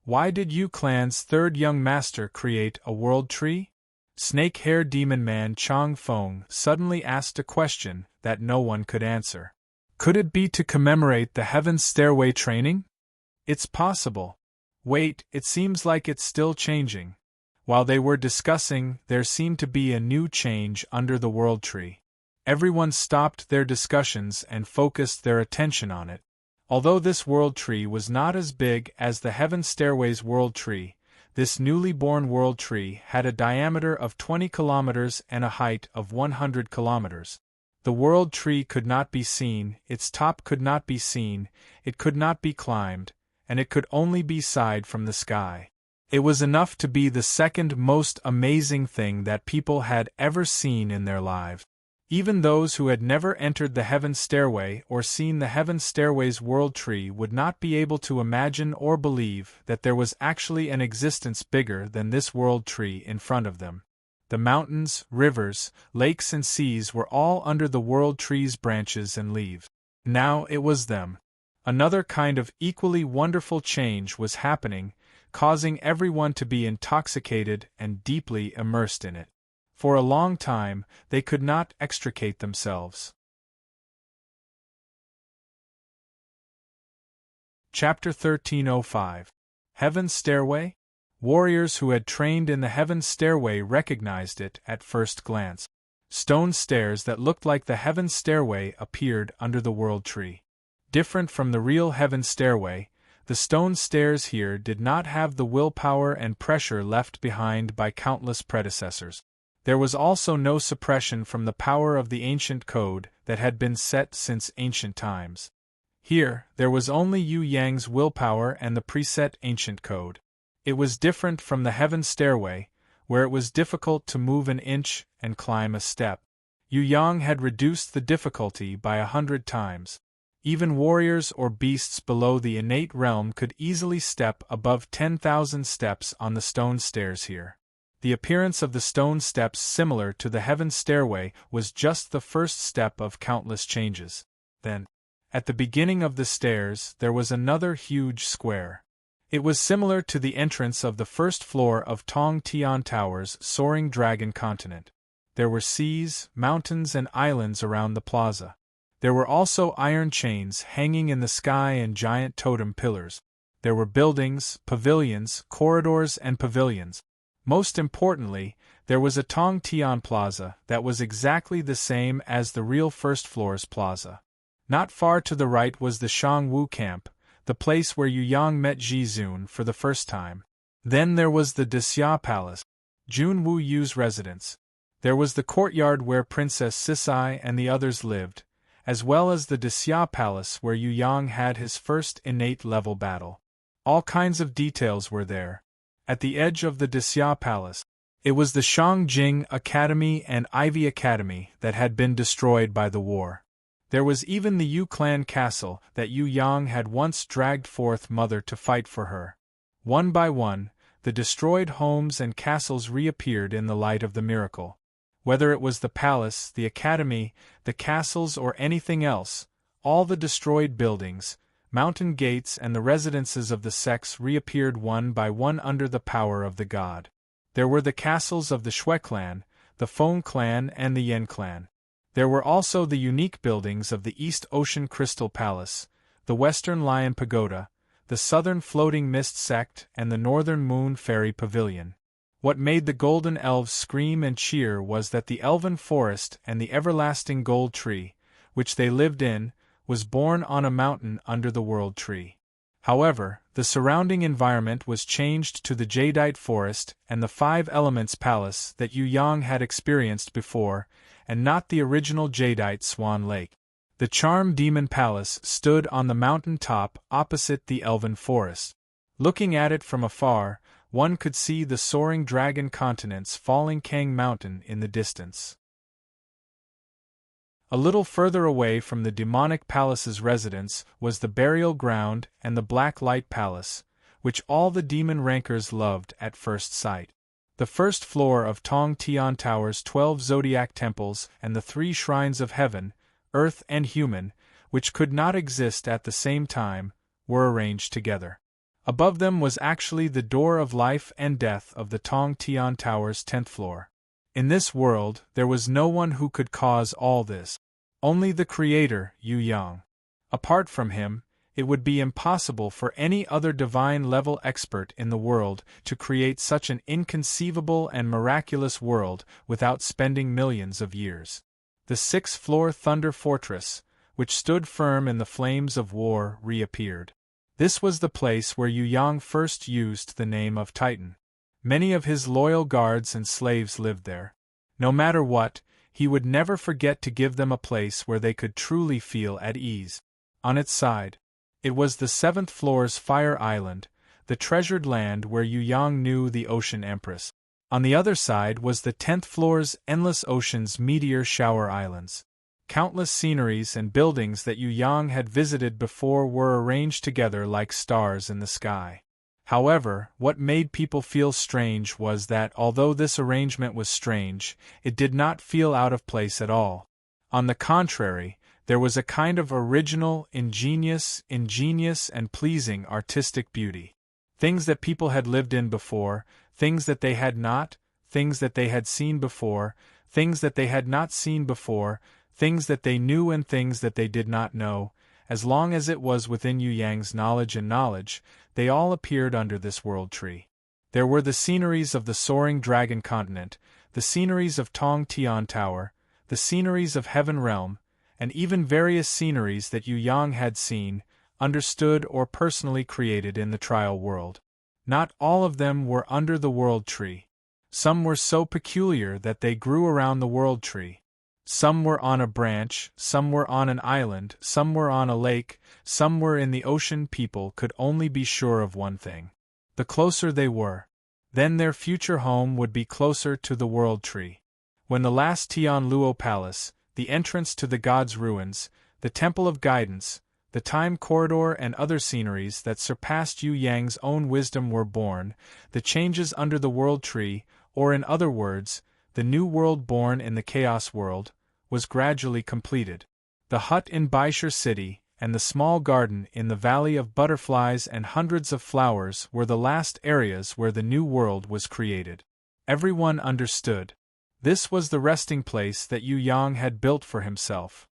Speaker 1: Why did Yu Clan's third young master create a World Tree? Snake-Hair Demon Man Chong Feng suddenly asked a question that no one could answer. Could it be to commemorate the Heaven's Stairway training? It's possible. Wait, it seems like it's still changing. While they were discussing, there seemed to be a new change under the World Tree. Everyone stopped their discussions and focused their attention on it. Although this World Tree was not as big as the Heaven Stairway's World Tree, this newly born World Tree had a diameter of 20 kilometers and a height of 100 kilometers. The World Tree could not be seen, its top could not be seen, it could not be climbed, and it could only be sighed from the sky. It was enough to be the second most amazing thing that people had ever seen in their lives. Even those who had never entered the Heaven Stairway or seen the Heaven Stairway's World Tree would not be able to imagine or believe that there was actually an existence bigger than this World Tree in front of them. The mountains, rivers, lakes and seas were all under the World Tree's branches and leaves. Now it was them. Another kind of equally wonderful change was happening, causing everyone to be intoxicated and deeply immersed in it. For a long time, they could not extricate themselves. Chapter 1305. Heaven's Stairway? Warriors who had trained in the Heaven's Stairway recognized it at first glance. Stone stairs that looked like the Heaven's Stairway appeared under the World Tree. Different from the real Heaven's Stairway, the stone stairs here did not have the willpower and pressure left behind by countless predecessors. There was also no suppression from the power of the ancient code that had been set since ancient times. Here, there was only Yu Yang's willpower and the preset ancient code. It was different from the heaven stairway, where it was difficult to move an inch and climb a step. Yu Yang had reduced the difficulty by 100 times. Even warriors or beasts below the innate realm could easily step above 10,000 steps on the stone stairs here. The appearance of the stone steps similar to the heaven stairway was just the first step of countless changes. Then, at the beginning of the stairs, there was another huge square. It was similar to the entrance of the first floor of Tong Tian Tower's soaring dragon continent. There were seas, mountains, and islands around the plaza. There were also iron chains hanging in the sky and giant totem pillars. There were buildings, pavilions, corridors, and pavilions. Most importantly, there was a Tong Tian Plaza that was exactly the same as the real first floor's plaza. Not far to the right was the Shangwu camp, the place where Yu Yang met Ji Zun for the first time. Then there was the Dixia Palace, Jun Wu Yu's residence. There was the courtyard where Princess Sisai and the others lived, as well as the Dixia Palace where Yu Yang had his first innate level battle. All kinds of details were there. At the edge of the Dixia Palace, it was the Shangjing Academy and Ivy Academy that had been destroyed by the war. There was even the Yu clan castle that Yu Yang had once dragged forth mother to fight for her. One by one, the destroyed homes and castles reappeared in the light of the miracle. Whether it was the palace, the academy, the castles, or anything else, all the destroyed buildings, mountain gates, and the residences of the sects reappeared one by one under the power of the god. There were the castles of the Shui clan, the Feng clan, and the Yen clan. There were also the unique buildings of the East Ocean Crystal Palace, the Western Lion Pagoda, the Southern Floating Mist Sect, and the Northern Moon Fairy Pavilion. What made the Golden Elves scream and cheer was that the Elven Forest and the everlasting Gold Tree, which they lived in, was born on a mountain under the World Tree. However, the surrounding environment was changed to the Jadeite Forest and the Five Elements Palace that Yu Yang had experienced before, and not the original Jadeite Swan Lake. The Charm Demon Palace stood on the mountain top opposite the Elven Forest. Looking at it from afar, one could see the soaring dragon continent's falling Kang Mountain in the distance. A little further away from the demonic palace's residence was the burial ground and the Black Light Palace, which all the demon rankers loved at first sight. The first floor of Tong Tian Tower's 12 zodiac temples and the 3 shrines of heaven, earth, and human, which could not exist at the same time, were arranged together. Above them was actually the door of life and death of the Tong Tian Tower's 10th floor. In this world, there was no one who could cause all this. Only the Creator, Yu Yang. Apart from him, it would be impossible for any other divine-level expert in the world to create such an inconceivable and miraculous world without spending millions of years. The 6th-floor Thunder Fortress, which stood firm in the flames of war, reappeared. This was the place where Yu Yang first used the name of Titan. Many of his loyal guards and slaves lived there. No matter what, he would never forget to give them a place where they could truly feel at ease. On its side, it was the 7th floor's Fire Island, the treasured land where Yu Yang knew the Ocean Empress. On the other side was the 10th floor's Endless Ocean's Meteor Shower Islands. Countless sceneries and buildings that Yu Yang had visited before were arranged together like stars in the sky. However, what made people feel strange was that although this arrangement was strange, it did not feel out of place at all. On the contrary, there was a kind of original, ingenious, and pleasing artistic beauty. Things that people had lived in before, things that they had not, things that they had seen before, things that they had not seen before, things that they knew and things that they did not know, as long as it was within Yu Yang's knowledge, they all appeared under this world tree. There were the sceneries of the soaring dragon continent, the sceneries of Tong Tian Tower, the sceneries of Heaven Realm, and even various sceneries that Yu Yang had seen, understood, or personally created in the trial world. Not all of them were under the world tree. Some were so peculiar that they grew around the world tree. Some were on a branch, some were on an island, some were on a lake, some were in the ocean. People could only be sure of one thing. The closer they were, then their future home would be closer to the world tree. When the last Tian Luo Palace, the entrance to the gods' ruins, the Temple of Guidance, the Time Corridor and other sceneries that surpassed Yu Yang's own wisdom were born, the changes under the world tree, or in other words, the new world born in the chaos world, was gradually completed. The hut in Baisher City, and the small garden in the Valley of Butterflies and hundreds of flowers were the last areas where the new world was created. Everyone understood. This was the resting place that Yu Yang had built for himself.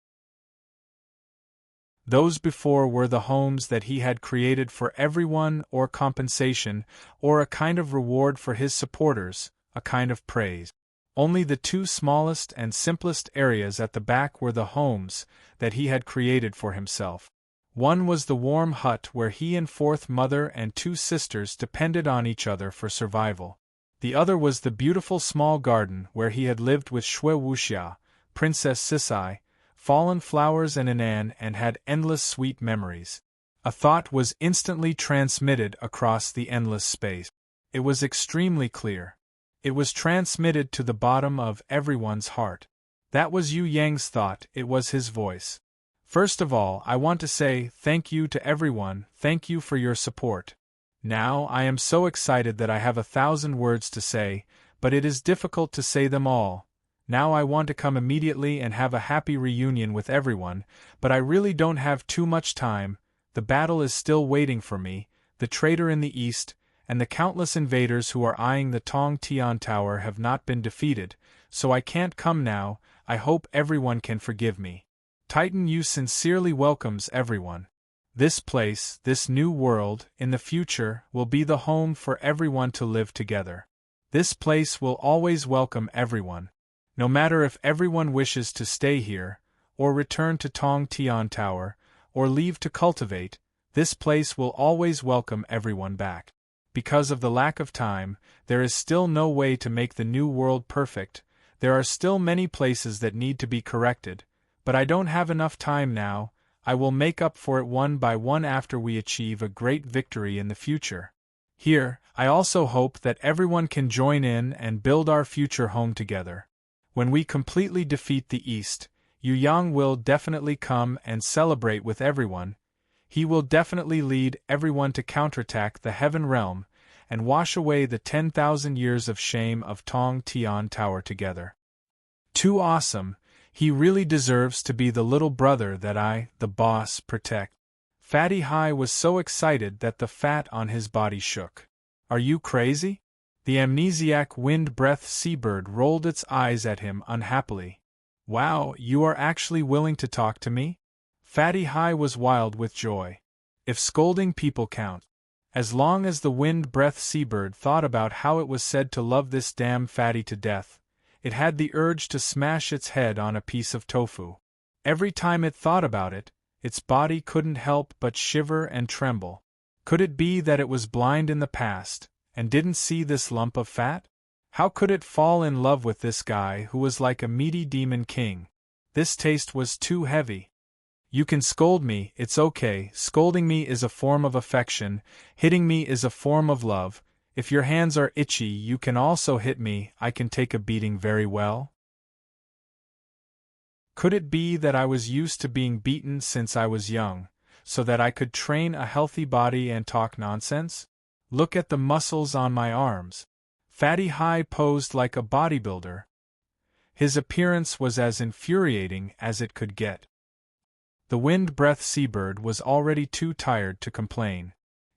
Speaker 1: Those before were the homes that he had created for everyone, or compensation, or a kind of reward for his supporters, a kind of praise. Only the two smallest and simplest areas at the back were the homes that he had created for himself. One was the warm hut where he and fourth mother and two sisters depended on each other for survival. The other was the beautiful small garden where he had lived with Shui Wuxia, Princess Sisai, fallen flowers and Inan, and had endless sweet memories. A thought was instantly transmitted across the endless space. It was extremely clear. It was transmitted to the bottom of everyone's heart. That was Yu Yang's thought, it was his voice. First of all, I want to say thank you to everyone, thank you for your support. Now, I am so excited that I have 1,000 words to say, but it is difficult to say them all. Now I want to come immediately and have a happy reunion with everyone, but I really don't have too much time. The battle is still waiting for me, the traitor in the east, and the countless invaders who are eyeing the Tong Tian Tower have not been defeated, so I can't come now. I hope everyone can forgive me. Titan Yu sincerely welcomes everyone. This place, this new world, in the future, will be the home for everyone to live together. This place will always welcome everyone. No matter if everyone wishes to stay here, or return to Tong Tian Tower, or leave to cultivate, this place will always welcome everyone back. Because of the lack of time, there is still no way to make the new world perfect. There are still many places that need to be corrected, but I don't have enough time now. I will make up for it one by one after we achieve a great victory in the future. Here, I also hope that everyone can join in and build our future home together. When we completely defeat the East, Yu Yang will definitely come and celebrate with everyone. He will definitely lead everyone to counterattack the Heaven Realm and wash away the 10,000 years of shame of Tong Tian Tower together. Too awesome. He really deserves to be the little brother that I, the boss, protect. Fatty Hai was so excited that the fat on his body shook. Are you crazy? The amnesiac wind-breath seabird rolled its eyes at him unhappily. Wow, you are actually willing to talk to me? Fatty Hai was wild with joy. If scolding people count. As long as the wind-breath seabird thought about how it was said to love this damn fatty to death, it had the urge to smash its head on a piece of tofu. Every time it thought about it, its body couldn't help but shiver and tremble. Could it be that it was blind in the past, and didn't see this lump of fat? How could it fall in love with this guy who was like a meaty demon king? This taste was too heavy. You can scold me, it's okay. Scolding me is a form of affection, hitting me is a form of love. If your hands are itchy, you can also hit me. I can take a beating very well. Could it be that I was used to being beaten since I was young, so that I could train a healthy body and talk nonsense? Look at the muscles on my arms. Fatty Hai posed like a bodybuilder. His appearance was as infuriating as it could get. The wind-breath seabird was already too tired to complain.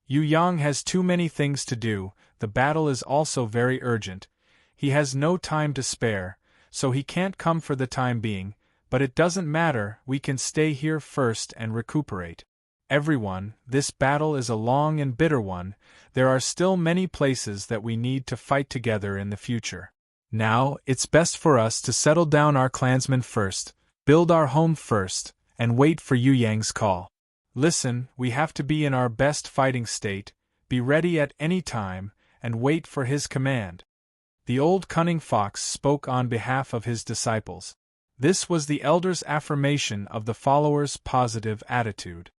Speaker 1: Yu Yang has too many things to do, the battle is also very urgent. He has no time to spare, so he can't come for the time being, but it doesn't matter, we can stay here first and recuperate. Everyone, this battle is a long and bitter one, there are still many places that we need to fight together in the future. Now, it's best for us to settle down our clansmen first, build our home first, and wait for Yu Yang's call. Listen, we have to be in our best fighting state, be ready at any time, and wait for his command. The old cunning fox spoke on behalf of his disciples. This was the elder's affirmation of the followers' positive attitude.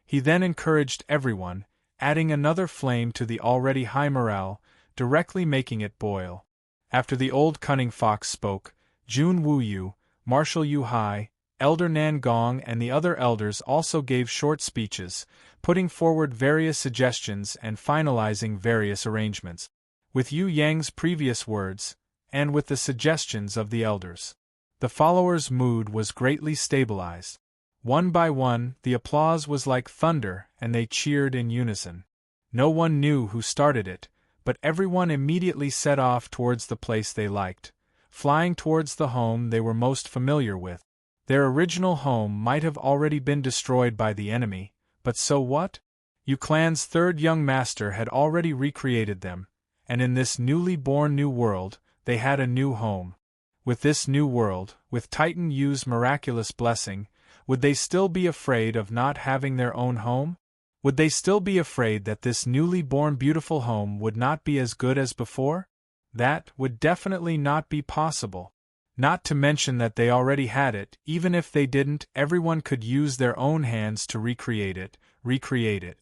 Speaker 1: He then encouraged everyone, adding another flame to the already high morale, directly making it boil. After the old cunning fox spoke, Jun Wu Yu, Marshal Yu Hai, Elder Nan Gong and the other elders also gave short speeches, putting forward various suggestions and finalizing various arrangements. With Yu Yang's previous words, and with the suggestions of the elders, the followers' mood was greatly stabilized. One by one, the applause was like thunder and they cheered in unison. No one knew who started it, but everyone immediately set off towards the place they liked, flying towards the home they were most familiar with. Their original home might have already been destroyed by the enemy, but so what? Yu Clan's third young master had already recreated them, and in this newly born new world, they had a new home. With this new world, with Titan Yu's miraculous blessing, would they still be afraid of not having their own home? Would they still be afraid that this newly born beautiful home would not be as good as before? That would definitely not be possible. Not to mention that they already had it. Even if they didn't, everyone could use their own hands to recreate it.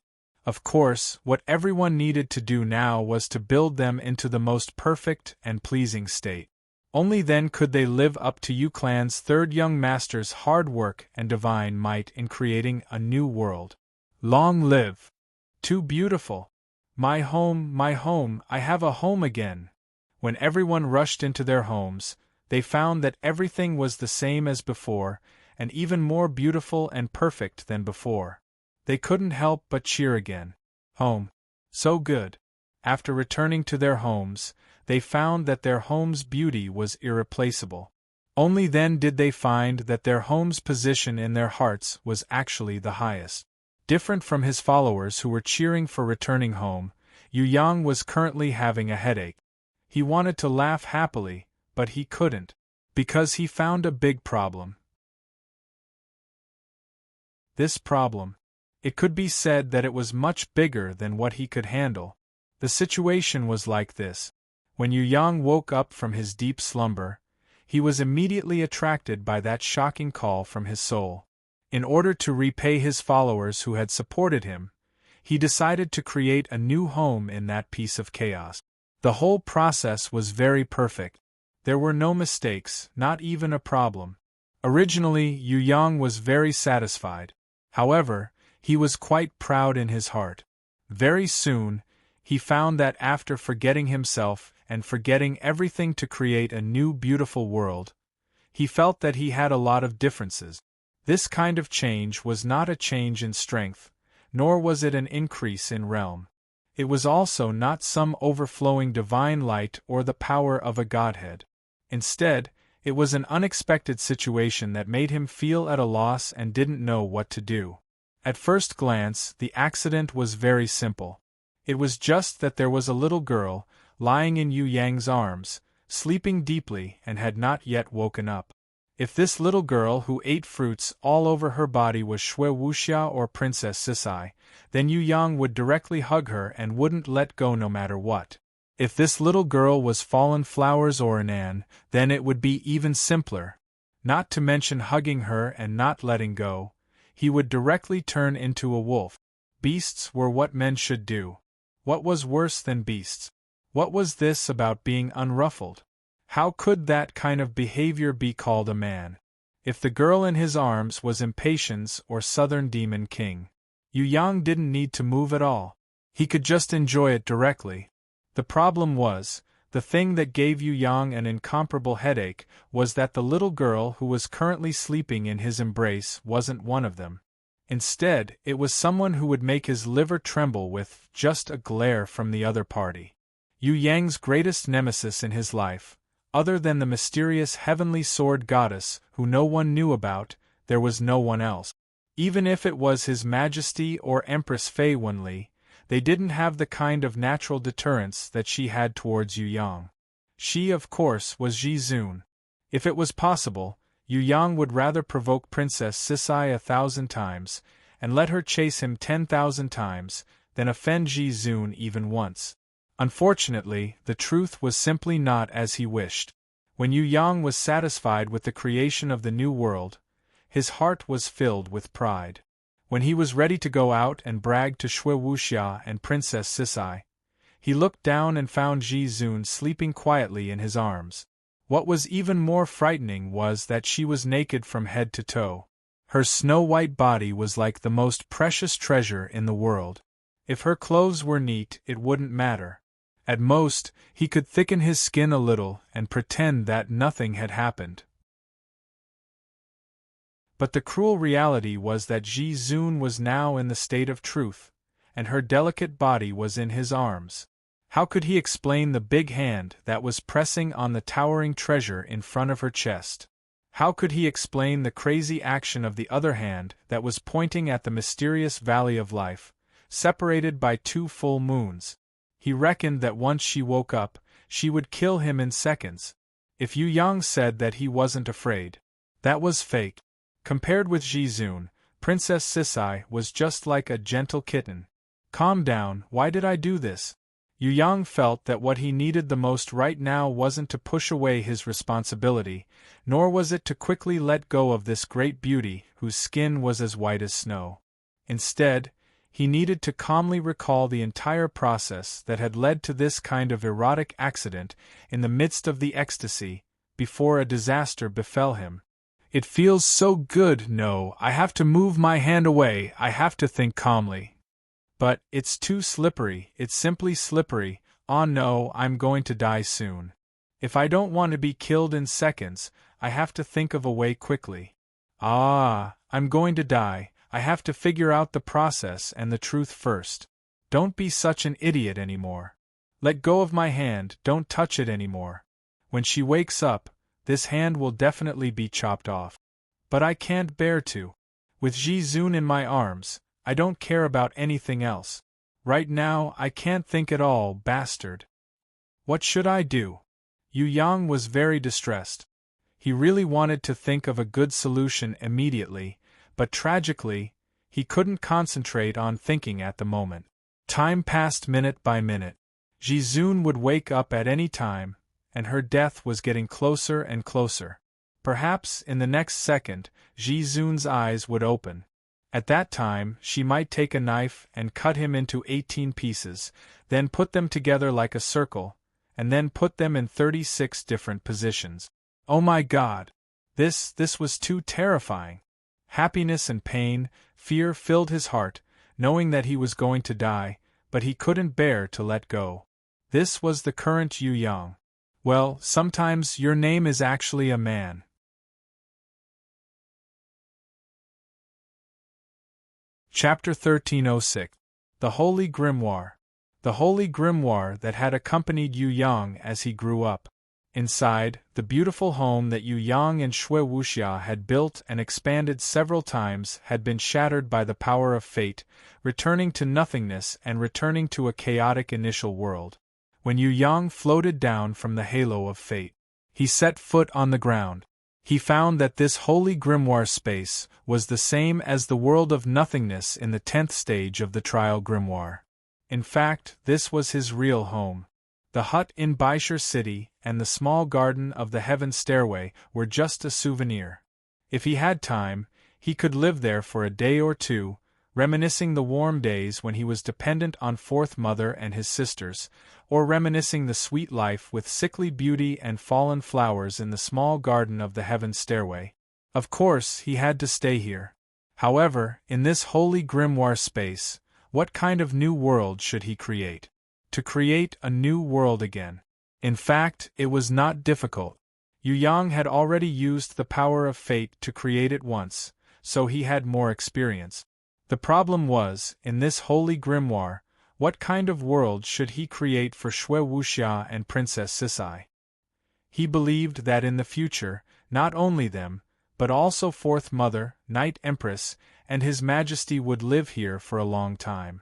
Speaker 1: Of course, what everyone needed to do now was to build them into the most perfect and pleasing state. Only then could they live up to Yu Clan's third young master's hard work and divine might in creating a new world. Long live! Too beautiful! My home, I have a home again! When everyone rushed into their homes, they found that everything was the same as before, and even more beautiful and perfect than before. They couldn't help but cheer again. Home. So good. After returning to their homes, they found that their home's beauty was irreplaceable. Only then did they find that their home's position in their hearts was actually the highest. Different from his followers who were cheering for returning home, Yu Yang was currently having a headache. He wanted to laugh happily, but he couldn't, because he found a big problem. This problem. It could be said that it was much bigger than what he could handle. The situation was like this. When Yu Yang woke up from his deep slumber, he was immediately attracted by that shocking call from his soul. In order to repay his followers who had supported him, he decided to create a new home in that piece of chaos. The whole process was very perfect. There were no mistakes, not even a problem. Originally, Yu Yang was very satisfied. However, he was quite proud in his heart. Very soon, he found that after forgetting himself and forgetting everything to create a new beautiful world, he felt that he had a lot of differences. This kind of change was not a change in strength, nor was it an increase in realm. It was also not some overflowing divine light or the power of a godhead. Instead, it was an unexpected situation that made him feel at a loss and didn't know what to do. At first glance, the accident was very simple. It was just that there was a little girl, lying in Yu Yang's arms, sleeping deeply and had not yet woken up. If this little girl who ate fruits all over her body was Shui Wuxia or Princess Sisai, then Yu Yang would directly hug her and wouldn't let go no matter what. If this little girl was Fallen Flowers or Anan, then it would be even simpler. Not to mention hugging her and not letting go, he would directly turn into a wolf. Beasts were what men should do. What was worse than beasts? What was this about being unruffled? How could that kind of behavior be called a man? If the girl in his arms was Impatience or Southern Demon King, Yu Yang didn't need to move at all. He could just enjoy it directly. The problem was, the thing that gave Yu Yang an incomparable headache was that the little girl who was currently sleeping in his embrace wasn't one of them. Instead, it was someone who would make his liver tremble with just a glare from the other party. Yu Yang's greatest nemesis in his life, other than the mysterious heavenly sword goddess who no one knew about, there was no one else. Even if it was His Majesty or Empress Fei Wenli, they didn't have the kind of natural deterrence that she had towards Yu Yang. She, of course, was Ji Zun. If it was possible, Yu Yang would rather provoke Princess Sisai 1,000 times, and let her chase him 10,000 times, than offend Ji Zun even once. Unfortunately, the truth was simply not as he wished. When Yu Yang was satisfied with the creation of the new world, his heart was filled with pride. When he was ready to go out and brag to Shui Wuxia and Princess Sisai, he looked down and found Ji Zun sleeping quietly in his arms. What was even more frightening was that she was naked from head to toe. Her snow-white body was like the most precious treasure in the world. If her clothes were neat, it wouldn't matter. At most, he could thicken his skin a little and pretend that nothing had happened. But the cruel reality was that Ji Zun was now in the state of truth, and her delicate body was in his arms. How could he explain the big hand that was pressing on the towering treasure in front of her chest? How could he explain the crazy action of the other hand that was pointing at the mysterious Valley of Life, separated by 2 full moons? He reckoned that once she woke up, she would kill him in seconds. If Yu Yang said that he wasn't afraid, that was fake. Compared with Ji Zun, Princess Sisai was just like a gentle kitten. Calm down, why did I do this? Yu Yang felt that what he needed the most right now wasn't to push away his responsibility, nor was it to quickly let go of this great beauty whose skin was as white as snow. Instead, he needed to calmly recall the entire process that had led to this kind of erotic accident in the midst of the ecstasy, before a disaster befell him. It feels so good. No, I have to move my hand away, I have to think calmly. But, it's too slippery, it's simply slippery. Oh no, I'm going to die soon. If I don't want to be killed in seconds, I have to think of a way quickly. I'm going to die, I have to figure out the process and the truth first. Don't be such an idiot anymore. Let go of my hand, don't touch it anymore. When she wakes up, this hand will definitely be chopped off. But I can't bear to. With Ji Zun in my arms, I don't care about anything else. Right now, I can't think at all, bastard. What should I do? Yu Yang was very distressed. He really wanted to think of a good solution immediately, but tragically, he couldn't concentrate on thinking at the moment. Time passed minute by minute. Ji Zun would wake up at any time, and her death was getting closer and closer. Perhaps, in the next second, Ji Zun's eyes would open. At that time, she might take a knife and cut him into 18 pieces, then put them together like a circle, and then put them in 36 different positions. Oh my God! This was too terrifying. Happiness and pain, fear filled his heart, knowing that he was going to die, but he couldn't bear to let go. This was the current Yu Yang. Well, sometimes your name is actually a man. Chapter 1306. The Holy Grimoire. The Holy Grimoire that had accompanied Yu Yang as he grew up. Inside, the beautiful home that Yu Yang and Shui Wuxia had built and expanded several times had been shattered by the power of fate, returning to nothingness and returning to a chaotic initial world. When Yu Yang floated down from the halo of fate, he set foot on the ground. He found that this holy grimoire space was the same as the world of nothingness in the 10th stage of the trial grimoire. In fact, this was his real home. The hut in Baishur City and the small garden of the Heaven Stairway were just a souvenir. If he had time, he could live there for a day or two, reminiscing the warm days when he was dependent on Fourth Mother and his sisters, or reminiscing the sweet life with sickly beauty and fallen flowers in the small garden of the Heaven Stairway. Of course, he had to stay here. However, in this holy grimoire space, what kind of new world should he create? To create a new world again. In fact, it was not difficult. Yu Yang had already used the power of fate to create it once, so he had more experience. The problem was, in this holy grimoire, what kind of world should he create for Shui Wuxia and Princess Sisai? He believed that in the future, not only them, but also Fourth Mother, Night Empress, and His Majesty would live here for a long time.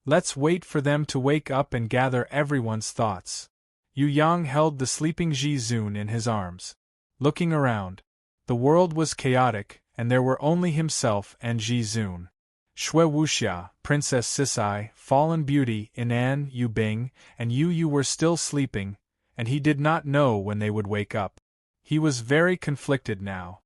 Speaker 1: Let's wait for them to wake up and gather everyone's thoughts. Yu Yang held the sleeping Ji Zun in his arms. Looking around, the world was chaotic, and there were only himself and Ji Zun. Shui Wuxia, Princess Sisai, fallen beauty, Inan, Yu Bing, and Yu were still sleeping, and he did not know when they would wake up. He was very conflicted now.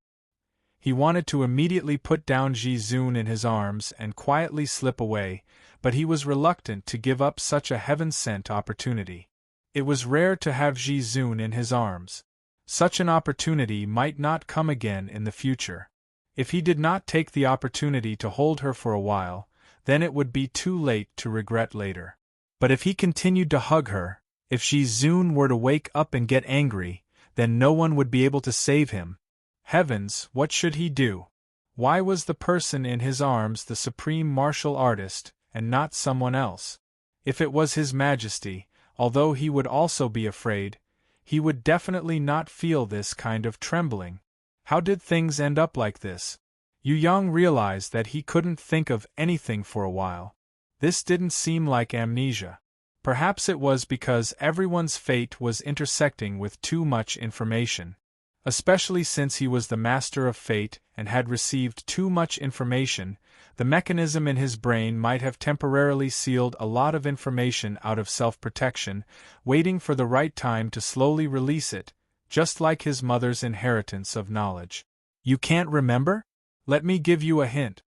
Speaker 1: He wanted to immediately put down Ji Zun in his arms and quietly slip away, but he was reluctant to give up such a heaven-sent opportunity. It was rare to have Ji Zun in his arms. Such an opportunity might not come again in the future. If he did not take the opportunity to hold her for a while, then it would be too late to regret later. But if he continued to hug her, if Ji Zun were to wake up and get angry, then no one would be able to save him. Heavens, what should he do? Why was the person in his arms the supreme martial artist, and not someone else? If it was His Majesty, although he would also be afraid, he would definitely not feel this kind of trembling. How did things end up like this? Yu Yang realized that he couldn't think of anything for a while. This didn't seem like amnesia. Perhaps it was because everyone's fate was intersecting with too much information. Especially since he was the master of fate and had received too much information, the mechanism in his brain might have temporarily sealed a lot of information out of self-protection, waiting for the right time to slowly release it, just like his mother's inheritance of knowledge. You can't remember? Let me give you a hint.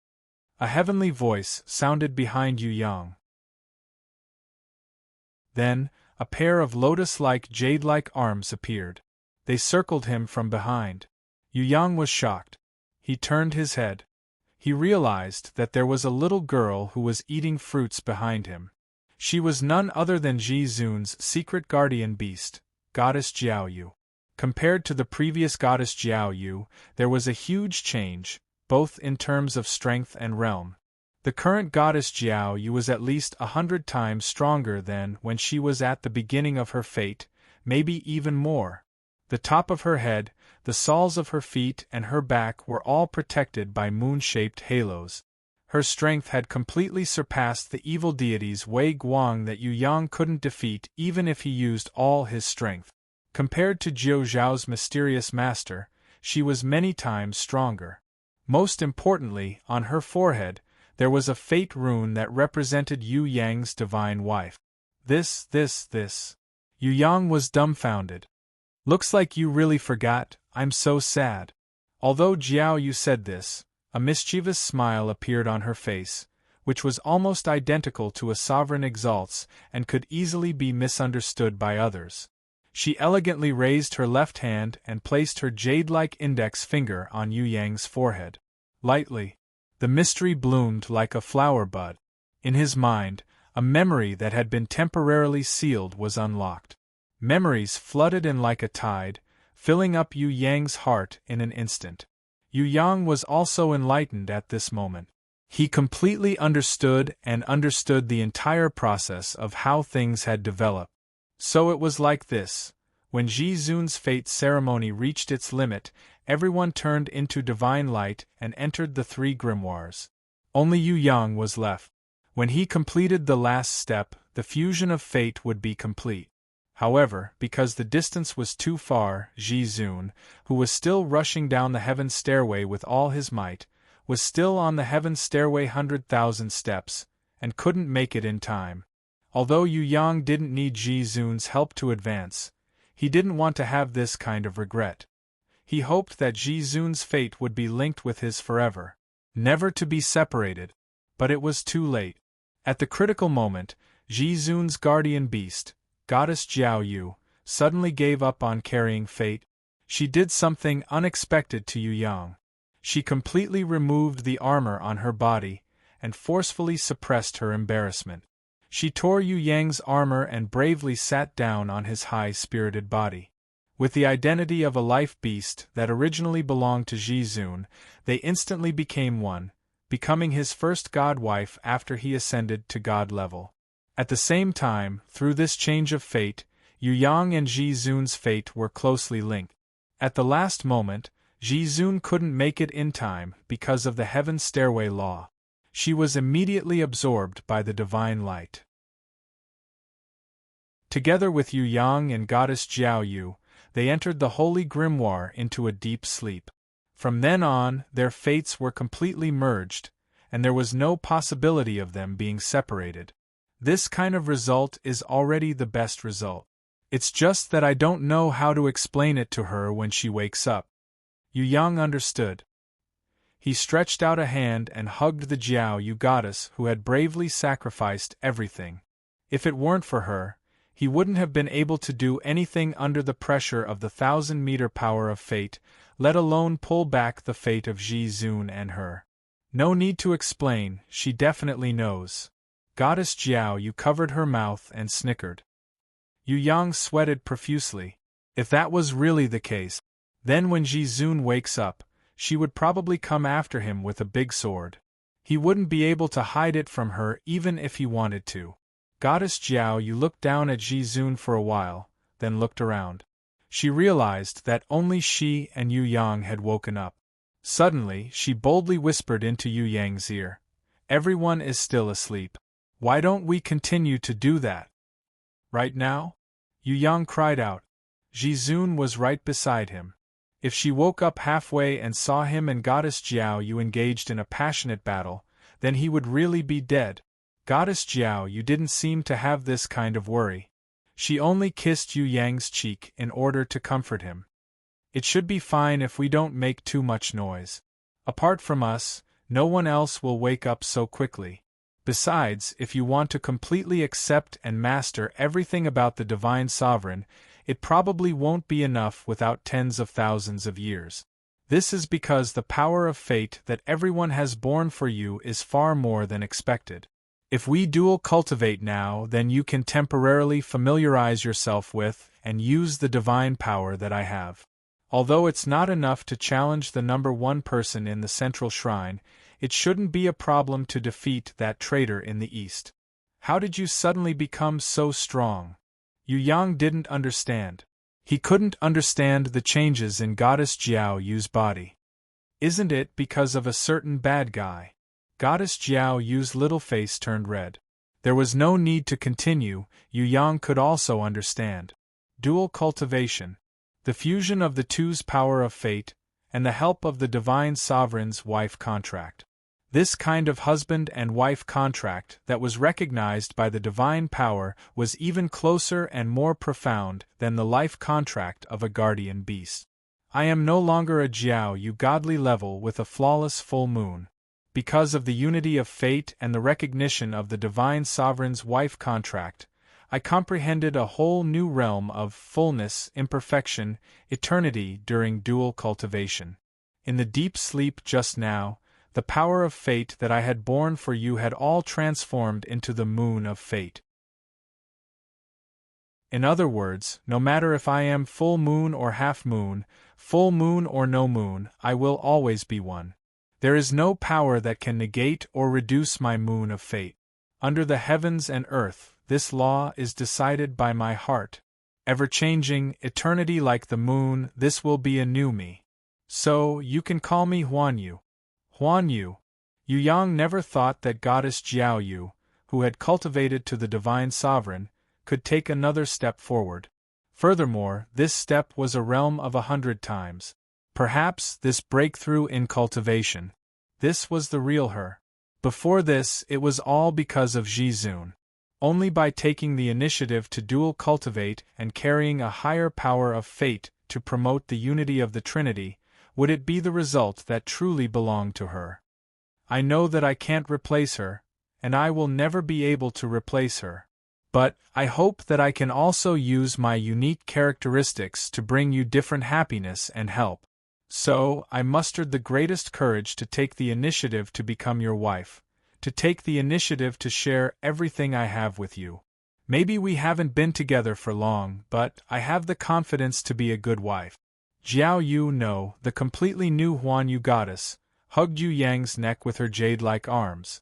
Speaker 1: A heavenly voice sounded behind Yu Yang. Then, a pair of lotus-like, jade-like arms appeared. They circled him from behind. Yu Yang was shocked. He turned his head. He realized that there was a little girl who was eating fruits behind him. She was none other than Ji Zun's secret guardian beast, Goddess Jiaoyu. Compared to the previous Goddess Jiaoyu, there was a huge change, both in terms of strength and realm. The current Goddess Jiaoyu was at least 100 times stronger than when she was at the beginning of her fate, maybe even more. The top of her head, the soles of her feet and her back were all protected by moon-shaped halos. Her strength had completely surpassed the evil deities Wei Guang that Yu Yang couldn't defeat even if he used all his strength. Compared to Jiu Zhao's mysterious master, she was many times stronger. Most importantly, on her forehead, there was a fate rune that represented Yu Yang's divine wife. This. Yu Yang was dumbfounded. Looks like you really forgot, I'm so sad. Although Jiaoyu said this, a mischievous smile appeared on her face, which was almost identical to a sovereign exalt's and could easily be misunderstood by others. She elegantly raised her left hand and placed her jade-like index finger on Yu Yang's forehead. Lightly, the mystery bloomed like a flower bud. In his mind, a memory that had been temporarily sealed was unlocked. Memories flooded in like a tide, filling up Yu Yang's heart in an instant. Yu Yang was also enlightened at this moment. He completely understood the entire process of how things had developed. So it was like this. When Ji Zun's fate ceremony reached its limit, everyone turned into divine light and entered the 3 grimoires. Only Yu Yang was left. When he completed the last step, the fusion of fate would be complete. However, because the distance was too far, Ji Zun, who was still rushing down the heaven stairway with all his might, was still on the heaven stairway 100,000 steps, and couldn't make it in time. Although Yu Yang didn't need Ji Zun's help to advance, he didn't want to have this kind of regret. He hoped that Ji Zun's fate would be linked with his forever, never to be separated. But it was too late. At the critical moment, Ji Zun's guardian beast, Goddess Jiaoyu, suddenly gave up on carrying fate. She did something unexpected to Yu Yang. She completely removed the armor on her body, and forcefully suppressed her embarrassment. She tore Yu Yang's armor and bravely sat down on his high-spirited body. With the identity of a life beast that originally belonged to Ji Zun, they instantly became one, becoming his first god-wife after he ascended to god level. At the same time, through this change of fate, Yu Yang and Ji Zun's fate were closely linked. At the last moment, Ji Zun couldn't make it in time because of the heaven stairway law. She was immediately absorbed by the divine light. Together with Yu Yang and Goddess Jiaoyu, they entered the holy grimoire into a deep sleep. From then on, their fates were completely merged, and there was no possibility of them being separated. This kind of result is already the best result. It's just that I don't know how to explain it to her when she wakes up. Yu Yang understood. He stretched out a hand and hugged the Jiao Yu goddess who had bravely sacrificed everything. If it weren't for her, he wouldn't have been able to do anything under the pressure of the 1,000-meter power of fate, let alone pull back the fate of Ji Zun and her. No need to explain, she definitely knows. Goddess Jiao Yu covered her mouth and snickered. Yu Yang sweated profusely. If that was really the case, then when Ji Zun wakes up, she would probably come after him with a big sword. He wouldn't be able to hide it from her even if he wanted to. Goddess Jiao Yu looked down at Ji Zun for a while, then looked around. She realized that only she and Yu Yang had woken up. Suddenly, she boldly whispered into Yu Yang's ear, "Everyone is still asleep. Why don't we continue to do that? Right now?" Yu Yang cried out. Ji Zun was right beside him. If she woke up halfway and saw him and Goddess Jiao Yu engaged in a passionate battle, then he would really be dead. Goddess Jiao Yu didn't seem to have this kind of worry. She only kissed Yu Yang's cheek in order to comfort him. "It should be fine if we don't make too much noise. Apart from us, no one else will wake up so quickly. Besides, if you want to completely accept and master everything about the Divine Sovereign, it probably won't be enough without tens of thousands of years. This is because the power of fate that everyone has borne for you is far more than expected. If we dual cultivate now, then you can temporarily familiarize yourself with and use the divine power that I have. Although it's not enough to challenge the number one person in the central shrine, it shouldn't be a problem to defeat that traitor in the east. How did you suddenly become so strong?" Yu Yang didn't understand. He couldn't understand the changes in Goddess Jiao Yu's body. "Isn't it because of a certain bad guy?" Goddess Jiao Yu's little face turned red. There was no need to continue, Yu Yang could also understand. Dual cultivation. The fusion of the two's power of fate, and the help of the Divine Sovereign's wife contract. This kind of husband and wife contract that was recognized by the divine power was even closer and more profound than the life contract of a guardian beast. I am no longer a Jiao Yu godly level with a flawless full moon. Because of the unity of fate and the recognition of the Divine Sovereign's wife contract, I comprehended a whole new realm of fullness, imperfection, eternity during dual cultivation. In the deep sleep just now, the power of fate that I had borne for you had all transformed into the moon of fate. In other words, no matter if I am full moon or half moon, full moon or no moon, I will always be one. There is no power that can negate or reduce my moon of fate. Under the heavens and earth, this law is decided by my heart. Ever-changing, eternity like the moon, this will be a new me. So, you can call me Huan Yu. Huan Yu. Yu Yang never thought that Goddess Jiao Yu, who had cultivated to the Divine Sovereign, could take another step forward. Furthermore, this step was a realm of 100 times. Perhaps this breakthrough in cultivation. This was the real her. Before this, it was all because of Ji Zun. Only by taking the initiative to dual cultivate and carrying a higher power of fate to promote the unity of the Trinity, would it be the result that truly belonged to her. I know that I can't replace her, and I will never be able to replace her. But, I hope that I can also use my unique characteristics to bring you different happiness and help. So, I mustered the greatest courage to take the initiative to become your wife, to take the initiative to share everything I have with you. Maybe we haven't been together for long, but I have the confidence to be a good wife. Jiao Yu no, the completely new Huan Yu goddess, hugged Yu Yang's neck with her jade-like arms.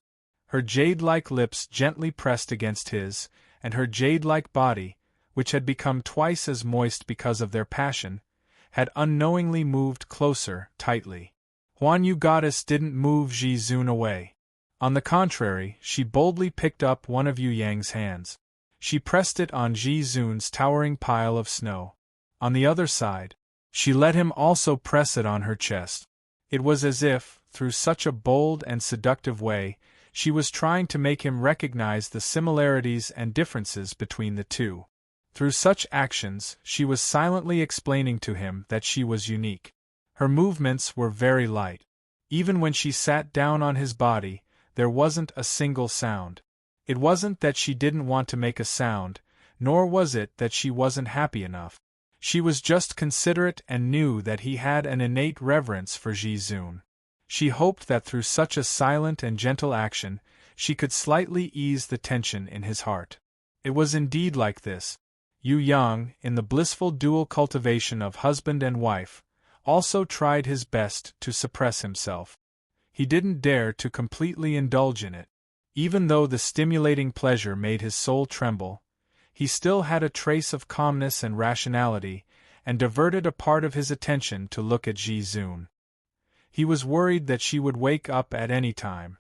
Speaker 1: Her jade-like lips gently pressed against his, and her jade-like body, which had become twice as moist because of their passion, had unknowingly moved closer, tightly. Huan Yu goddess didn't move Ji Zun away. On the contrary, she boldly picked up one of Yu Yang's hands. She pressed it on Ji Zun's towering pile of snow. On the other side, she let him also press it on her chest. It was as if, through such a bold and seductive way, she was trying to make him recognize the similarities and differences between the two. Through such actions, she was silently explaining to him that she was unique. Her movements were very light. Even when she sat down on his body, there wasn't a single sound. It wasn't that she didn't want to make a sound, nor was it that she wasn't happy enough. She was just considerate and knew that he had an innate reverence for Ji-zoon. She hoped that through such a silent and gentle action, she could slightly ease the tension in his heart. It was indeed like this. Yu Yang, in the blissful dual cultivation of husband and wife, also tried his best to suppress himself. He didn't dare to completely indulge in it. Even though the stimulating pleasure made his soul tremble, he still had a trace of calmness and rationality, and diverted a part of his attention to look at Ji-zoon. He was worried that she would wake up at any time.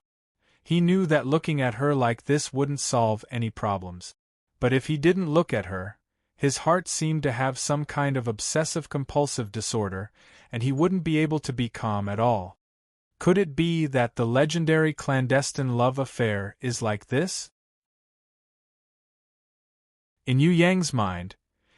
Speaker 1: He knew that looking at her like this wouldn't solve any problems. But if he didn't look at her, his heart seemed to have some kind of obsessive-compulsive disorder, and he wouldn't be able to be calm at all. Could it be that the legendary clandestine love affair is like this? In Yu Yang's mind,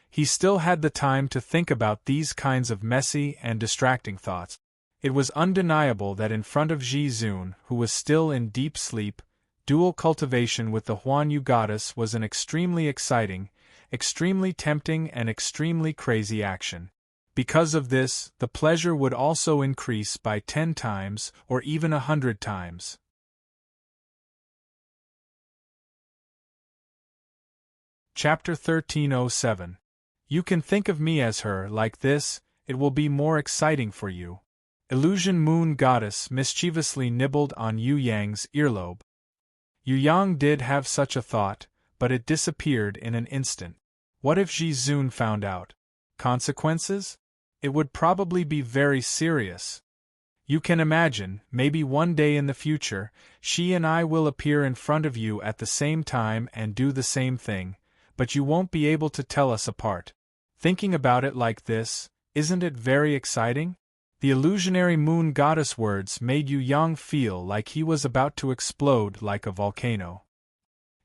Speaker 1: he still had the time to think about these kinds of messy and distracting thoughts. It was undeniable that in front of Ji-zoon, who was still in deep sleep, dual cultivation with the Huanyu goddess was an extremely exciting, extremely tempting and extremely crazy action. Because of this, the pleasure would also increase by 10 times or even 100 times. Chapter 1307. You can think of me as her like this, it will be more exciting for you. Illusion Moon Goddess mischievously nibbled on Yu Yang's earlobe. Yu Yang did have such a thought, but it disappeared in an instant. What if Ji-zoon found out? Consequences? It would probably be very serious. You can imagine, maybe one day in the future, she and I will appear in front of you at the same time and do the same thing, but you won't be able to tell us apart. Thinking about it like this, isn't it very exciting? The illusionary moon goddess words made Yu Yang feel like he was about to explode like a volcano.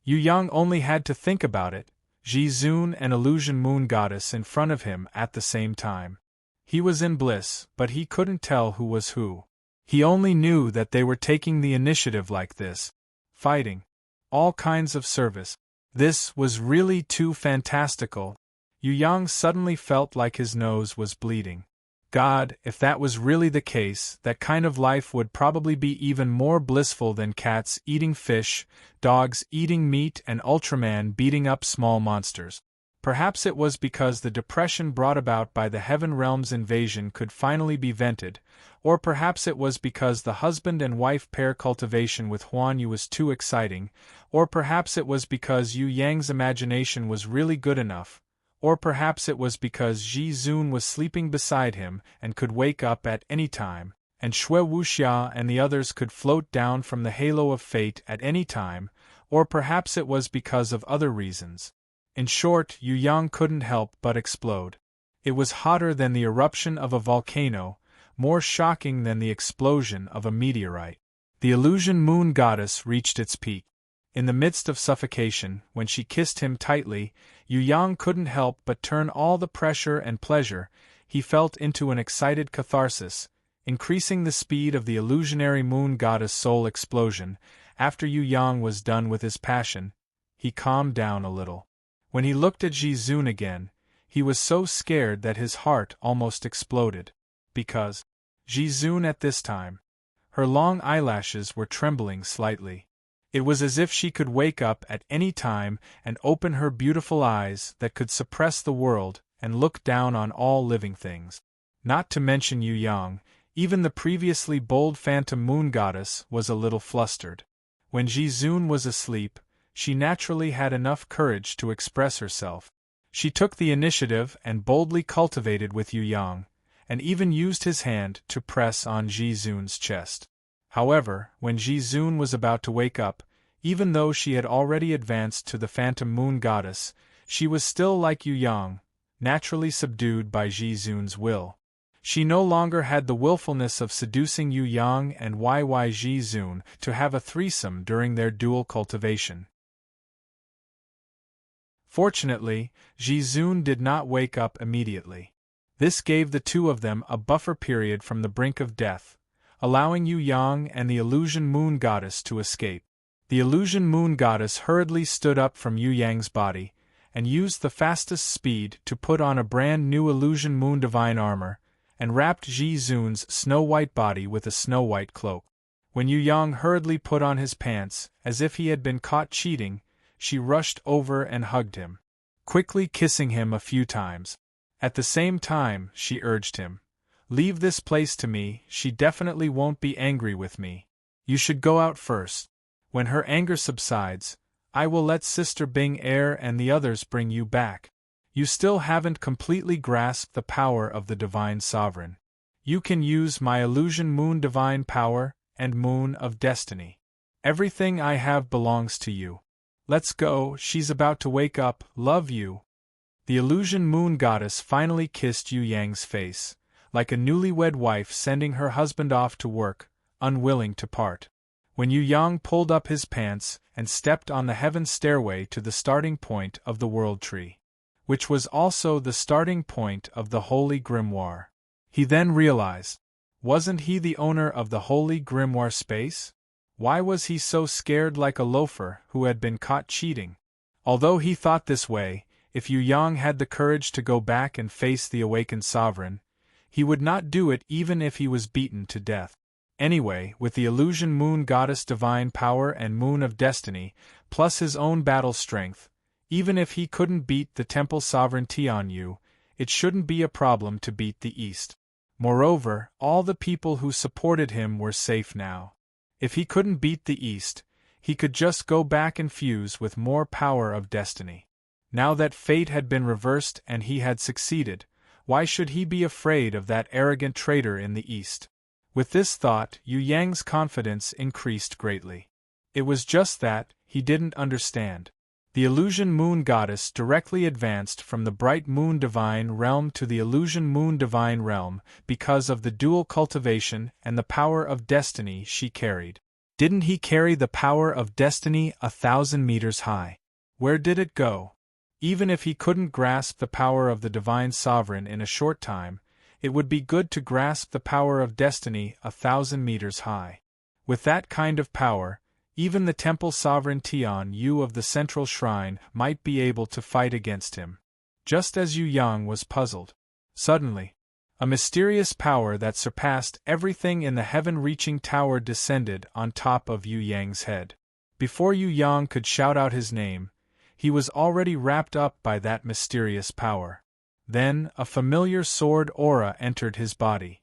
Speaker 1: Yu Yang only had to think about it, Ji-zoon and illusion moon goddess in front of him at the same time. He was in bliss, but he couldn't tell who was who. He only knew that they were taking the initiative like this. Fighting. All kinds of service. This was really too fantastical. Yu Yang suddenly felt like his nose was bleeding. God, if that was really the case, that kind of life would probably be even more blissful than cats eating fish, dogs eating meat and Ultraman beating up small monsters. Perhaps it was because the depression brought about by the Heaven Realm's invasion could finally be vented, or perhaps it was because the husband and wife pair cultivation with Huanyu was too exciting, or perhaps it was because Yu Yang's imagination was really good enough, or perhaps it was because Ji-zoon was sleeping beside him and could wake up at any time, and Xue Wuxia and the others could float down from the halo of fate at any time, or perhaps it was because of other reasons. In short, Yu Yang couldn't help but explode. It was hotter than the eruption of a volcano, more shocking than the explosion of a meteorite. The illusion moon goddess reached its peak. In the midst of suffocation, when she kissed him tightly, Yu Yang couldn't help but turn all the pressure and pleasure he felt into an excited catharsis, increasing the speed of the illusionary moon goddess soul explosion. After Yu Yang was done with his passion, he calmed down a little. When he looked at Ji-zoon again, he was so scared that his heart almost exploded. Because Ji-zoon at this time, her long eyelashes were trembling slightly. It was as if she could wake up at any time and open her beautiful eyes that could suppress the world and look down on all living things. Not to mention Yu Yang, even the previously bold phantom moon goddess was a little flustered. When Ji-zoon was asleep, she naturally had enough courage to express herself. She took the initiative and boldly cultivated with Yu Yang, and even used his hand to press on Ji-zoon's chest. However, when Ji-zoon was about to wake up, even though she had already advanced to the phantom moon goddess, she was still like Yu Yang, naturally subdued by Ji-zoon's will. She no longer had the willfulness of seducing Yu Yang and Yi Zun to have a threesome during their dual cultivation. Fortunately, Ji Zun did not wake up immediately. This gave the two of them a buffer period from the brink of death, allowing Yu Yang and the illusion moon goddess to escape. The illusion moon goddess hurriedly stood up from Yu Yang's body, and used the fastest speed to put on a brand new illusion moon divine armor, and wrapped Ji Zun's snow-white body with a snow-white cloak. When Yu Yang hurriedly put on his pants, as if he had been caught cheating, she rushed over and hugged him, quickly kissing him a few times. At the same time, she urged him, "Leave this place to me, she definitely won't be angry with me. You should go out first. When her anger subsides, I will let Sister Bing Air and the others bring you back. You still haven't completely grasped the power of the Divine Sovereign. You can use my illusion moon divine power and moon of destiny. Everything I have belongs to you. Let's go, she's about to wake up, love you." The illusion moon goddess finally kissed Yu Yang's face, like a newlywed wife sending her husband off to work, unwilling to part. When Yu Yang pulled up his pants and stepped on the heaven stairway to the starting point of the world tree, which was also the starting point of the Holy Grimoire, he then realized, wasn't he the owner of the Holy Grimoire space? Why was he so scared like a loafer who had been caught cheating? Although he thought this way, if Yu Yang had the courage to go back and face the awakened sovereign, he would not do it even if he was beaten to death. Anyway, with the illusion moon goddess divine power and moon of destiny, plus his own battle strength, even if he couldn't beat the temple sovereign Tian Yu, it shouldn't be a problem to beat the East. Moreover, all the people who supported him were safe now. If he couldn't beat the East, he could just go back and fuse with more power of destiny. Now that fate had been reversed and he had succeeded, why should he be afraid of that arrogant traitor in the East? With this thought, Yu Yang's confidence increased greatly. It was just that he didn't understand. The illusion moon goddess directly advanced from the bright moon divine realm to the illusion moon divine realm because of the dual cultivation and the power of destiny she carried. Didn't he carry the power of destiny 1,000 meters high? Where did it go? Even if he couldn't grasp the power of the divine sovereign in a short time, it would be good to grasp the power of destiny 1,000 meters high. With that kind of power, even the temple sovereign Tian Yu of the central shrine might be able to fight against him. Just as Yu Yang was puzzled, suddenly, a mysterious power that surpassed everything in the heaven-reaching tower descended on top of Yu Yang's head. Before Yu Yang could shout out his name, he was already wrapped up by that mysterious power. Then, a familiar sword aura entered his body.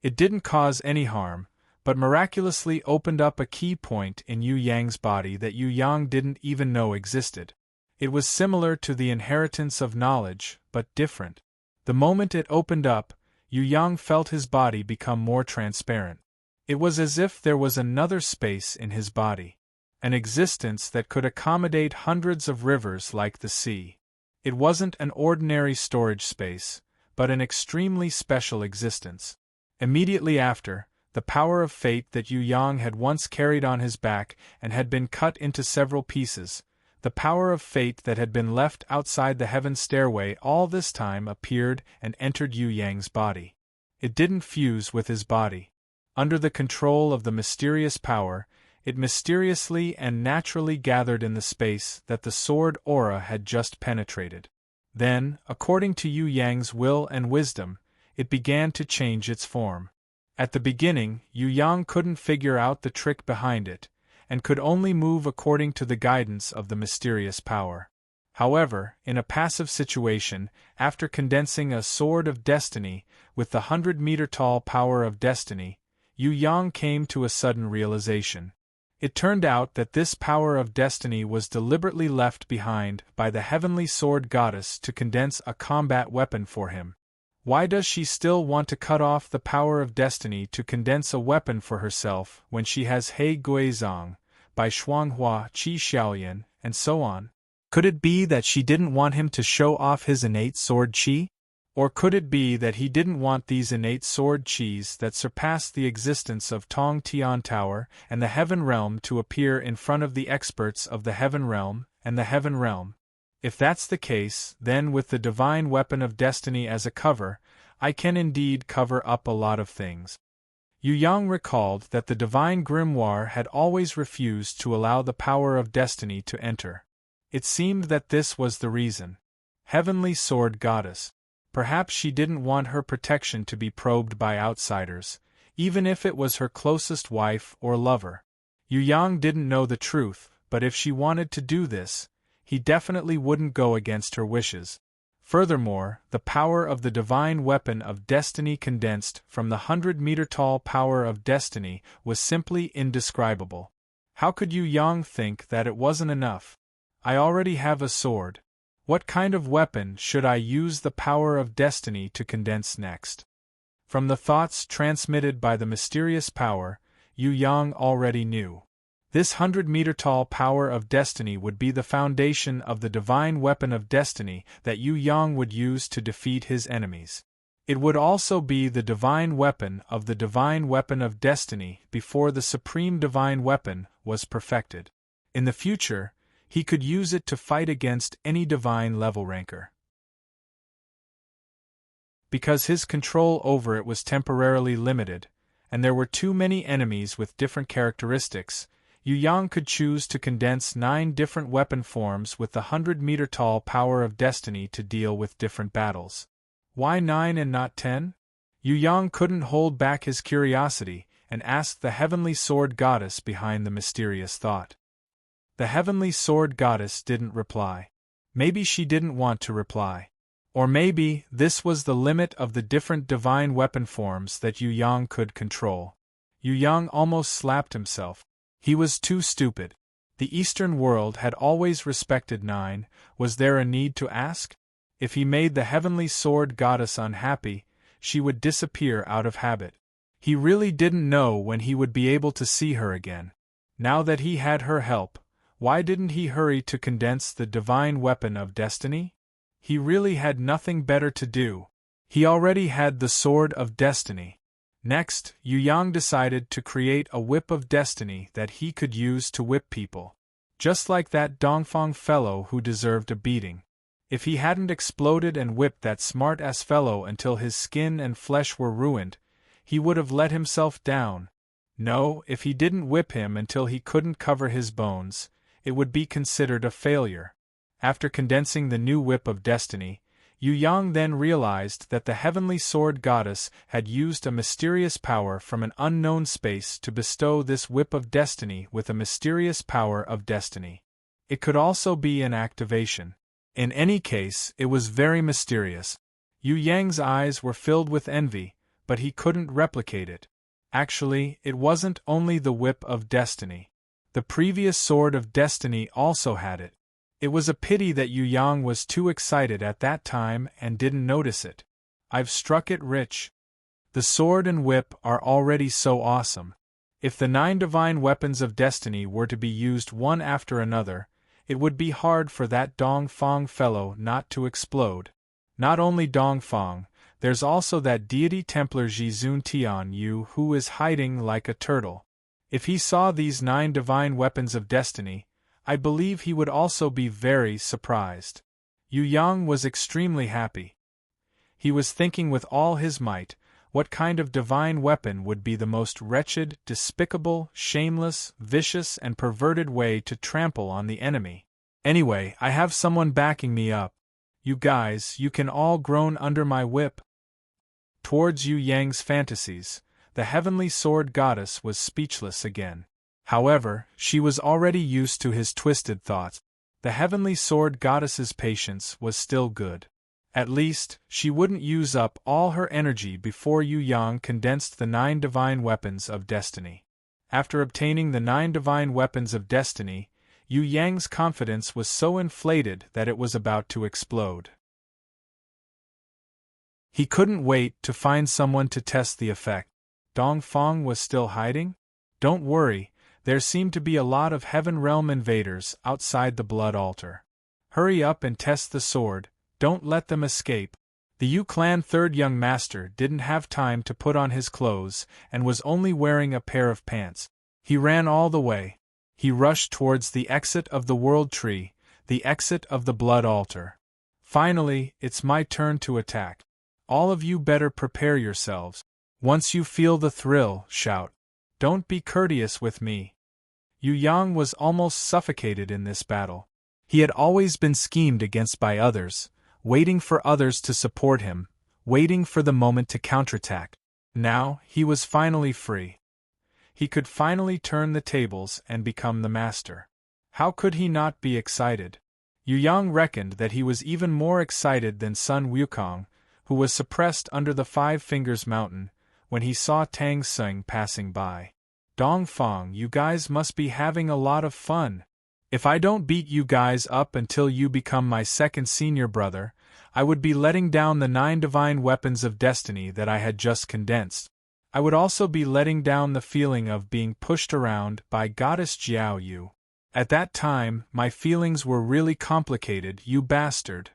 Speaker 1: It didn't cause any harm, but miraculously opened up a key point in Yu Yang's body that Yu Yang didn't even know existed. It was similar to the inheritance of knowledge, but different. The moment it opened up, Yu Yang felt his body become more transparent. It was as if there was another space in his body, an existence that could accommodate hundreds of rivers like the sea. It wasn't an ordinary storage space, but an extremely special existence. Immediately after, the power of fate that Yu Yang had once carried on his back and had been cut into several pieces, the power of fate that had been left outside the heaven stairway all this time appeared and entered Yu Yang's body. It didn't fuse with his body. Under the control of the mysterious power, it mysteriously and naturally gathered in the space that the sword aura had just penetrated. Then, according to Yu Yang's will and wisdom, it began to change its form. At the beginning, Yu Yang couldn't figure out the trick behind it, and could only move according to the guidance of the mysterious power. However, in a passive situation, after condensing a sword of destiny with the 100-meter-tall power of destiny, Yu Yang came to a sudden realization. It turned out that this power of destiny was deliberately left behind by the heavenly sword goddess to condense a combat weapon for him. Why does she still want to cut off the power of destiny to condense a weapon for herself when she has He Guizong, Bai Shuanghua, Qi Xiaoyan, and so on? Could it be that she didn't want him to show off his innate sword qi? Or could it be that he didn't want these innate sword chis that surpassed the existence of Tong Tian Tower and the Heaven Realm to appear in front of the experts of the Heaven Realm and the Heaven Realm? If that's the case, then with the divine weapon of destiny as a cover, I can indeed cover up a lot of things. Yu Yang recalled that the divine grimoire had always refused to allow the power of destiny to enter. It seemed that this was the reason. Heavenly Sword Goddess. Perhaps she didn't want her protection to be probed by outsiders, even if it was her closest wife or lover. Yu Yang didn't know the truth, but if she wanted to do this, he definitely wouldn't go against her wishes. Furthermore, the power of the divine weapon of destiny condensed from the 100-meter-tall power of destiny was simply indescribable. How could Yu Yang think that it wasn't enough? I already have a sword. What kind of weapon should I use the power of destiny to condense next? From the thoughts transmitted by the mysterious power, Yu Yang already knew. This 100-meter-tall power of destiny would be the foundation of the divine weapon of destiny that Yu Yang would use to defeat his enemies. It would also be the divine weapon of the divine weapon of destiny before the supreme divine weapon was perfected. In the future, he could use it to fight against any divine level ranker. Because his control over it was temporarily limited, and there were too many enemies with different characteristics, Yu Yang could choose to condense 9 different weapon forms with the 100-meter-tall power of destiny to deal with different battles. Why 9 and not 10? Yu Yang couldn't hold back his curiosity and asked the Heavenly Sword Goddess behind the mysterious thought. The Heavenly Sword Goddess didn't reply. Maybe she didn't want to reply. Or maybe this was the limit of the different divine weapon forms that Yu Yang could control. Yu Yang almost slapped himself. He was too stupid. The Eastern world had always respected 9, was there a need to ask? If he made the Heavenly Sword Goddess unhappy, she would disappear out of habit. He really didn't know when he would be able to see her again. Now that he had her help, why didn't he hurry to condense the divine weapon of destiny? He really had nothing better to do. He already had the Sword of Destiny. Next, Yu Yang decided to create a whip of destiny that he could use to whip people. Just like that Dongfang fellow who deserved a beating. If he hadn't exploded and whipped that smart-ass fellow until his skin and flesh were ruined, he would have let himself down. No, if he didn't whip him until he couldn't cover his bones, it would be considered a failure. After condensing the new whip of destiny, Yu Yang then realized that the Heavenly Sword Goddess had used a mysterious power from an unknown space to bestow this whip of destiny with a mysterious power of destiny. It could also be an activation. In any case, it was very mysterious. Yu Yang's eyes were filled with envy, but he couldn't replicate it. Actually, it wasn't only the whip of destiny. The previous Sword of Destiny also had it. It was a pity that Yu Yang was too excited at that time and didn't notice it. I've struck it rich. The sword and whip are already so awesome. If the 9 divine weapons of destiny were to be used one after another, it would be hard for that Dongfang fellow not to explode. Not only Dongfang, there's also that deity Templar Jizun Tian Yu who is hiding like a turtle. If he saw these 9 divine weapons of destiny, I believe he would also be very surprised. Yu Yang was extremely happy. He was thinking with all his might, what kind of divine weapon would be the most wretched, despicable, shameless, vicious, and perverted way to trample on the enemy. Anyway, I have someone backing me up. You guys, you can all groan under my whip. Towards Yu Yang's fantasies, the Heavenly Sword Goddess was speechless again. However, she was already used to his twisted thoughts. The Heavenly Sword Goddess's patience was still good. At least, she wouldn't use up all her energy before Yu Yang condensed the 9 divine weapons of destiny. After obtaining the 9 divine weapons of destiny, Yu Yang's confidence was so inflated that it was about to explode. He couldn't wait to find someone to test the effect. Dongfang was still hiding? Don't worry, there seemed to be a lot of Heaven Realm invaders outside the blood altar. Hurry up and test the sword, don't let them escape. The Yu Clan third young master didn't have time to put on his clothes and was only wearing a pair of pants. He ran all the way. He rushed towards the exit of the World Tree, the exit of the Blood Altar. Finally, it's my turn to attack. All of you better prepare yourselves. Once you feel the thrill, shout. Don't be courteous with me. Yu Yang was almost suffocated in this battle. He had always been schemed against by others, waiting for others to support him, waiting for the moment to counterattack. Now, he was finally free. He could finally turn the tables and become the master. How could he not be excited? Yu Yang reckoned that he was even more excited than Sun Wukong, who was suppressed under the Five Fingers Mountain, when he saw Tang Tsung passing by. Dong Feng, you guys must be having a lot of fun. If I don't beat you guys up until you become my second senior brother, I would be letting down the 9 divine weapons of destiny that I had just condensed. I would also be letting down the feeling of being pushed around by Goddess Jiao Yu. At that time, my feelings were really complicated, you bastard.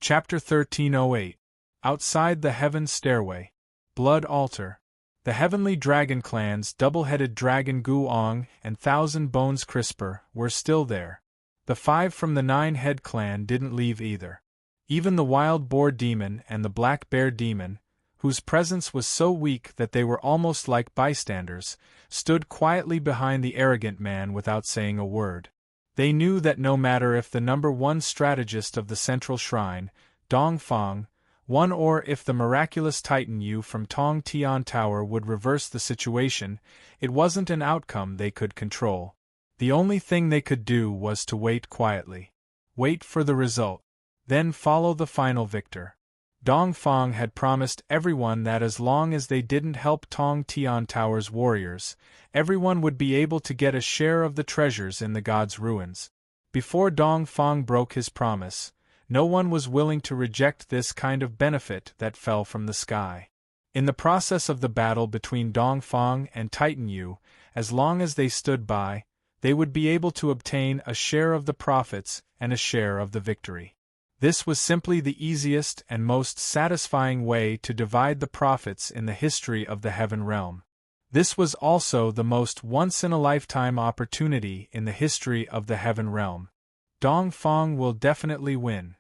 Speaker 1: Chapter 1308. Outside the Heaven Stairway. Blood Altar. The Heavenly Dragon Clan's double-headed dragon Guong and Thousand Bones Crisper were still there. The 5 from the 9-head clan didn't leave either. Even the Wild Boar Demon and the Black Bear Demon, whose presence was so weak that they were almost like bystanders, stood quietly behind the arrogant man without saying a word. They knew that no matter if the number 1 strategist of the Central Shrine, Dong Feng, won or if the miraculous Titan Yu from Tong Tian Tower would reverse the situation, it wasn't an outcome they could control. The only thing they could do was to wait quietly. Wait for the result. Then follow the final victor. Dong Feng had promised everyone that as long as they didn't help Tong Tian Tower's warriors, everyone would be able to get a share of the treasures in the god's ruins. Before Dong Feng broke his promise, no one was willing to reject this kind of benefit that fell from the sky. In the process of the battle between Dong Feng and Titan Yu, as long as they stood by, they would be able to obtain a share of the profits and a share of the victory. This was simply the easiest and most satisfying way to divide the profits in the history of the Heaven Realm. This was also the most once-in-a-lifetime opportunity in the history of the Heaven Realm. Dong Feng will definitely win.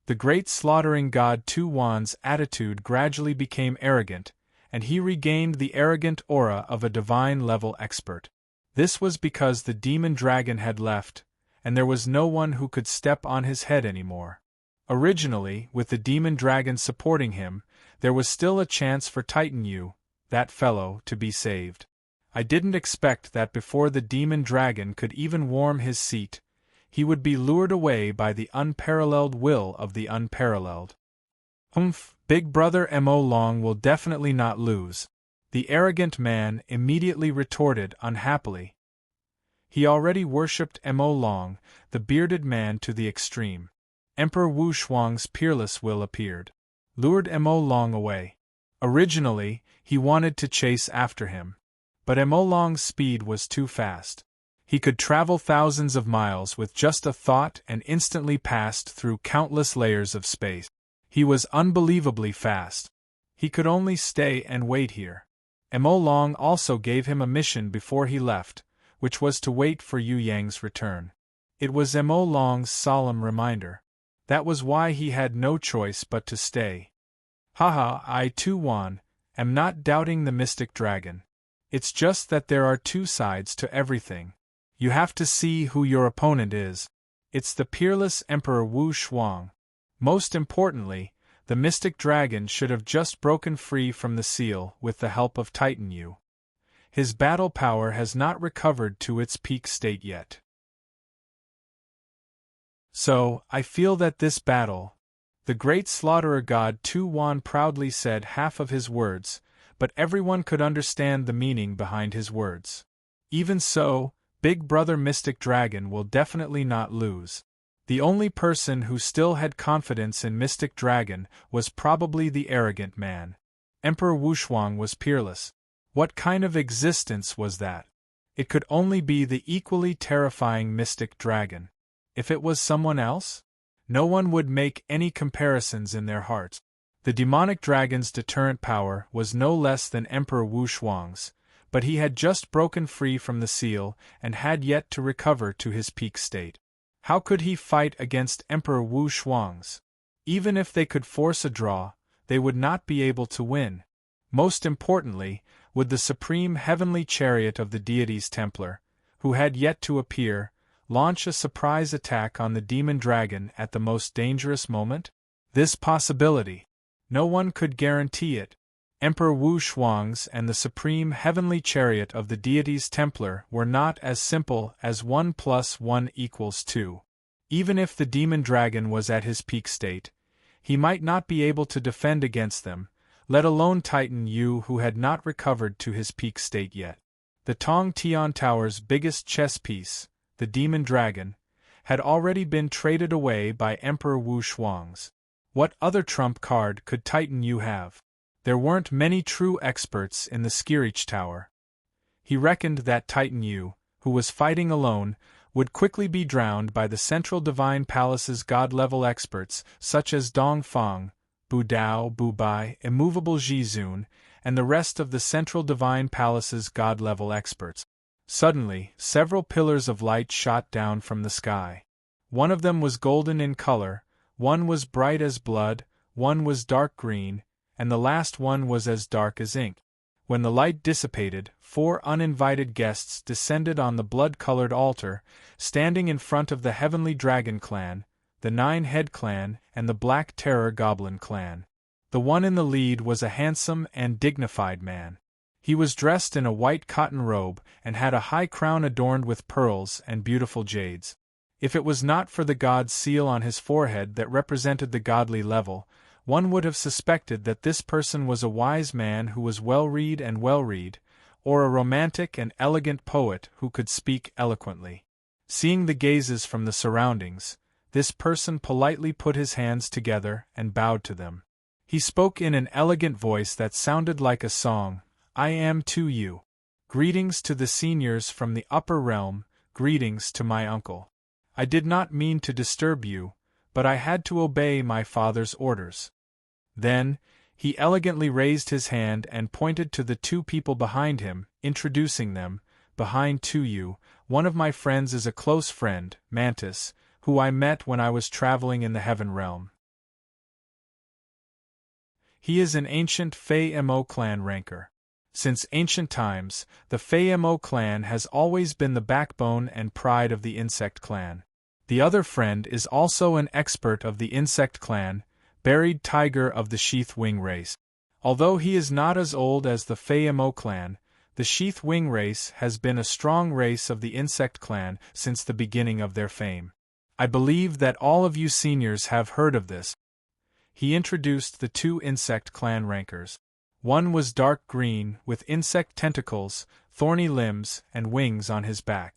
Speaker 1: The great slaughtering god Tu Wan's attitude gradually became arrogant, and he regained the arrogant aura of a divine-level expert. This was because the demon dragon had left, and there was no one who could step on his head anymore. Originally, with the demon dragon supporting him, there was still a chance for Titan Yu, that fellow, to be saved. I didn't expect that before the demon dragon could even warm his seat, he would be lured away by the unparalleled will of the unparalleled. Big brother Mo Long will definitely not lose, the arrogant man immediately retorted unhappily. He already worshipped Mo Long, the bearded man, to the extreme. Emperor Wu Shuang's peerless will appeared, lured Mo Long away. Originally, he wanted to chase after him, but Mo Long's speed was too fast. He could travel thousands of miles with just a thought and instantly passed through countless layers of space. He was unbelievably fast. He could only stay and wait here. Mo Long also gave him a mission before he left, which was to wait for Yu Yang's return. It was Mo Long's solemn reminder. That was why he had no choice but to stay. Haha, I Tu Wan, am not doubting the mystic dragon. It's just that there are 2 sides to everything. You have to see who your opponent is. It's the peerless Emperor Wu Shuang. Most importantly, the mystic dragon should have just broken free from the seal with the help of Titan Yu. His battle power has not recovered to its peak state yet. So, I feel that this battle, the great slaughterer god Tu Wan proudly said half of his words, but everyone could understand the meaning behind his words. Even so, Big Brother Mystic Dragon will definitely not lose. The only person who still had confidence in Mystic Dragon was probably the arrogant man. Emperor Wu Shuang was peerless. What kind of existence was that? It could only be the equally terrifying Mystic Dragon. If it was someone else? No one would make any comparisons in their hearts. The demonic dragon's deterrent power was no less than Emperor Wu Shuang's, but he had just broken free from the seal and had yet to recover to his peak state. How could he fight against Emperor Wu Shuang's? Even if they could force a draw, they would not be able to win. Most importantly, would the supreme heavenly chariot of the deity's Templar, who had yet to appear, launch a surprise attack on the demon dragon at the most dangerous moment? This possibility. No one could guarantee it. Emperor Wu Shuang's and the supreme heavenly chariot of the deity's Templar were not as simple as 1 + 1 = 2. Even if the demon dragon was at his peak state, he might not be able to defend against them, let alone Titan Yu, who had not recovered to his peak state yet. The Tong Tian Tower's biggest chess piece, the demon dragon, had already been traded away by Emperor Wu Shuang's. What other trump card could Titan Yu have? There weren't many true experts in the Skirich Tower. He reckoned that Titan Yu, who was fighting alone, would quickly be drowned by the Central Divine Palace's god-level experts such as Dong Feng, Bu Dao, Bu Bai, Immovable Jizun, and the rest of the Central Divine Palace's god-level experts. Suddenly, several pillars of light shot down from the sky. One of them was golden in color, one was bright as blood, one was dark green, and the last one was as dark as ink. When the light dissipated, 4 uninvited guests descended on the blood-colored altar, standing in front of the Heavenly Dragon Clan, the Nine-Head Clan, and the Black Terror Goblin Clan. The one in the lead was a handsome and dignified man. He was dressed in a white cotton robe and had a high crown adorned with pearls and beautiful jades. If it was not for the god's seal on his forehead that represented the godly level, one would have suspected that this person was a wise man who was well-read, or a romantic and elegant poet who could speak eloquently. Seeing the gazes from the surroundings, this person politely put his hands together and bowed to them. He spoke in an elegant voice that sounded like a song. I am to you. Greetings to the seniors from the upper realm, greetings to my uncle. I did not mean to disturb you, but I had to obey my father's orders. Then, he elegantly raised his hand and pointed to the 2 people behind him, introducing them. Behind you, one of my friends is a close friend, Mantis, who I met when I was traveling in the Heaven Realm. He is an ancient Fei Mo clan ranker. Since ancient times, the Fei Mo clan has always been the backbone and pride of the insect clan. The other friend is also an expert of the insect clan, Buried Tiger of the Sheath Wing race. Although he is not as old as the Fei Mo clan, the Sheath Wing race has been a strong race of the insect clan since the beginning of their fame. I believe that all of you seniors have heard of this. He introduced the 2 insect clan rankers. One was dark green, with insect tentacles, thorny limbs, and wings on his back.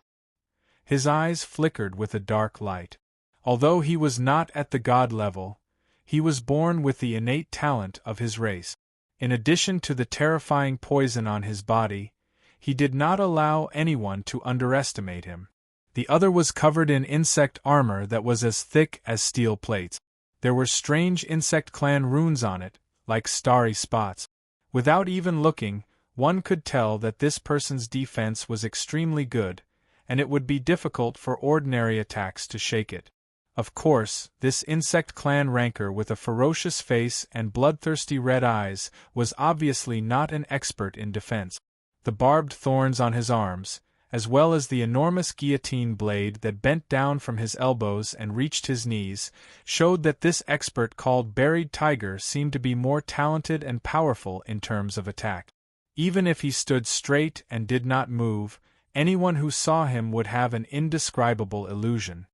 Speaker 1: His eyes flickered with a dark light. Although he was not at the god level, he was born with the innate talent of his race. In addition to the terrifying poison on his body, he did not allow anyone to underestimate him. The other was covered in insect armor that was as thick as steel plates. There were strange insect clan runes on it, like starry spots. Without even looking, one could tell that this person's defense was extremely good, and it would be difficult for ordinary attacks to shake it. Of course, this insect clan ranker with a ferocious face and bloodthirsty red eyes was obviously not an expert in defense. The barbed thorns on his arms, as well as the enormous guillotine blade that bent down from his elbows and reached his knees, showed that this expert called Buried Tiger seemed to be more talented and powerful in terms of attack. Even if he stood straight and did not move, anyone who saw him would have an indescribable illusion.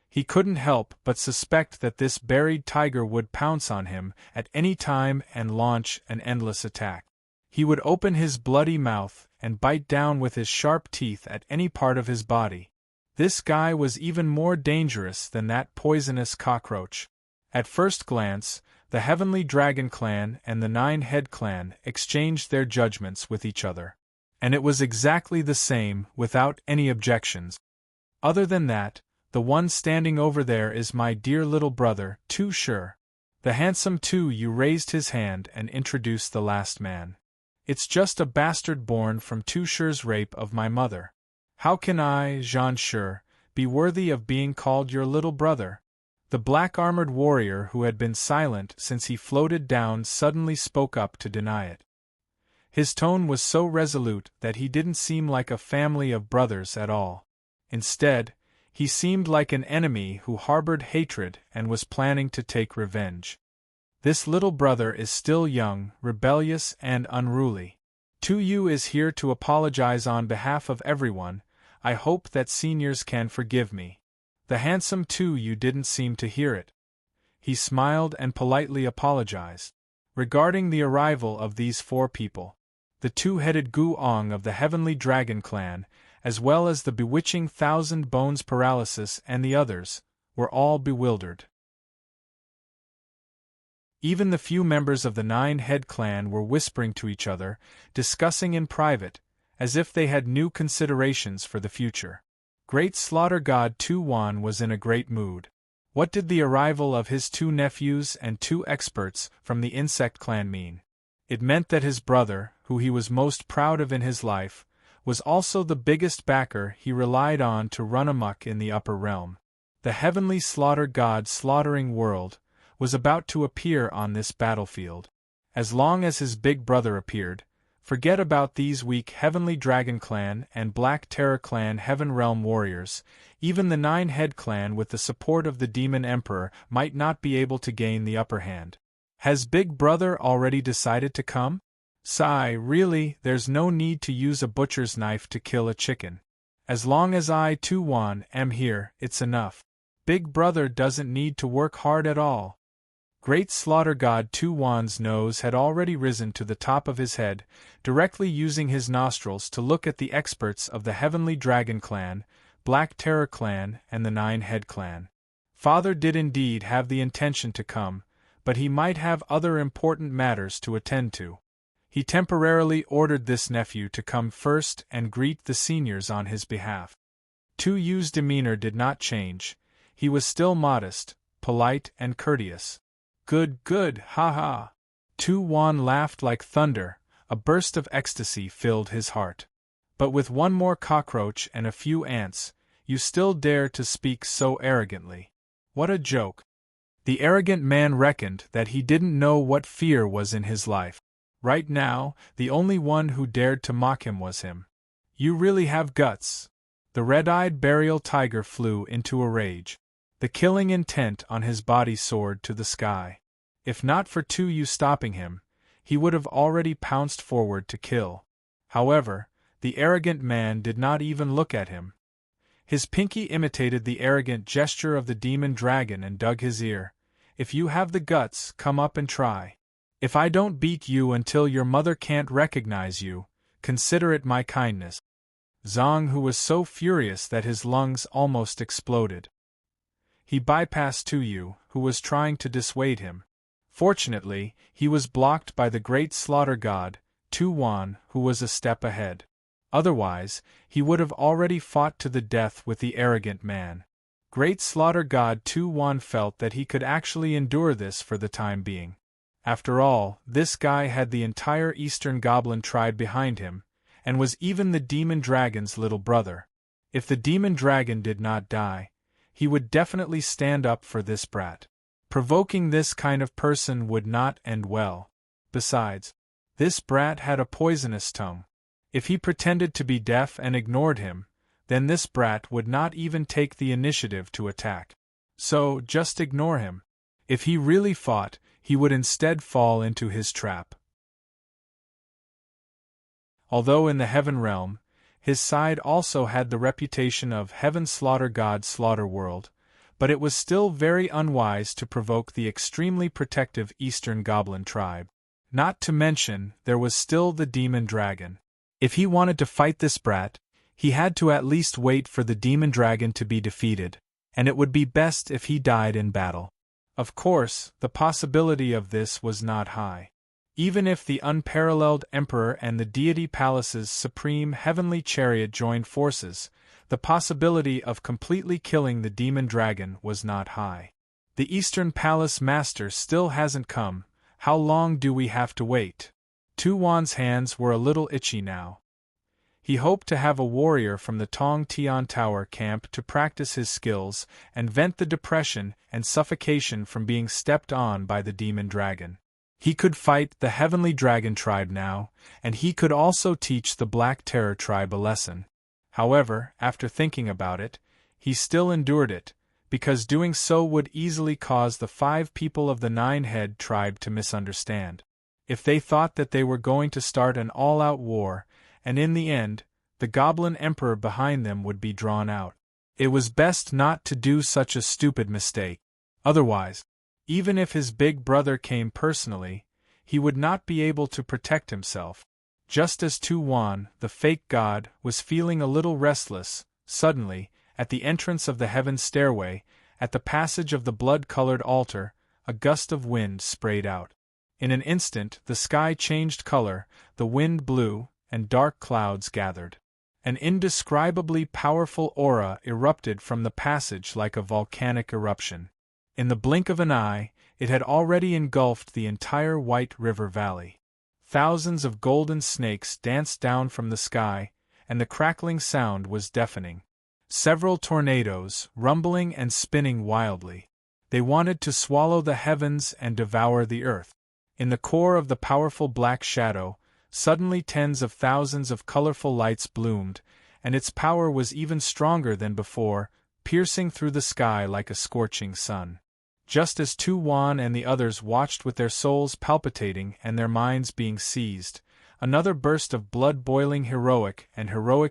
Speaker 1: He couldn't help but suspect that this Buried Tiger would pounce on him at any time and launch an endless attack. He would open his bloody mouth and bite down with his sharp teeth at any part of his body. This guy was even more dangerous than that poisonous cockroach. At first glance, the Heavenly Dragon Clan and the Nine-Head Clan exchanged their judgments with each other. And it was exactly the same, without any objections. Other than that, The one standing over there is my dear little brother, Tu Sure. The handsome Tu Yu raised his hand and introduced the last man. It's just a bastard born from Tu Sure's rape of my mother. How can I, Jean Sure, be worthy of being called your little brother? The black-armored warrior who had been silent since he floated down suddenly spoke up to deny it. His tone was so resolute that he didn't seem like a family of brothers at all. Instead, he seemed like an enemy who harbored hatred and was planning to take revenge. This little brother is still young, rebellious, and unruly. Tu Yu is here to apologize on behalf of everyone. I hope that seniors can forgive me. The handsome Tu Yu didn't seem to hear it. He smiled and politely apologized. Regarding the arrival of these 4 people, the two-headed Gu-ong of the Heavenly Dragon clan, as well as the bewitching Thousand Bones Paralysis and the others, were all bewildered. Even the few members of the Nine-Head clan were whispering to each other, discussing in private, as if they had new considerations for the future. Great Slaughter God Tu Wan was in a great mood. What did the arrival of his 2 nephews and 2 experts from the Insect clan mean? It meant that his brother, who he was most proud of in his life, was also the biggest backer he relied on to run amok in the upper realm. The Heavenly Slaughter God slaughtering world was about to appear on this battlefield. As long as his big brother appeared, forget about these weak Heavenly Dragon clan and Black Terror clan Heaven Realm warriors. Even the Nine-Head clan with the support of the Demon Emperor might not be able to gain the upper hand. Has Big Brother already decided to come? Sigh, really, there's no need to use a butcher's knife to kill a chicken. As long as I, Tu Wan, am here, it's enough. Big Brother doesn't need to work hard at all. Great Slaughter God Tu Wan's nose had already risen to the top of his head, directly using his nostrils to look at the experts of the Heavenly Dragon clan, Black Terror clan, and the Nine-Head clan. Father did indeed have the intention to come, but he might have other important matters to attend to. He temporarily ordered this nephew to come first and greet the seniors on his behalf. Tu Yu's demeanor did not change. He was still modest, polite, and courteous. Good, ha ha. Tu Wan laughed like thunder. A burst of ecstasy filled his heart. But with one more cockroach and a few ants, you still dare to speak so arrogantly. What a joke. The arrogant man reckoned that he didn't know what fear was in his life. Right now, the only one who dared to mock him was him. You really have guts. The red-eyed burial tiger flew into a rage. The killing intent on his body soared to the sky. If not for Tu Yu stopping him, he would have already pounced forward to kill. However, the arrogant man did not even look at him. His pinky imitated the arrogant gesture of the demon dragon and dug his ear. If you have the guts, come up and try. If I don't beat you until your mother can't recognize you, consider it my kindness. Zhang, who was so furious that his lungs almost exploded. He bypassed Tu Yu, who was trying to dissuade him. Fortunately, he was blocked by the great slaughter god, Tu Wan, who was a step ahead. Otherwise, he would have already fought to the death with the arrogant man. Great slaughter god Tu Wan felt that he could actually endure this for the time being. After all, this guy had the entire Eastern Goblin tribe behind him, and was even the Demon Dragon's little brother. If the Demon Dragon did not die, he would definitely stand up for this brat. Provoking this kind of person would not end well. Besides, this brat had a poisonous tongue. If he pretended to be deaf and ignored him, then this brat would not even take the initiative to attack. So, just ignore him. If he really fought, he would instead fall into his trap. Although in the Heaven Realm, his side also had the reputation of Heaven Slaughter God Slaughter World, but it was still very unwise to provoke the extremely protective Eastern Goblin tribe. Not to mention, there was still the Demon Dragon. If he wanted to fight this brat, he had to at least wait for the Demon Dragon to be defeated, and it would be best if he died in battle. Of course, the possibility of this was not high. Even if the unparalleled Emperor and the Deity Palace's supreme heavenly chariot joined forces, The possibility of completely killing the demon dragon was not high. The Eastern Palace Master still hasn't come. How long do we have to wait? Tu Wan's hands were a little itchy now. He hoped to have a warrior from the Tong Tian Tower camp to practice his skills and vent the depression and suffocation from being stepped on by the demon dragon. He could fight the Heavenly Dragon tribe now, and he could also teach the Black Terror tribe a lesson. However, after thinking about it, he still endured it, because doing so would easily cause the 5 people of the Nine-Head tribe to misunderstand. If they thought that they were going to start an all-out war, and in the end, the Goblin Emperor behind them would be drawn out. It was best not to do such a stupid mistake. Otherwise, even if his big brother came personally, he would not be able to protect himself. Just as Tu Wan, the fake god, was feeling a little restless, suddenly, at the entrance of the heaven stairway, at the passage of the blood-colored altar, a gust of wind sprayed out. In an instant the sky changed color, the wind blew, and dark clouds gathered. An indescribably powerful aura erupted from the passage like a volcanic eruption. In the blink of an eye, it had already engulfed the entire White River Valley. Thousands of golden snakes danced down from the sky, and the crackling sound was deafening. Several tornadoes, rumbling and spinning wildly. They wanted to swallow the heavens and devour the earth. In the core of the powerful black shadow, suddenly tens of thousands of colorful lights bloomed, and its power was even stronger than before, piercing through the sky like a scorching sun. Just as Tu Wan and the others watched with their souls palpitating and their minds being seized, another burst of blood-boiling heroic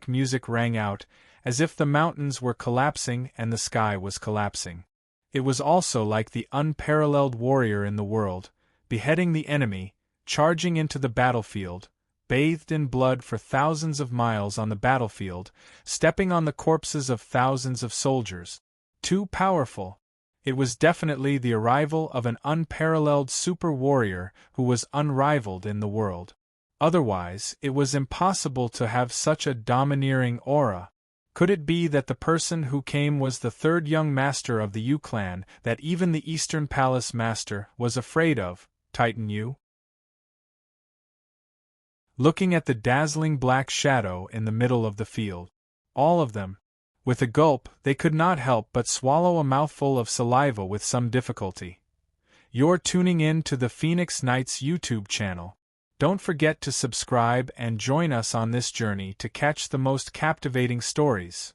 Speaker 1: music rang out, as if the mountains were collapsing and the sky was collapsing. It was also like the unparalleled warrior in the world, beheading the enemy, charging into the battlefield, bathed in blood for thousands of miles on the battlefield, stepping on the corpses of thousands of soldiers. Too powerful. It was definitely the arrival of an unparalleled super warrior who was unrivaled in the world. Otherwise, it was impossible to have such a domineering aura. Could it be that the person who came was the third young master of the Yu clan that even the Eastern Palace Master was afraid of, Titan Yu? Looking at the dazzling black shadow in the middle of the field. All of them. With a gulp, they could not help but swallow a mouthful of saliva with some difficulty. You're tuning in to the Phoenix Knights YouTube channel. Don't forget to subscribe and join us on this journey to catch the most captivating stories.